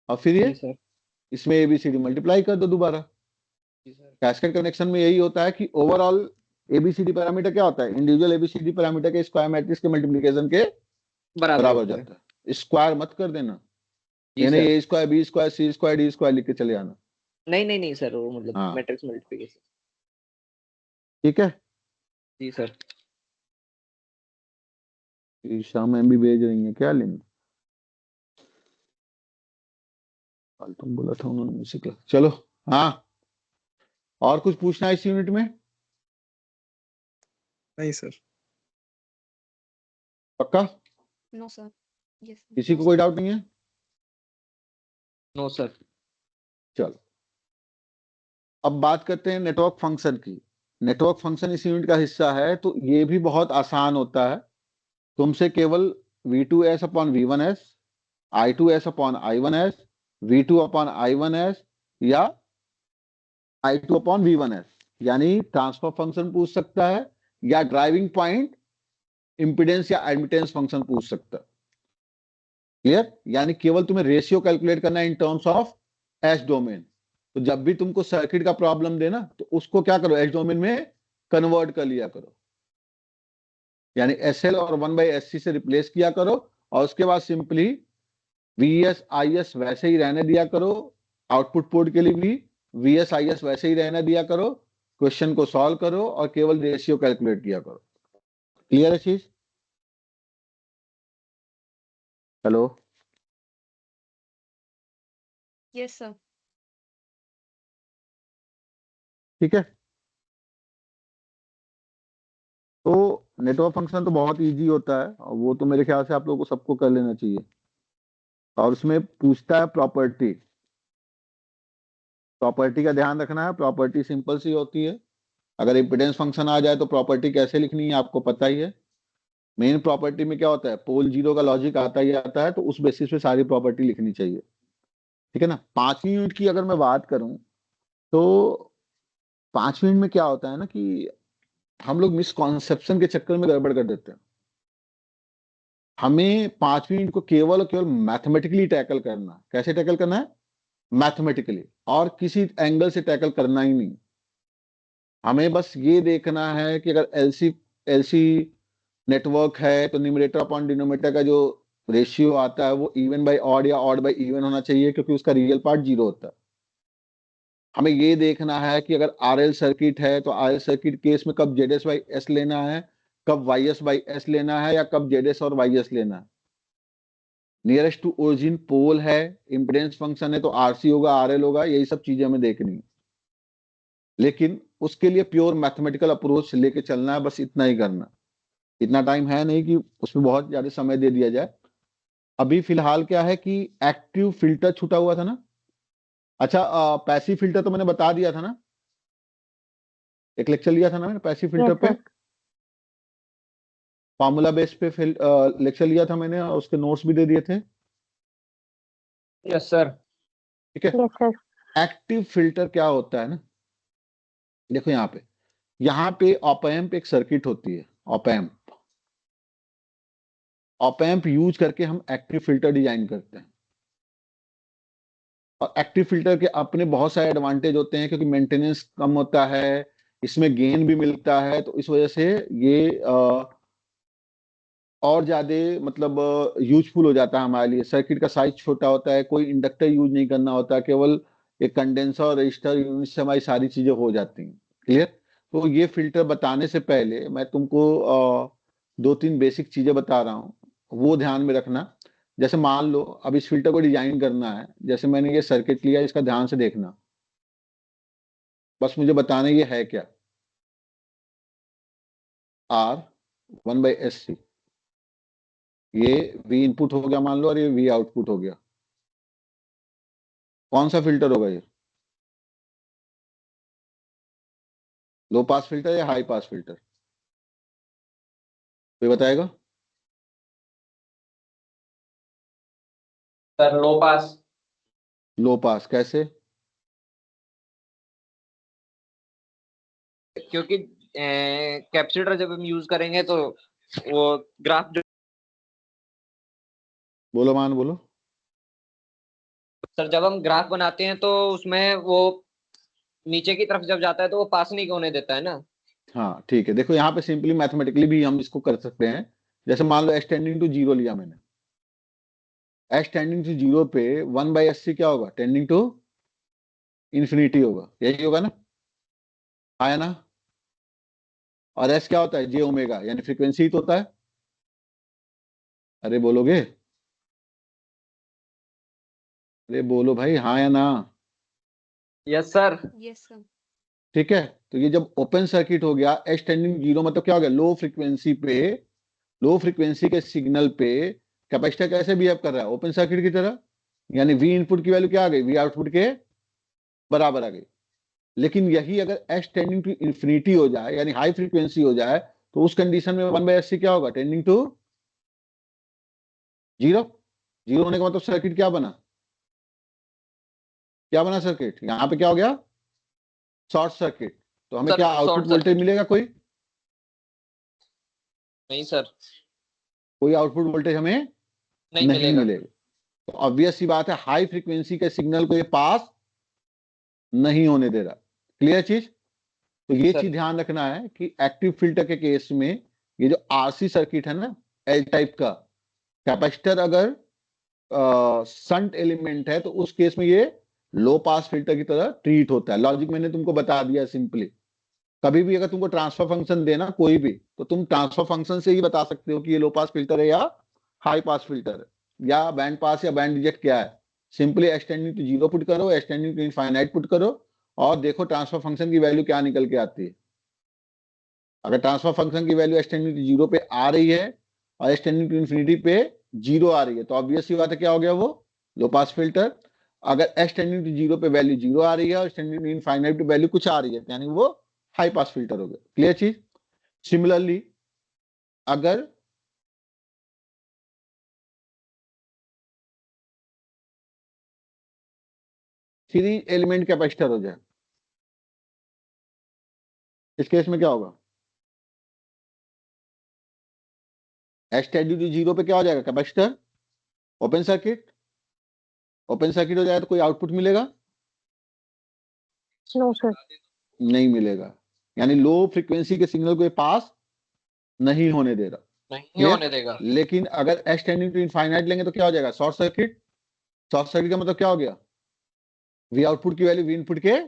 और फिर जी ये सर। इसमें एबीसीडी मल्टीप्लाई कर दो दोबारा। जी सर। कैस्केड कनेक्शन में यही होता है कि ओवरऑल एबीसीडी पैरामीटर क्या होता है, इंडिविजुअल एबीसीडी पैरामीटर के स्क्वायर मैट्रिक्स के मल्टीप्लिकेशन के बराबर बराबर होता है। जाता है। स्क्वायर मत कर देना, जी यानी सर। ए स्क्वायर बी स्क्वायर सी स्क्वायर डी स्क्वायर लिख के चले आना। नहीं नहीं नहीं सर, वो मतलब हाँ मैट्रिक्स मल्टीप्लिकेशन। ठीक है। जी सर। ईशा मैम भी भेज रही है क्या लिंक, कल तुम बोला था उन्होंने म्यूजिक क्लास। चलो हाँ, और कुछ पूछना है इस यूनिट में? नहीं सर। पक्का? No sir. यस। किसी को कोई डाउट नहीं है? No sir. चलो अब बात करते हैं नेटवर्क फंक्शन की। नेटवर्क फंक्शन इस यूनिट का हिस्सा है, तो ये भी बहुत आसान होता है। तुमसे केवल V2S upon V1S, I2S upon I1S, V2 upon I1S या I2 अपॉन V1S, यानी ट्रांसफर फंक्शन पूछ सकता है, या ड्राइविंग पॉइंट इंपिडेंस या एडमिटेंस फंक्शन पूछ सकता है। क्लियर? यानी केवल तुम्हें रेशियो कैलकुलेट करना है in terms of S domain. तो जब भी तुमको सर्किट का प्रॉब्लम देना तो उसको क्या करो, एस डोमेन में कन्वर्ट कर लिया करो, यानी एसएल और 1/SC से रिप्लेस किया करो, और उसके बाद सिंपली VS IS वैसे ही रहने दिया करो, आउटपुट पोर्ट के लिए भी VS IS वैसे ही रहने दिया करो, क्वेश्चन को सॉल्व करो और केवल रेशियो कैलकुलेट किया करो। क्लियर है चीज? हेलो? Yes sir. ठीक है। तो नेटवर्क फंक्शन तो बहुत इजी होता है, और वो तो मेरे ख्याल से आप लोगों को सबको कर लेना चाहिए। और उसमें पूछता है प्रॉपर्टी। प्रॉपर्टी का ध्यान रखना है, प्रॉपर्टी सिंपल सी होती है। अगर इम्पीडेंस फंक्शन आ जाए तो प्रॉपर्टी कैसे लिखनी है आपको पता ही है। मेन प्रॉपर्टी में क्या होता है, पोल जीरो का लॉजिक आता ही आता है, तो उस बेसिस पे सारी प्रॉपर्टी लिखनी चाहिए। ठीक है ना? 5वीं यूनिट की अगर मैं बात करूं तो 5वीं यूनिट में क्या होता है ना कि हम लोग मिसकॉन्सेप्शन के चक्कर में गड़बड़ कर देते हैं। हमें 5वीं यूनिट को केवल और केवल मैथमेटिकली टैकल करना है। कैसे टैकल करना है? मैथमेटिकली, और किसी एंगल से टैकल करना ही नहीं। हमें बस ये देखना है कि अगर एलसी नेटवर्क है तो न्यूमरेटर अपॉन डिनोमिनेटर का जो रेशियो आता है वो इवन बाय ऑड या ऑड बाय इवन होना चाहिए, क्योंकि उसका रियल पार्ट 0 होता है। हमें ये देखना है कि अगर आरएल सर्किट है तो आरएल सर्किट केस में कब जेडएस बाई एस लेना है, कब वाईएस बाई एस लेना है, या कब जेडएस और वाईएस लेना है। नियरेस्ट टू ओरिजिन पोल है, इंपिडेंस फंक्शन है तो आरसी होगा आरएल होगा, यही सब चीजें हमें देखनी है। लेकिन उसके लिए प्योर मैथमेटिकल अप्रोच लेके चलना है, बस इतना ही करना। इतना टाइम है नहीं कि उसमें बहुत ज्यादा समय दे दिया जाए। अभी फिलहाल क्या है कि एक्टिव फिल्टर छूटा हुआ था ना। अच्छा, पैसिव फिल्टर तो मैंने बता दिया था ना, एक लेक्चर लिया था ना मैंने पैसिव फिल्टर यस पे, सर। फॉर्मूला बेस पे लेक्चर लिया था मैंने और उसके नोट्स भी दे दिए थे। Yes sir. ठीक है। Yes sir. एक्टिव फिल्टर क्या होता है ना, देखो यहाँ पे ऑप एम्प एक सर्किट होती है, ऑप एम्प यूज करके हम एक्टिव फिल्टर डिजाइन करते हैं। और एक्टिव फिल्टर के अपने बहुत सारे एडवांटेज होते हैं, क्योंकि मेंटेनेंस कम होता है, इसमें गेन भी मिलता है, तो इस वजह से ये और ज्यादा मतलब यूजफुल हो जाता है हमारे लिए। सर्किट का साइज छोटा होता है, कोई इंडक्टर यूज नहीं करना होता, केवल एक कंडेंसर और रजिस्टर यूनिट से हमारी सारी चीजें हो जाती हैं। क्लियर। तो ये फिल्टर बताने से पहले मैं तुमको दो तीन बेसिक चीजें बता रहा हूँ, वो ध्यान में रखना। जैसे मान लो अब इस फिल्टर को डिजाइन करना है, जैसे मैंने ये सर्किट लिया, इसका ध्यान से देखना, बस मुझे बताना ये है क्या। R1/SC, ये V इनपुट हो गया मान लो, और ये V आउटपुट हो गया। कौन सा फिल्टर होगा ये, लो पास फिल्टर या हाई पास फिल्टर, कोई बताएगा? सर लो पास। लो पास कैसे? क्योंकि कैपेसिटर जब हम यूज करेंगे तो वो ग्राफ जो बोलो मान बोलो। सर जब हम ग्राफ बनाते हैं तो उसमें वो नीचे की तरफ जब जाता है तो वो पास नहीं होने देता है ना। हाँ ठीक है, देखो यहाँ पे सिंपली मैथमेटिकली भी हम इसको कर सकते हैं। जैसे मान लो s टेंडिंग टू जीरो लिया मैंने, s टेंडिंग टू जीरो पे 1/SC क्या होगा, टेंडिंग टू इन्फिनिटी होगा, यही होगा ना, आया ना। और s क्या होता है, j ओमेगा, यानी फ्रीक्वेंसी तो होता है। अरे बोलोगे, अरे बोलो भाई, हाँ या ना। Yes sir. Yes sir. ठीक है, तो ये जब ओपन सर्किट हो गया, s टेंडिंग जीरो मतलब क्या हो गया, लो फ्रीक्वेंसी पे, लो फ्रीक्वेंसी के सिग्नल पे कैपेसिटर कैसे बिहेव कर रहा है, ओपन सर्किट की तरह। यानी V इनपुट की वैल्यू क्या आ गई, V आउटपुट के बराबर आ गई। लेकिन यही अगर s टेंडिंग टू इंफिनिटी हो जाए, यानी हाई फ्रीक्वेंसी हो जाए, तो उस कंडीशन में 1/SC क्या होगा, टेंडिंग टू जीरो। जीरो होने का मतलब सर्किट क्या बना, क्या बना सर्किट, यहाँ पे क्या हो गया, शॉर्ट सर्किट। तो हमें सर क्या आउटपुट शॉर्ट वोल्टेज सर्किट। मिलेगा, कोई नहीं सर। कोई आउटपुट वोल्टेज हमें नहीं नहीं मिलेगा। मिलेगा। तो ऑब्वियस सी बात है, हाई फ्रीक्वेंसी के सिग्नल को ये पास नहीं होने दे रहा। क्लियर चीज। तो ये सर चीज ध्यान रखना है कि एक्टिव फिल्टर के केस में ये जो आरसी सर्किट है ना, एल टाइप का, कैपेसिटर अगर संट एलिमेंट है, तो उस केस में ये लो पास फिल्टर की तरह ट्रीट होता है। लॉजिक मैंने तुमको बता दिया सिंपली। कभी भी अगर तुमको ट्रांसफर फंक्शन देना कोई भी, तो तुम ट्रांसफर फंक्शन से ही बता सकते हो कि ये लो पास फिल्टर है या हाई पास फिल्टर है, या बैंड पास या बैंड रिजेक्ट क्या है। Simply extending to zero put करो, एक्सटेंडिंग टू इनफाइनाइट पुट करो, और देखो ट्रांसफर फंक्शन की वैल्यू क्या निकल के आती है। अगर ट्रांसफर फंक्शन की वैल्यू एक्सटेंडिंग टू जीरो पे आ रही है और एक्सटेंडिंग टू इन्फिनिटी पे जीरो आ रही है, तो ऑब्वियस सी बात है क्या हो गया वो, लो पास फिल्टर। अगर एक्सटेंडिंग टू जीरो पे वैल्यू जीरो आ रही है और एक्सटेंडिंग टू इनफाइनाइट पे वैल्यू कुछ आ रही है, यानी वो हाई पास फिल्टर हो गया। क्लियर चीज। सिमिलरली अगर सीरीज एलिमेंट कैपेसिटर हो जाए, इस केस में क्या होगा, एक्सटेंडिंग टू जीरो पे क्या हो जाएगा, capacitor open circuit, open circuit हो जाए तो कोई आउटपुट मिलेगा, नो सर। नहीं मिलेगा। यानी लो फ्रीक्वेंसी के सिग्नल को ये पास नहीं होने दे रहा। नहीं होने देगा। लेकिन अगर एक्स टेंडिंग टू इनफाइनाइट लेंगे तो क्या हो जाएगा, शॉर्ट सर्किट। शॉर्ट सर्किट का मतलब क्या हो गया, वी आउटपुट की वैल्यू वी इनपुट के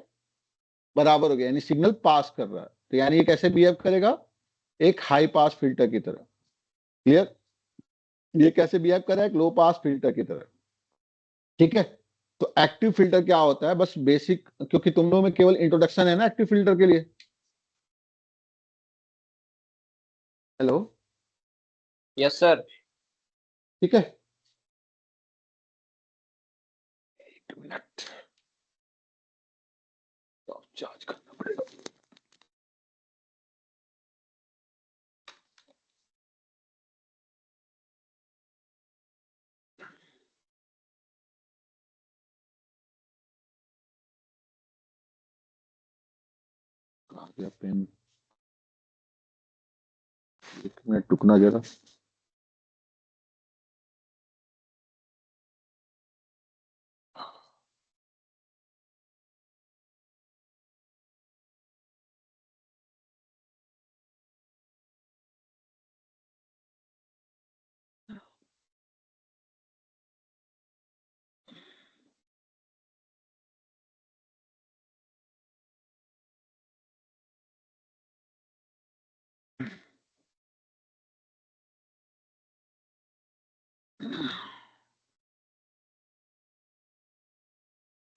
बराबर हो गया, यानी सिग्नल पास कर रहा है। तो यानी ये कैसे बिहेव करेगा, एक हाई पास फिल्टर की तरह। क्लियर। ये कैसे बिहेव कर रहा है, एक लो पास फिल्टर की तरह। ठीक है। तो एक्टिव फिल्टर क्या होता है, बस बेसिक, क्योंकि तुम लोगों में केवल इंट्रोडक्शन है ना एक्टिव फिल्टर के लिए। हेलो। Yes sir. ठीक है, एक मिनट चार्ज करना पड़ेगा। कहाँ गया पेन? एक मिनट रुकना जरा।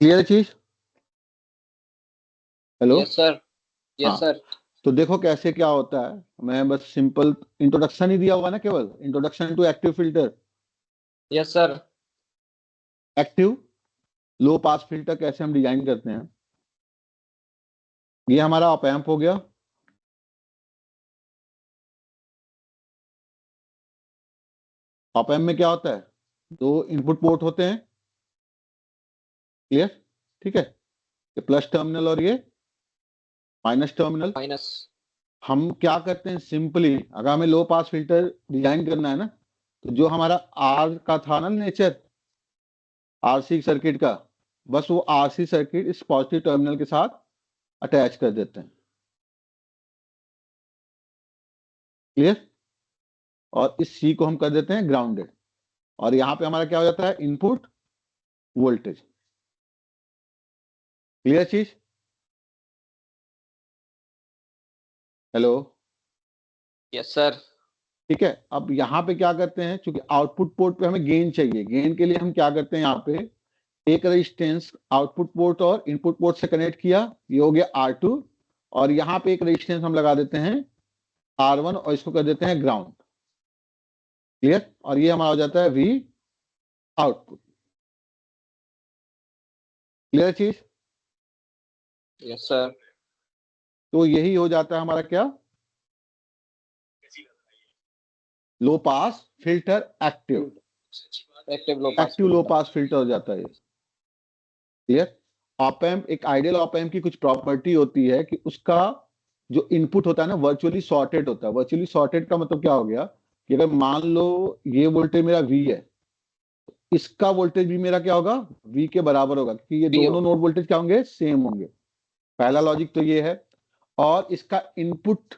क्लियर है चीज? हेलो? Yes sir. यस हाँ, सर। तो देखो कैसे क्या होता है। मैं बस सिंपल इंट्रोडक्शन ही दिया हुआ ना, केवल introduction to active filter. Yes sir. Active low pass filter कैसे हम डिजाइन करते हैं। ये हमारा ऑप एम्प हो गया। ऑप एम्प में क्या होता है, दो इनपुट पोर्ट होते हैं। क्लियर? ठीक है, ये प्लस टर्मिनल और ये माइनस टर्मिनल। माइनस। हम क्या करते हैं सिंपली, अगर हमें लो पास फिल्टर डिजाइन करना है ना, तो जो हमारा आर का था ना नेचर, आरसी सर्किट का, बस वो आरसी सर्किट इस पॉजिटिव टर्मिनल के साथ अटैच कर देते हैं। क्लियर? और इस सी को हम कर देते हैं ग्राउंडेड, और यहां पे हमारा क्या हो जाता है, इनपुट वोल्टेज। क्लियर चीज? हेलो? Yes sir. ठीक है, अब यहाँ पे क्या करते हैं, क्योंकि आउटपुट पोर्ट पे हमें गेन चाहिए, गेन के लिए हम क्या करते हैं, यहाँ पे एक रेजिस्टेंस आउटपुट पोर्ट और इनपुट पोर्ट से कनेक्ट किया, ये हो गया R2, और यहाँ पे एक रेजिस्टेंस हम लगा देते हैं R1 और इसको कर देते हैं ग्राउंड। क्लियर? और ये हमारा हो जाता है V आउटपुट। क्लियर चीज? यस सर। तो यही हो जाता है हमारा क्या, low pass filter active. Active low pass active low pass filter हो जाता है ये। क्लियर? ऑप एम्प, एक आइडियल ऑप एम्प की कुछ प्रॉपर्टी होती है कि उसका जो इनपुट होता है ना वर्चुअली सॉर्टेड होता है। वर्चुअली सॉर्टेड का मतलब क्या हो गया, कि अगर मान लो ये वोल्टेज मेरा V है, इसका वोल्टेज भी मेरा क्या होगा, V के बराबर होगा, क्योंकि ये दोनों नोड वोल्टेज क्या होंगे, सेम होंगे। पहला लॉजिक तो ये है। और इसका इनपुट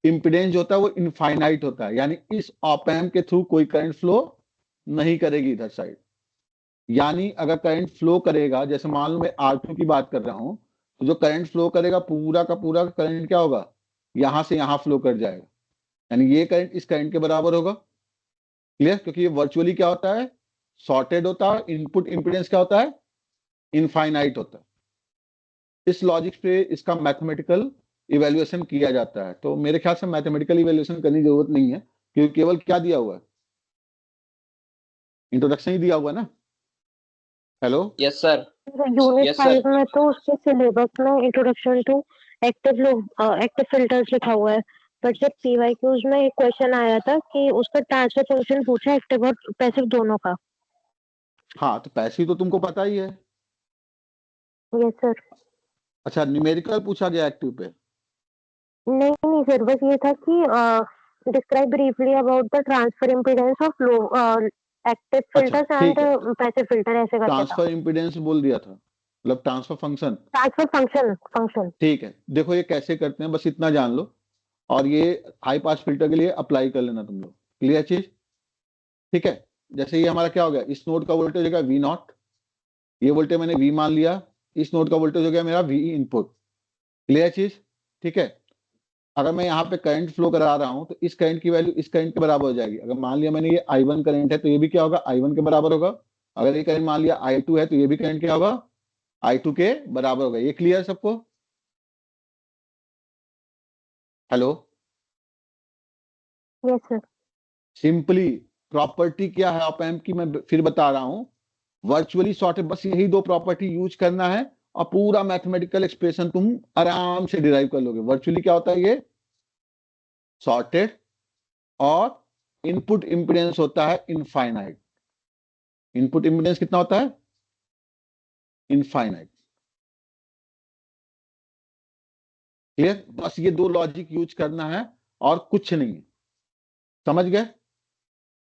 इंपिडेंस जो होता है वो इनफाइनाइट होता है, यानी इस ऑप एम्प के थ्रू कोई करंट फ्लो नहीं करेगी इधर साइड। यानी अगर करंट फ्लो करेगा, जैसे मान लो मैं R2 की बात कर रहा हूं, तो जो करंट फ्लो करेगा पूरा का पूरा करंट क्या होगा, यहां से यहां फ्लो कर जाएगा, यानी ये करंट इस करंट के बराबर होगा। क्लियर? क्योंकि ये वर्चुअली क्या होता है, सॉर्टेड होता है। इनपुट इंपिडेंस क्या होता है, इनफाइनाइट होता है। इस लॉजिक पे इसका मैथमेटिकल इवेल्युएशन किया जाता है। तो मेरे ख्याल से मैथमेटिकल इवेल्युएशन करने की जरूरत नहीं है, क्योंकि केवल क्या दिया हुआ है, इंट्रोडक्शन ही दिया हुआ है ना। Hello? Yes sir. Unit yes 5 sir. में तो उसके सिलेबस में इंट्रोडक्शन टू एक्टिव फिल्टर्स लिखा हुआ है, बट जब पीवाईक्यूज में एक क्वेश्चन आया था कि उसका ट्रांसफर फंक्शन पूछा एक्टिव और पैसिव दोनों का। हाँ, तो पैसिव तो तुमको पता ही है। Yes sir. अच्छा, न्यूमेरिकल पूछा गया एक्टिव पे? नहीं सर, बस ये था कि describe briefly about the transfer impedance of low active अच्छा फिल्टर्स ठीक एंड है, पैसिव फिल्टर ऐसे करके था। ट्रांसफर इम्पीडेंस बोल दिया था, मतलब ट्रांसफर फंक्शन। Transfer function. ठीक है, देखो ये कैसे करते हैं बस इतना जान लो, और ये हाई पास फिल्टर के लिए अप्लाई कर लेना तुम लोग। क्लियर चीज? ठीक है, जैसे ये हमारा क्या हो गया, इस नोड का वोल्टेज होगा V0, ये वोल्टेज मैंने V मान लिया, इस नोड का वोल्टेज हो गया मेरा V इनपुट। क्लियर चीज? ठीक है, अगर मैं यहाँ पे करंट फ्लो करा रहा हूं, तो इस करंट की वैल्यू इस करंट के बराबर हो जाएगी। अगर मान लिया मैंने ये I1 करंट है, तो ये भी क्या होगा, I1 के बराबर होगा। अगर ये करंट मान लिया I2 है, तो ये भी करंट क्या होगा, I2 के बराबर होगा। ये क्लियर सबको? Hello? Yes sir. Simply property क्या है ऑप एम्प की, मैं फिर बता रहा हूं, वर्चुअली सॉर्टेड, बस यही दो प्रॉपर्टी यूज करना है और पूरा मैथमेटिकल एक्सप्रेशन तुम आराम से डिराइव कर लोगे। वर्चुअली क्या होता है, ये सॉर्टेड, और इनपुट इंपीडेंस होता है इनफाइनाइट। इनपुट इंपीडेंस कितना होता है, इनफाइनाइट। क्लियर, बस ये दो लॉजिक यूज करना है और कुछ नहीं है, समझ गए।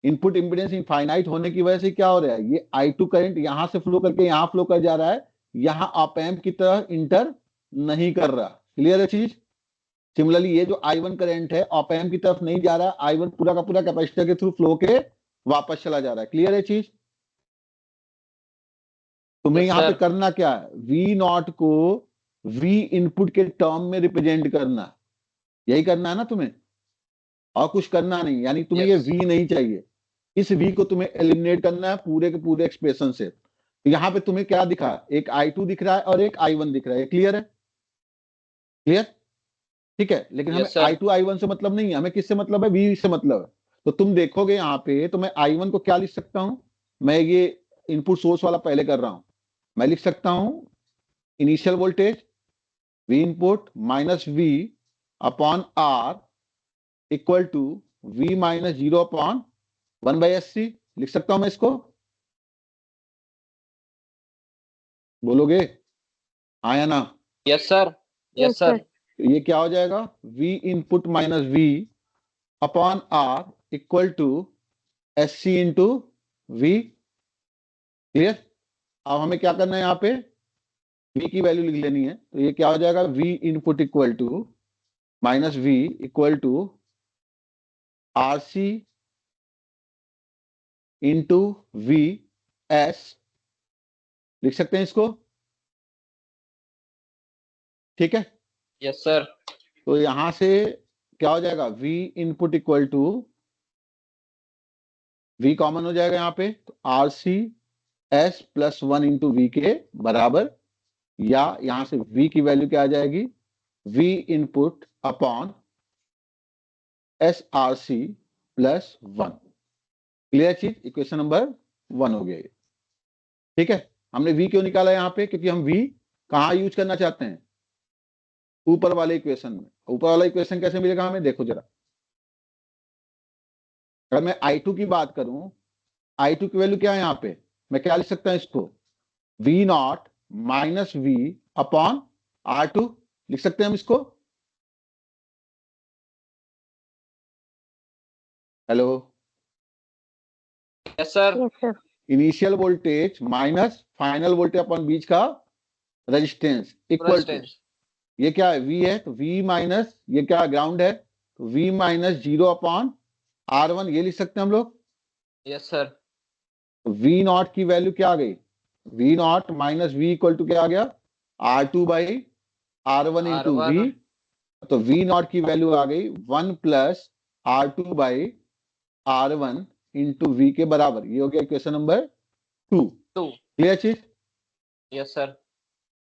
इनपुट इंपीडेंस इनफाइनाइट होने की वजह से क्या हो रहा है, ये I2 करंट यहां से फ्लो करके यहां फ्लो कर जा रहा है, यहां ऑप एम्प की तरह इंटर नहीं कर रहा। क्लियर है चीज। सिमिलरली ये जो I1 करंट है ऑप एम्प की तरफ नहीं जा रहा है, I1 पूरा का पूरा कैपेसिटर के थ्रू फ्लो के वापस चला जा रहा है। क्लियर है चीज। तुम्हें Yes, यहाँ पे sir. करना क्या है, V नॉट को V इनपुट के टर्म में रिप्रेजेंट करना, यही करना है ना तुम्हें, और कुछ करना नहीं। यानी तुम्हें Yes. ये V नहीं चाहिए, इस V को तुम्हें एलिमिनेट करना है पूरे के पूरे एक्सप्रेशन से। तो यहाँ पे तुम्हें क्या दिखा, एक I2 दिख रहा है और एक I1 दिख रहा है। क्लियर है, क्लियर, ठीक है। लेकिन हमें Yes, sir. I2 I1 से मतलब नहीं है, हमें किससे मतलब है, V से मतलब है। तो तुम देखोगे यहाँ पे, तो मैं I1 को क्या लिख सकता हूं, मैं ये इनपुट सोर्स वाला पहले कर रहा हूं, मैं लिख सकता हूं initial voltage V input minus V upon R equal to V minus 0 upon 1/SC। लिख सकता हूं मैं इसको, बोलोगे हाँ या ना। Yes, sir. Yes, Yes, sir. sir. ये क्या हो जाएगा, V input minus V upon R equal to SC into V। Clear. अब हमें क्या करना है, यहाँ पे V की वैल्यू लिख लेनी है। तो ये क्या हो जाएगा, V input equal to minus V equal to RC into V S। लिख सकते हैं इसको, ठीक है। Yes, sir. तो यहां से क्या हो जाएगा, V input equal to V common हो जाएगा यहाँ पे, तो RC S plus 1 into V के बराबर, या यहां से V की वैल्यू क्या आ जाएगी, V input upon SRC plus 1। Clear चीज, इक्वेशन नंबर 1 हो गया ये, ठीक है। हमने V क्यों निकाला यहाँ पे, क्योंकि हम V कहाँ यूज करना चाहते हैं, ऊपर वाले इक्वेशन में। ऊपर वाला इक्वेशन कैसे मिलेगा हमें, देखो जरा। अगर मैं I2 की बात करूं, I2 की वैल्यू क्या है यहाँ पे, मैं क्या लिख सकता हूं इसको, V not minus V upon R2। लिख सकते हैं हम इसको, hello. Yes, sir. Yes, sir. Initial voltage minus final voltage upon बीच का रेजिस्टेंस इक्वल टू, Resistance. ये क्या है, V है, तो V माइनस, ये क्या ग्राउंड है, तो V माइनस 0 अपॉन R1, ये लिख सकते हैं हम लोग। Yes, sir. V नॉट की वैल्यू क्या आ गई, V not minus V equal to क्या आ गया, R2 by R1 into R1. V। तो V नॉट की वैल्यू आ गई 1 plus R2 by R1 into V के बराबर। ये हो गया इक्वेशन नंबर 2। 2. क्लियर चीज, Yes, sir.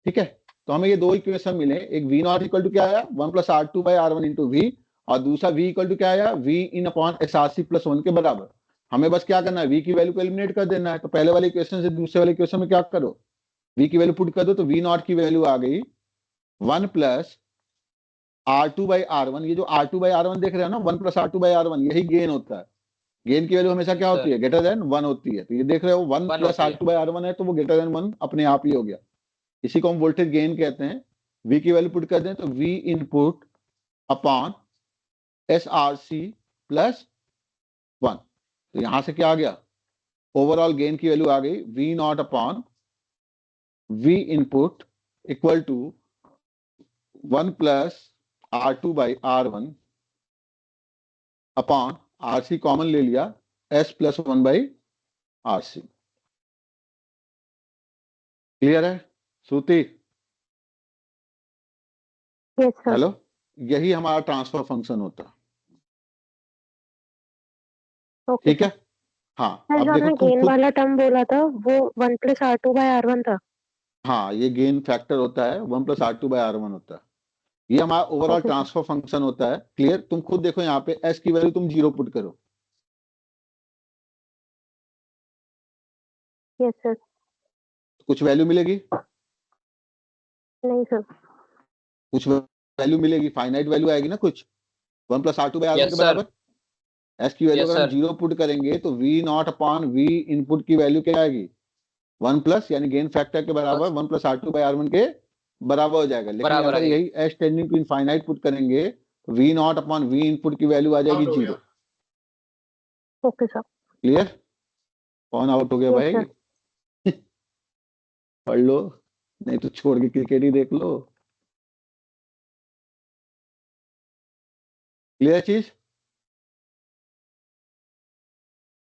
ठीक है। तो हमें ये दो इक्वेशन मिले, एक V नॉट इक्वल टू क्या आया 1 plus R2 by R1 into V, और दूसरा V इक्वल टू क्या आया, V इन अपॉन SRC प्लस 1 के बराबर। हमें बस क्या करना है, V की वैल्यू को एलिमिनेट कर देना है। तो पहले वाले इक्वेशन से दूसरे वाले इक्वेशन में क्या करो, V की वैल्यू पुट कर दो, तो V नॉट की वैल्यू आ गई 1 प्लस R2 बाई R1। ये जो R2 बाई R1 देख रहे हो ना, 1 प्लस R2 बाई R1, यही गेन होता है। गेन की वैल्यू हमेशा क्या होती है, ग्रेटर देन 1 होती है। तो ये देख रहे हो 1 प्लस R2 बाई R1 है, तो वो ग्रेटर देन 1 अपने आप ही हो गया। इसी को हम वोल्टेज गेन कहते हैं। V की वैल्यू पुट कर दें, तो V input upon SRC plus 1। तो यहां से क्या आ गया, ओवरऑल गेन की वैल्यू आ गई V naught upon V input equal to 1 plus R2 by R1 upon RC common ले लिया, S plus 1 by RC। Clear है श्रुति, Yes, sir. हेलो। यही हमारा ट्रांसफर फंक्शन होता है, Okay, ठीक sir. है। हाँ, सर अब जो देखो आपने तुम गेन खुद, वाला टर्म बोला था वो 1 प्लस R2 बाय R1 था। हाँ ये गेन फैक्टर होता है 1 प्लस R2 बाई R1 होता है। ये हमारा overall Okay, sir. Transfer function होता है। क्लियर, तुम खुद देखो यहाँ पे S की वैल्यू तुम 0 पुट करो, यस सर। कुछ वैल्यू मिलेगी, नहीं सर। कुछ वैल्यू मिलेगी, फाइनाइट वैल्यू आएगी ना कुछ, 1 + R2 R1 यस के सर। बराबर। एस की वैल्यू यस अगर हम सर। 0 पुट करेंगे तो V naught upon V input की वैल्यू क्या आएगी, 1+ यानी गेन फैक्टर के बराबर 1 + R2 R1 के बराबर हो जाएगा। लेकिन बराबर अगर आएगी। यही S tending to infinite put करेंगे तो V naught upon V input की वैल्यू आ जाएगी 0। Okay sir. क्लियर? कौन आउट हो गया यस भाई? सर। पढ़ लो, नहीं तो छोड़ के क्रिकेट ही देख लो। क्लियर चीज?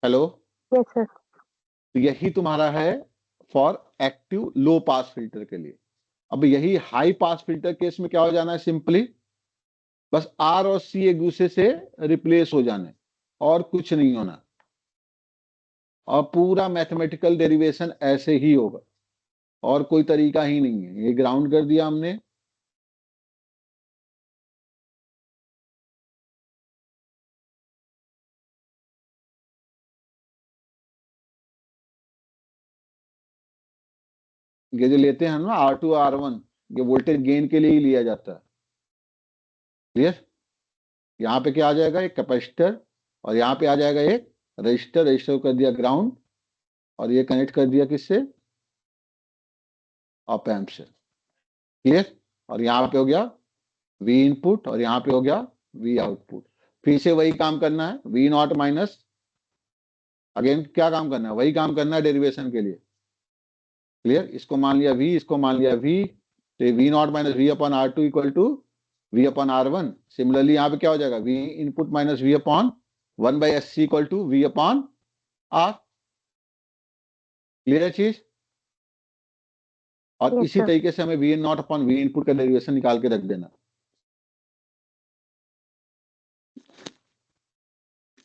हेलो? Yes sir. तो यही तुम्हारा है for active low pass filter के लिए। अब यही हाई पास फिल्टर केस में क्या हो जाना है, सिंपली बस आर और सी एक दूसरे से रिप्लेस हो जाने, और कुछ नहीं होना, और पूरा मैथमेटिकल डेरिवेशन ऐसे ही होगा, और कोई तरीका ही नहीं है। ये ग्राउंड कर दिया हमने, ये जो लेते हैं ना R2 R1, ये वोल्टेज गेन के लिए ही लिया जाता है। क्लियर? यहाँ पे क्या आ जाएगा, एक कैपेसिटर, और यहाँ पे आ जाएगा एक रजिस्टर, रजिस्टर कर दिया ग्राउंड, और ये कनेक्ट कर दिया किससे, ऑप एम्प से। क्लियर? और यहाँ पे हो गया V इनपुट, और यहाँ पे हो गया V आउटपुट। फिर से वही काम करना है, V नॉट माइनस, अगेन क्या काम करना है, वही काम करना है डेरिवेशन के लिए। क्लियर? इसको मान लिया V, इसको मान लिया V, तो V not minus V upon R2 equal to V upon R1। Similarly यहाँ पे क्या हो जाएगा, V input minus V upon 1/SC equal to V upon R। Clear है चीज? और यस इसी सर। तरीके से हमें V naught upon V input का डेरिवेशन निकाल के रख देना।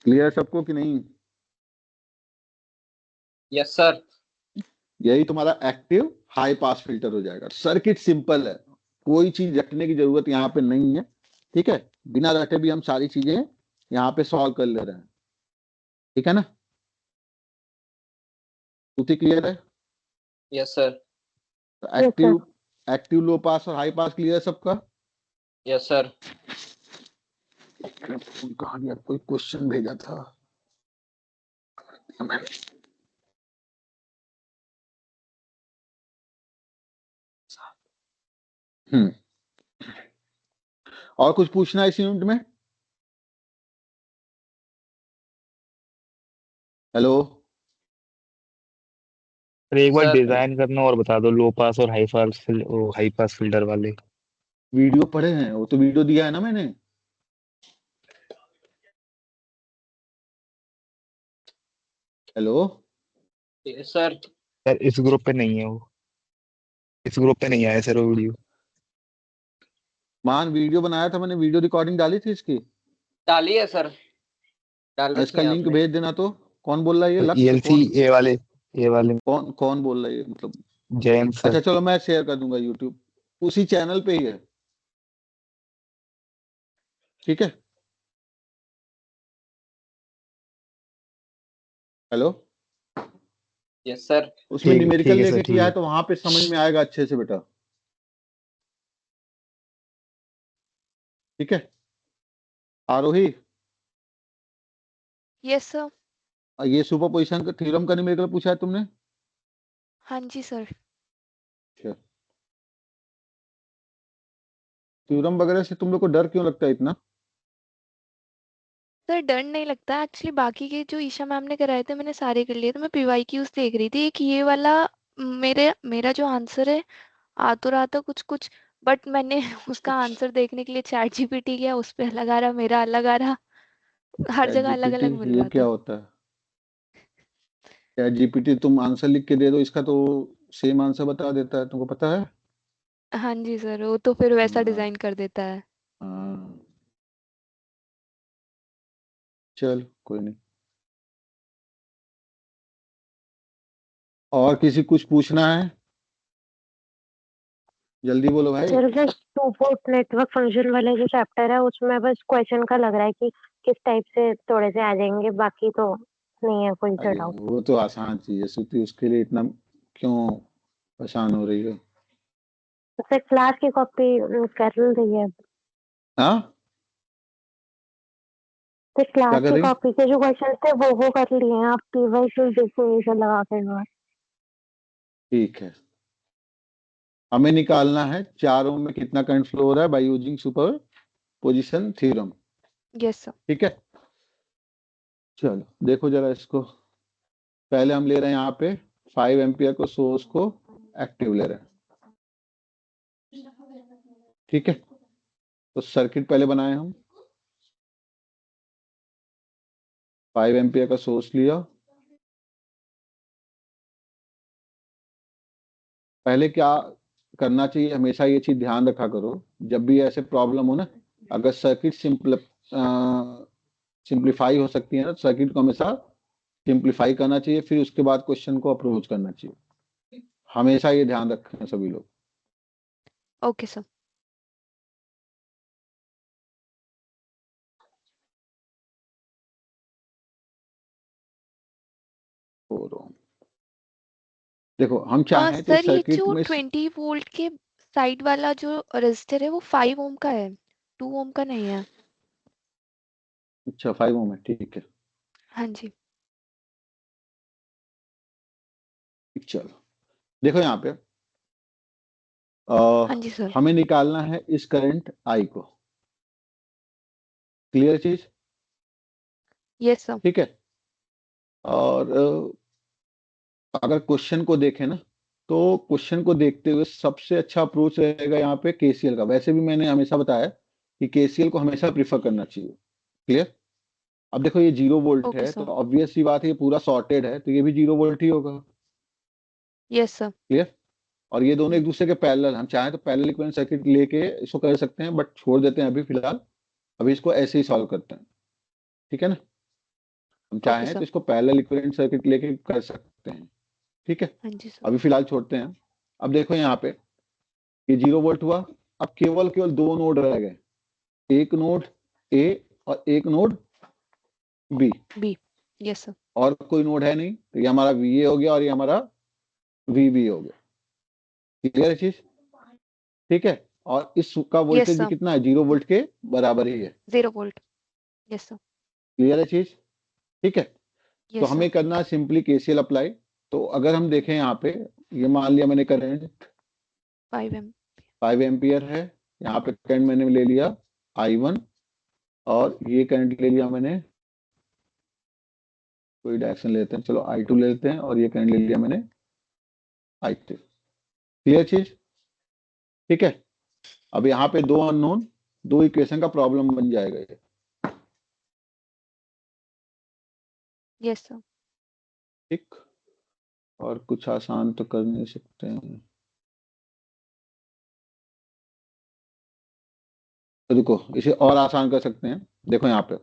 क्लियर सबको कि नहीं? Yes sir. यही तुम्हारा एक्टिव हाई पास फिल्टर हो जाएगा। सर्किट सिंपल है, कोई चीज रटने की जरूरत यहाँ पे नहीं है। ठीक है, बिना रटे भी हम सारी चीजें यहाँ पे सॉल्व कर ले रहे हैं। ठीक है ना? श्रुति क्लियर है? Yes sir. तो यस सर। एक्टिव लो पास और हाई पास क्लियर है सबका? Yes sir. कहा गया, कोई क्वेश्चन भेजा था मैंने। और कुछ पूछना है इस यूनिट में? हेलो? अरे एक बार सर डिजाइन करना और बता दो, लो पास और हाई पास फिल्टर वाले। वीडियो पढ़े हैं, वो तो वीडियो दिया है ना मैंने। हेलो? Yes sir. सर इस ग्रुप पे नहीं है वो, इस ग्रुप पे नहीं आया सर वो वीडियो। मान वीडियो बनाया था मैंने, वीडियो रिकॉर्डिंग डाली थी इसकी। डाली है सर, डाल रखी इसका है लिंक आपने। भेज देना। तो कौन बोल रहा है, ये लक्ष्य ELC कौन, ए वाले कौन कौन बोल रहा है ये, मतलब? जयंत सर। अच्छा चलो, मैं शेयर कर दूंगा यूट्यूब, उसी चैनल पे ही है। ठीक है? हेलो? Yes sir. उसमें ठीक न्यूमेरिकल है सर, लेके ठीक किया है है। तो वहां पे समझ में आएगा अच्छे से बेटा। ठीक है? आरोही, यस सर। ये सुपरपोजिशन का थ्योरम का न्यूमेरिकल पूछा है तुमने? हाँ जी सर। अच्छा, थ्योरम वगैरह से तुम लोग को डर क्यों लगता है इतना? सर डर नहीं लगता एक्चुअली, बाकी के जो ईशा मैम ने कराए थे मैंने सारे कर लिए, तो मैं PYQs देख रही थी। एक ये वाला मेरे मेरा जो आंसर है आ तो रहा था कुछ कुछ, बट मैंने उसका आंसर देखने के लिए ChatGPT किया, उस पे अलग आ रहा, मेरा अलग आ रहा, हर चैट जगह अलग जीपीटी अलग मिल ये रहा क्या था। होता है? चैट जीपीटी तुम आंसर लिख के दे दो इसका तो सेम आंसर बता देता है, तुमको पता है? हाँ जी सर, वो तो फिर वैसा हाँ डिजाइन कर देता है। हाँ, चल कोई नहीं। और किसी कुछ पूछना है? जल्दी बोलो भाई। सर बस टू पोर्ट नेटवर्क फंक्शन वाला जो चैप्टर है उसमें बस क्वेश्चन का लग रहा है कि किस टाइप से थोड़े से आ जाएंगे, बाकी तो नहीं है कोई सा अरे डाउट। वो तो आसान चीज है श्रुति, उसके लिए इतना क्यों परेशान हो रही हो? सर क्लास की कॉपी कर रही है। हाँ, तो क्या क्लास कर की रही? कॉपी के जो क्वेश्चन थे वो कर लिए हैं। आप पीवाई क्यूज देखो ये सब लगा के एक बार। ठीक है, हमें निकालना है 4 ओम में कितना करंट फ्लो हो रहा है by using super position theorem. Yes sir. ठीक है, चलो देखो जरा इसको। पहले हम ले रहे हैं यहाँ पे 5 एम्पियर को सोर्स को एक्टिव ले रहे हैं। ठीक है, तो सर्किट पहले बनाए हम। 5 एम्पियर का सोर्स लिया। पहले क्या करना चाहिए, हमेशा ये चीज ध्यान रखा करो, जब भी ऐसे प्रॉब्लम हो ना, अगर सर्किट सिंप्लीफाई हो सकती है ना, सर्किट को हमेशा सिंप्लीफाई करना चाहिए, फिर उसके बाद क्वेश्चन को अप्रोच करना चाहिए। हमेशा ये ध्यान रखें सभी लोग। Okay sir. देखो हम चाहें तो इस सर ये सर्किट जो में 20 वोल्ट के साइड वाला जो रजिस्टर है वो 5 ओम का है, 2 ओम का नहीं है। अच्छा 5 ओम है, ठीक है। हाँ जी। चलो देखो यहाँ पे हाँ जी सर। हमें निकालना है इस करंट आई को। क्लियर चीज? यस सर। ठीक है, और अगर क्वेश्चन को देखें ना, तो क्वेश्चन को देखते हुए सबसे अच्छा अप्रोच रहेगा यहाँ पे केसीएल का। वैसे भी मैंने हमेशा बताया कि केसीएल को हमेशा प्रिफर करना चाहिए। क्लियर? अब देखो ये 0 वोल्ट ओके है, तो सर। ऑब्वियस सी बात है, ये पूरा सॉर्टेड है, तो ये भी 0 वोल्ट ही होगा। Yes sir. क्लियर? और ये दोनों एक दूसरे के पैरेलल, हम चाहें तो पैरेलल इक्विवेलेंट सर्किट लेके इसको कर सकते हैं, बट छोड़ देते हैं अभी फिलहाल। अभी इसको ऐसे ही सॉल्व करते हैं। ठीक है ना? हम ओके चाहें तो सर। इसको पैरेलल इक्विवेलेंट सर्किट लेके कर सकते हैं। ठीक है, हाँ जी सर। अभी फिलहाल छोड़ते हैं। अब देखो यहाँ पे ये 0 वोल्ट हुआ। अब केवल केवल 2 नोड रह गए, एक नोड ए और एक node B. B. Yes sir. और कोई नोड है नहीं, तो ये हमारा वी ए हो गया और ये हमारा वी बी हो गया। क्लियर है चीज? ठीक है, और इसका यस वोल्टेज भी सर। कितना है, 0 वोल्ट के बराबर ही है। 0 वोल्ट। Yes sir. क्लियर है चीज? ठीक है, तो यस सर। हमें करना है सिंपली केसीएल अप्लाई। तो अगर हम देखें यहाँ पे, ये मान लिया मैंने करंट 5 एम। 5 एम्पियर है। यहाँ पे करंट मैंने ले लिया I1, और ये करंट ले लिया मैंने, कोई डायरेक्शन लेते हैं, चलो I2 ले लेते हैं, और ये करंट ले लिया मैंने I3। क्लियर चीज? ठीक है, अब यहाँ पे 2 अननोन, 2 इक्वेशन का प्रॉब्लम बन जाएगा ये। Yes sir. ठीक, और कुछ आसान तो कर नहीं सकते हैं। तो देखो इसे और आसान कर सकते हैं। देखो यहाँ पे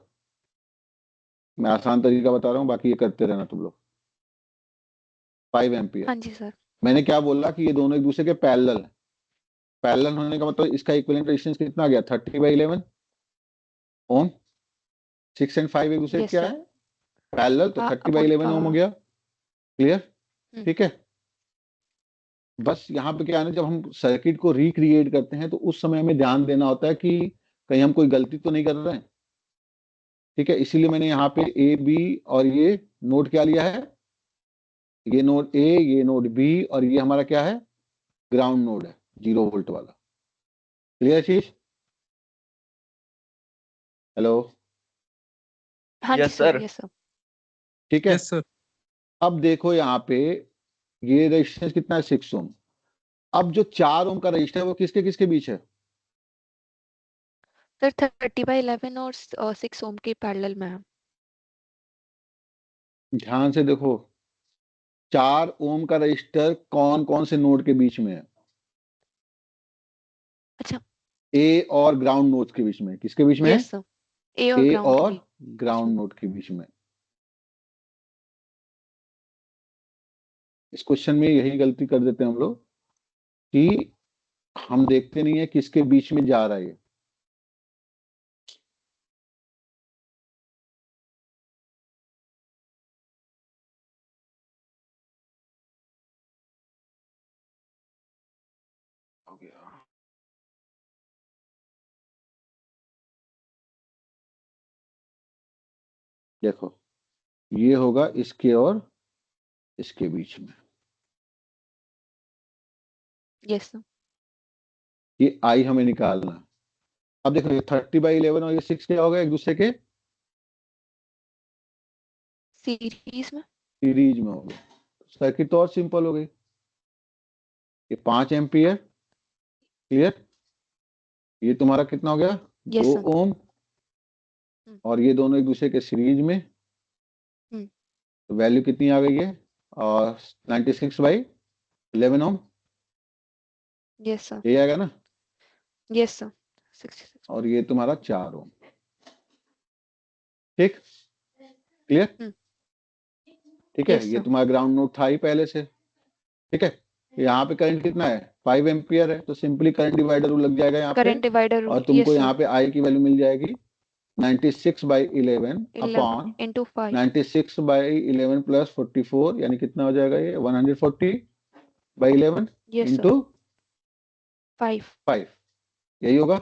मैं आसान तरीका बता रहा हूँ, बाकी ये करते रहना तुम लोग। 5 एम्पियर, हाँ जी सर। मैंने क्या बोला कि ये दोनों एक दूसरे के पैरेलल है। पैरेलल होने का मतलब इसका इक्विवेलेंट रेजिस्टेंस कितना आ गया, 30/11 ओम। 6 एंड 5 एक दूसरे के यस क्या सर। है, पैरेलल, तो 30/11 ओम हो गया। क्लियर? ठीक है, बस यहाँ पे क्या है ना, जब हम सर्किट को रिक्रिएट करते हैं तो उस समय हमें ध्यान देना होता है कि कहीं हम कोई गलती तो नहीं कर रहे हैं। ठीक है, इसीलिए मैंने यहाँ पे ए बी और ये नोड क्या लिया है, ये नोड ए, ये नोड बी, और ये हमारा क्या है, ग्राउंड नोड है 0 वोल्ट वाला। क्लियर चीज? हेलो? हाँ जी yes sir. Sir. Yes sir. ठीक है, यस सर। अब देखो यहाँ पे ये रेजिस्टेंस कितना है, 6 ओम। अब जो 4 ओम का रजिस्टर है वो किसके किसके बीच है, सर 30/11 और 6 ओम के पैरेलल में है। ध्यान से देखो। 4 ओम का रजिस्टर कौन कौन से नोड के बीच में है, अच्छा। ए और ग्राउंड नोड के बीच में। किसके बीच में है, यस सर। ए और ए ग्राउंड के और बीच ग्राउंड में। नोड के बीच में। इस क्वेश्चन में यही गलती कर देते हैं हम लोग कि हम देखते नहीं है किसके बीच में जा रहा है ये। गया। देखो ये होगा इसके और इसके बीच में, यस सर। ये आई हमें निकालना है। अब देखो ये 30/11 और ये 6 क्या होगा, एक दूसरे के सीरीज में। सीरीज में हो गए। सर्किट तो और सिंपल हो गई, ये 5 एम्पियर, क्लियर। ये तुम्हारा कितना हो गया, यस 2 सर। ओम, और ये दोनों एक दूसरे के सीरीज में, तो वैल्यू कितनी आ गई है, और 96/11 ओम, यस सर। ये आएगा ना। Yes sir. 66। और ये तुम्हारा 4 ओम, ठीक, क्लियर। ठीक है, Yes, ये sir. तुम्हारा ग्राउंड नोड था ही पहले से, ठीक है। यहाँ पे करंट कितना है, 5 एम्पियर है, तो सिंपली करंट डिवाइडर रूल लग जाएगा यहाँ पे, Current divider और rule. Yes, तुमको sir. यहाँ पे आई की वैल्यू मिल जाएगी 96/11 अपॉन into 5. 96/11 प्लस 44, यानी कितना हो जाएगा ये 140/11 Yes, sir. इंटू 5. 5, यही होगा।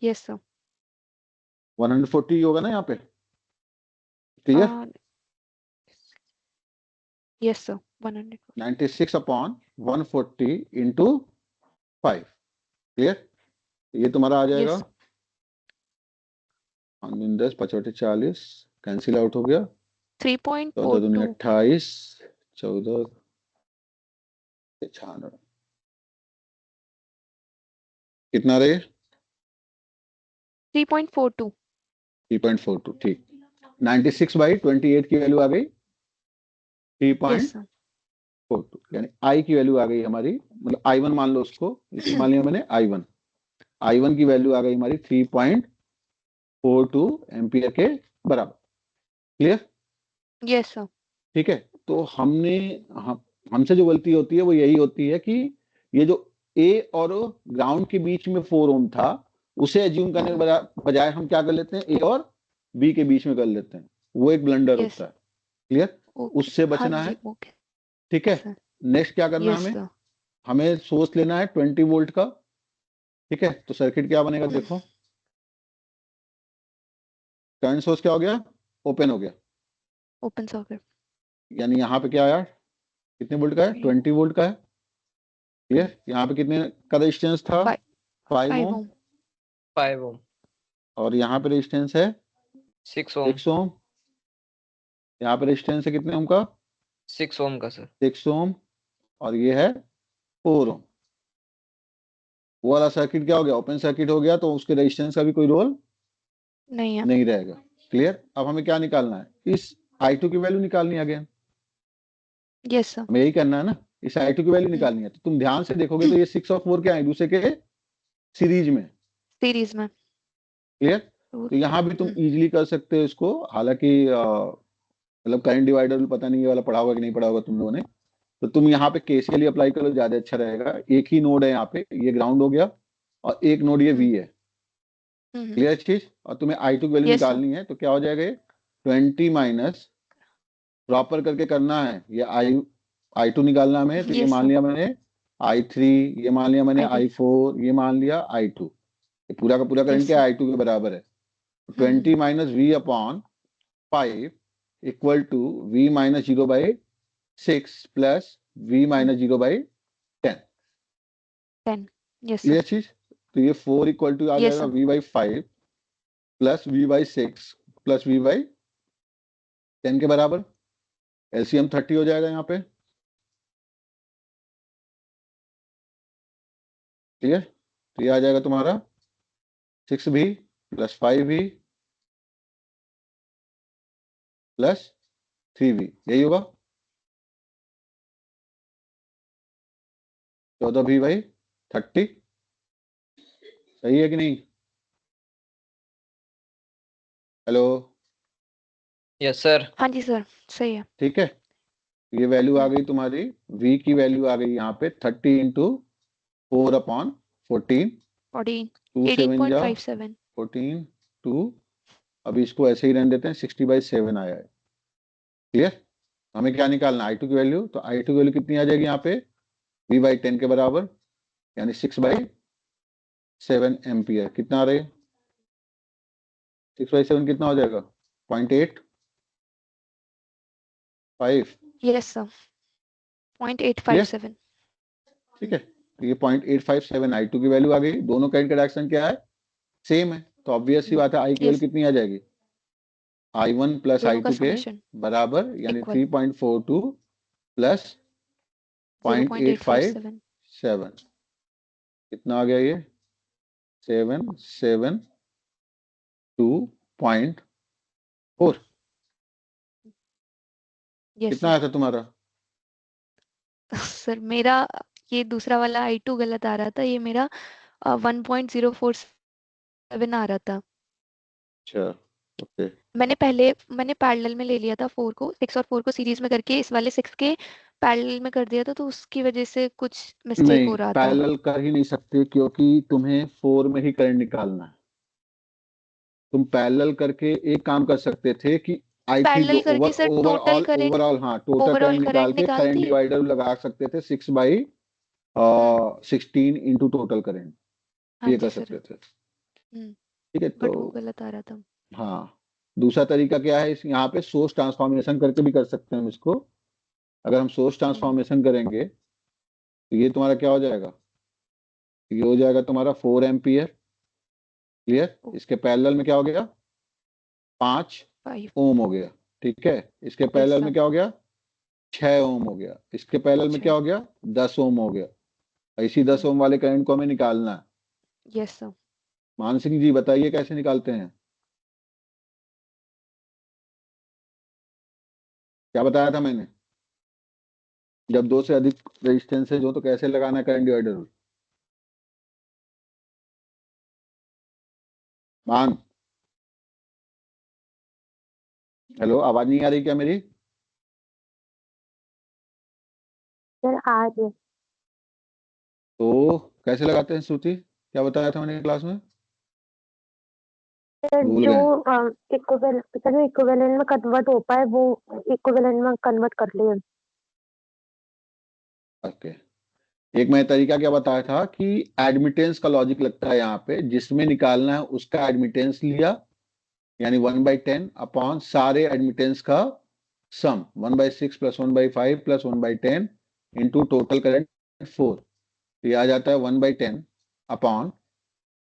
Yes, sir. 140 ही होगा ना यहाँ पे, clear. Yes, sir. 100. 96/140 into 5, clear. ये तुम्हारा आ जाएगा Yes. 10 55 40, कैंसिल आउट हो गया, 14 दूनी 3.42. 28, 14 96, कितना रहे 3.42. 3.42, ठीक। 96/28 की वैल्यू आ गई 3.42, Yes, sir. यानी आई की वैल्यू आ गई हमारी, मतलब I1 मान लो उसको, इसे मान लिया मैंने I1 की वैल्यू आ गई हमारी 3.42 एम्पियर के बराबर, क्लियर। Yes, sir. ठीक है, तो हमसे जो गलती होती है वो यही होती है कि ये जो ए और ग्राउंड के बीच में 4 ओम था, उसे एज्यूम करने के बजाय हम क्या कर लेते हैं, ए और बी के बीच में कर लेते हैं, वो एक ब्लंडर Yes. होता है, क्लियर। Okay. उससे हाँ बचना जी, है, okay. ठीक है। Sir. नेक्स्ट क्या करना है Yes, हमें, sir. हमें सोर्स लेना है 20 वोल्ट का, ठीक है। तो सर्किट क्या बनेगा, देखो करंट सोर्स क्या हो गया, ओपन हो गया, Open socket. यानी यहाँ पे क्या आया, कितने वोल्ट का है, 20 वोल्ट का है, क्लियर। यहाँ पे कितने का रेजिस्टेंस था, 5 5 ओम, ohm. 5 ओम, और यहाँ पे रेजिस्टेंस है 6 ओम, 6 ओम, यहाँ पे रेजिस्टेंस है कितने ओम का, 6 ओम का सर। 6 ओम, और ये है 4 ओम। वो वाला सर्किट क्या हो गया, ओपन सर्किट हो गया, तो उसके रेजिस्टेंस का भी कोई रोल नहीं है. नहीं रहेगा, क्लियर। अब हमें क्या निकालना है, इस I2 की वैल्यू निकालनी है अगेन, Yes, sir. हमें यही करना है ना, इस I2 की वैल्यू निकालनी है। तो तुम ध्यान से देखोगे तो ये 6 और 4 क्या है, एक दूसरे के सीरीज में, Series में. क्लियर। तो यहाँ भी तुम इजीली कर सकते हो इसको, हालांकि मतलब करंट डिवाइडर पता नहीं ये वाला पढ़ा होगा कि नहीं पढ़ा होगा तुम लोगों ने, तो तुम यहाँ पे केसीएल अप्लाई करो, ज्यादा अच्छा रहेगा। एक ही नोड है यहाँ पे, ये ग्राउंड हो गया, और एक नोड ये वी है, क्लियर चीज। और तुम्हें I2 की वैल्यू Yes, sir. निकालनी है, तो क्या हो जाएगा, 20 माइनस प्रॉपर करके करना है, ये I2 निकालना हमें, तो ये Yes, मान sir. लिया मैंने I3, ये मान लिया मैंने I3. I4, ये मान लिया I2, ये पूरा का पूरा करंट Yes, क्या sir. I2 के बराबर है। 20 minus V upon 5 equal to V minus 0/6 plus V minus 0/10, 10. Yes, sir. Clear चीज। तो ये 4 इक्वल टू आ Yes, जाएगा sir. V/5 plus V/6 plus V/10 के बराबर। एलसीएम 30 हो जाएगा यहाँ पे, क्लियर। तो ये आ जाएगा तुम्हारा 6V plus 5V plus 3V, यही होगा 14V/30, सही है कि नहीं। Hello, yes sir. हाँ जी सर, सही है. ठीक है। ये वैल्यू आ गई तुम्हारी, V की वैल्यू आ गई यहाँ पे 30 इंटू 4/14, 14. 2 7 जा 18.57. 14 2, अभी इसको ऐसे ही रहने देते हैं, 60/7 आया है, क्लियर। हमें क्या निकालना है, I2 की वैल्यू, तो I2 की वैल्यू कितनी आ जाएगी यहाँ पे, V/10 के बराबर, यानी 6/7 एम्पियर। कितना आ रहा है? 6/7 कितना हो जाएगा? 0.85। Yes sir, 0.857। ठीक है, तो ये 0.857 I2 की वैल्यू आ गई। दोनों करंट का डायरेक्शन क्या है? सेम है, तो ऑब्वियस सी बात है आई की वैल्यू यस, कितनी आ जाएगी? I1 प्लस दोनों का I2 के समेशन बराबर, यानी इक्वल 3.42 प्लस 0.857। 0.857। कितना आ गया ये? 772.4। यस कितना आया था तुम्हारा? सर, मेरा ये दूसरा वाला I2 गलत आ रहा था, ये मेरा 1.047 आ रहा था। अच्छा, ओके। मैंने पैरेलल में ले लिया था 4 को, 6 और 4 को सीरीज में करके इस वाले 6 के पैरेलल में कर दिया था, तो उसकी वजह से कुछ मिस्टेक हो नहीं, रहा था। पैरेलल कर ही नहीं सकते, क्योंकि तुम्हें 4 में ही करंट निकालना है। तुम पैरेलल करके एक काम कर सकते थे कि आई थी जो पैरेलल करके sir total overall current, overall हाँ टोटल ओवरऑल करंट निकाल करंट के निकाल करंट दी। डिवाइडर लगा सकते थे 6/16 इंटू टोटल करंट, हाँ ये जी कर सर, सकते थे। ठीक है, बट वो तो गलत आ रहा था। हाँ, दूसरा तरीका क्या है, इस यहाँ पे सोर्स ट्रांसफॉर्मेशन करके भी कर सकते हैं हम इसको। अगर हम सोर्स ट्रांसफॉर्मेशन करेंगे तो ये तुम्हारा क्या हो जाएगा? ये हो जाएगा तुम्हारा 4 एम्पियर। क्लियर? इसके पैरेलल में क्या हो गया? 5 5। ओम हो गया। ठीक है, इसके यस पैरेलल में सर, क्या हो गया? 6 ओम हो गया। इसके पैरेलल में क्या 6। हो गया? 10 ओम हो गया। इसी 10 ओम वाले करंट को हमें निकालना है। Yes sir. मान सिंह जी बताइए कैसे निकालते हैं? क्या बताया था मैंने? जब 2 से अधिक रेजिस्टेंस हो तो कैसे लगाना है करंट डिवाइडर रूल? मान, हेलो, आवाज नहीं आ रही क्या मेरी? सर आ रही है। तो कैसे लगाते हैं श्रुति? क्या बताया था मैंने क्लास में? सर भूल जो गए? इक्विवेलेंट में कन्वर्ट हो पाए वो इक्विवेलेंट में कन्वर्ट कर लिए। ओके, एक मैं तरीका क्या बताया था कि एडमिटेंस का लॉजिक लगता है यहाँ पे, जिसमें निकालना है उसका एडमिटेंस लिया, यानी 1/10 अपॉन सारे एडमिटेंस का सम, 1/6 plus 1/5 plus 1/10 into total current 4। ये आ जाता है 1/10 अपॉन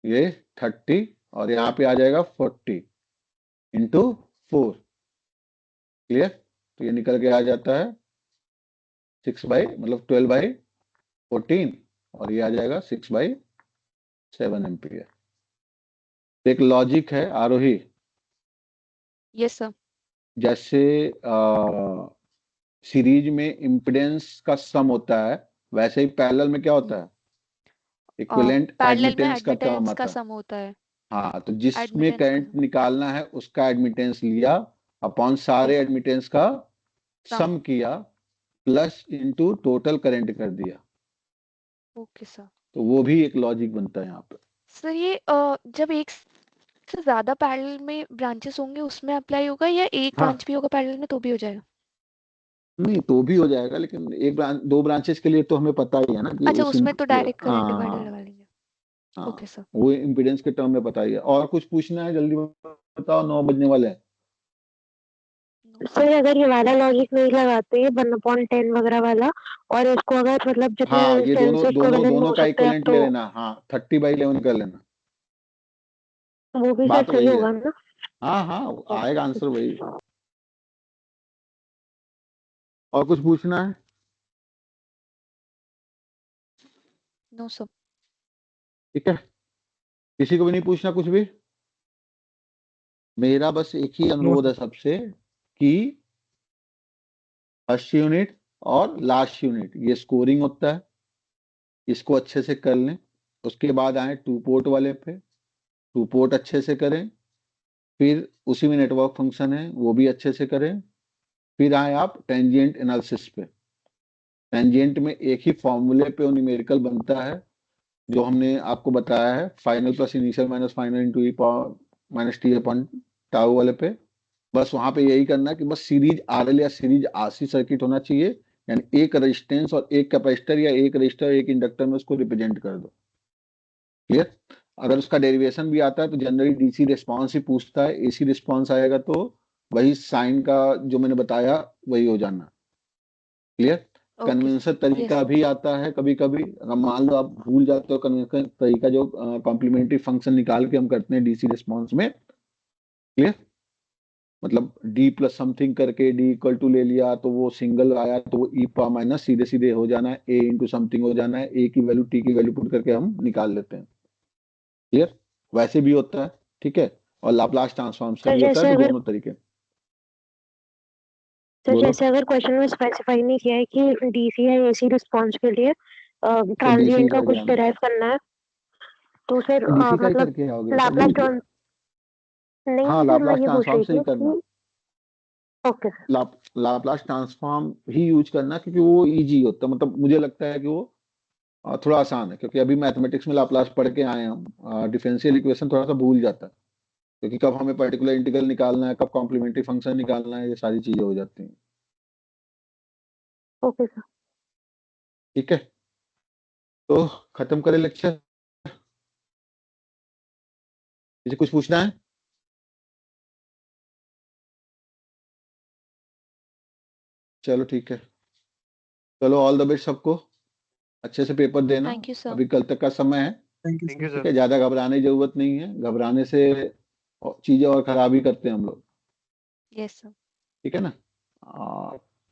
ये 30, और यहाँ पे आ जाएगा 40 इंटू 4। क्लियर? तो ये निकल के आ जाता है 12/14, और ये आ जाएगा 6/7 एम्पियर। एक लॉजिक है आरोही, यस सर। जैसे सीरीज में इम्पिडेंस का सम होता है, वैसे ही पैरेलल में क्या होता है? इक्विवेलेंट पैरेलल में एडमिटेंस का टर्म एडमिटेंस का आता है। सम होता है। हाँ, तो जिसमें एडमिटेंस का करंट निकालना है उसका एडमिटेंस लिया, अपॉन सारे Yes. एडमिटेंस का सम। सम किया, प्लस इंटू टोटल करंट कर दिया। Okay sir. तो वो भी एक लॉजिक बनता है यहाँ पे। सर ये जब एक से ज्यादा पैरेलल में ब्रांचेस होंगे उसमें अप्लाई होगा, या एक हाँ, ब्रांच भी होगा पैरेलल में तो भी हो जाएगा? नहीं तो भी हो जाएगा, लेकिन एक ब्रांच 2 ब्रांचेस के लिए तो हमें पता ही है ना कि अच्छा, उस उसमें तो डायरेक्ट करंट डिवाइडर हाँ लगा लेंगे। हाँ, ओके सर। वो इम्पीडेंस के टर्म में बताइए। और कुछ पूछना है? जल्दी बताओ, 9 बजने वाले हैं। सर अगर ये वाला लॉजिक नहीं लगाते 1/10 वगैरह वाला, और इसको अगर मतलब जितने हाँ, ये रेजिस्टेंस दोनों दोनों इक्विवेलेंट में दोनों हो का सकते हैं इक्विवेलेंट तो ले लेना। हाँ, 30/11 कर लेना। वो भी सर बात सही वही है। होगा ना? हाँ हाँ, आएगा आंसर वही। और कुछ पूछना है? No sir. ठीक है, किसी को भी नहीं पूछना कुछ भी? मेरा बस एक ही अनुरोध है सबसे कि फर्स्ट यूनिट और लास्ट यूनिट ये स्कोरिंग होता है, इसको अच्छे से कर लें। उसके बाद आए 2 पोर्ट वाले पे, 2 पोर्ट अच्छे से करें। फिर उसी में नेटवर्क फंक्शन है, वो भी अच्छे से करें। फिर आए आप टेंजेंट एनालिसिस पे। टेंजेंट में एक ही फॉर्मूले पे न्यूमेरिकल बनता है, जो हमने आपको बताया है, final plus initial minus final into ई power minus T upon tau वाले पे। बस वहां पे यही करना है कि बस सीरीज आरएल या सीरीज आरसी सर्किट होना चाहिए, यानी एक रेजिस्टेंस और एक कैपेसिटर या एक रेजिस्टर एक इंडक्टर में उसको रिप्रेजेंट कर दो। क्लियर? अगर उसका डेरिवेशन भी आता है तो जनरली डीसी रिस्पॉन्स ही पूछता है, एसी रिस्पॉन्स आएगा तो वही साइन का जो मैंने बताया वही हो जाना। क्लियर? ओके कन्वेंशन यस तरीका भी आता है कभी कभी, अगर मान लो आप भूल जाते हो कन्वेंशन तरीका जो कॉम्प्लीमेंट्री फंक्शन निकाल के हम करते हैं डीसी रिस्पॉन्स में। क्लियर? मतलब डी प्लस समथिंग करके डी इक्वल टू ले लिया तो वो सिंगल आया तो वो ई पावर माइनस सीधे सीधे हो जाना है, ए इंटू समथिंग हो जाना है, ए की वैल्यू टी की वैल्यू पुट करके हम निकाल लेते हैं। क्लियर? वैसे भी होता है, ठीक है, और लाप्लास ट्रांसफॉर्म से सर भी होता जैसे है, तो अगर दोनों तरीके। सर बोलो। जैसे अगर क्वेश्चन में स्पेसिफाई नहीं किया है कि डीसी है एसी रिस्पॉन्स के लिए तो डीसी ट्रांजिएंट का करके कुछ आना, डिराइव करना है तो फिर डीसी का ही मतलब करके आओगे बेटा, लाप्लास भूल गए? नहीं हाँ, सर मैं लाप्लास ये पूछ ट्रांसफॉर्म रही से ही थी करना, कि ओके सर लाप्लास ट्रांसफॉर्म ही यूज करना, क्योंकि वो इजी होता है, मतलब मुझे लगता है कि वो थोड़ा आसान है, क्योंकि अभी मैथमेटिक्स में लाप्लास पढ़ के आए हम, डिफरेंशियल इक्वेशन थोड़ा सा भूल जाता है, क्योंकि कब हमें पर्टिकुलर इंटीग्रल निकालना है, कब कॉम्प्लीमेंट्री फंक्शन निकालना है, ये सारी चीजें हो जाती हैं। ओके सर ठीक है, तो खत्म करें लेक्चर? किसी कुछ पूछना है? चलो ठीक है, चलो ऑल द बेस्ट सबको, अच्छे से पेपर देना, थैंक यू सर अभी कल तक का समय है। Thank you thank you sir. ठीक सर। है, ज्यादा घबराने की जरूरत नहीं है, घबराने से चीजें और खराब ही करते हैं हम लोग। यस सर ठीक है ना?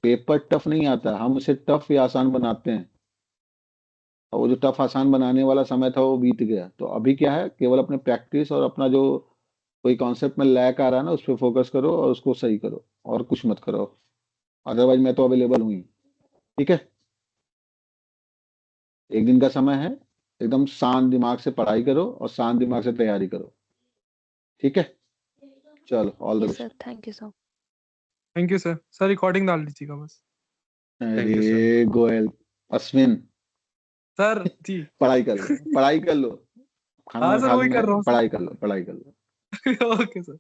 पेपर टफ नहीं आता, हम उसे टफ या आसान बनाते हैं, और वो जो टफ आसान बनाने वाला समय था वो बीत गया, तो अभी क्या है, केवल अपने प्रैक्टिस और अपना जो कोई कॉन्सेप्ट में लैक आ रहा है ना उस पर फोकस करो और उसको सही करो, और कुछ मत करो, अदरवाइज मैं तो अवेलेबल हूँ ही। ठीक है, एक दिन का समय है, एकदम शांत दिमाग से पढ़ाई करो और शांत दिमाग से तैयारी करो। ठीक है, चलो all the yes best. Sir thank you sir thank you sir. Sir recording डाल दीजिएगा बस। Thank you sir. अरे गोयल, अश्विन, सर जी। पढ़ाई कर लो, पढ़ाई कर लो, खाना हाँ वाना सर खा वही लेना कर है, रहा हूँ पढ़ाई कर लो, पढ़ाई कर लो। सर। Okay sir.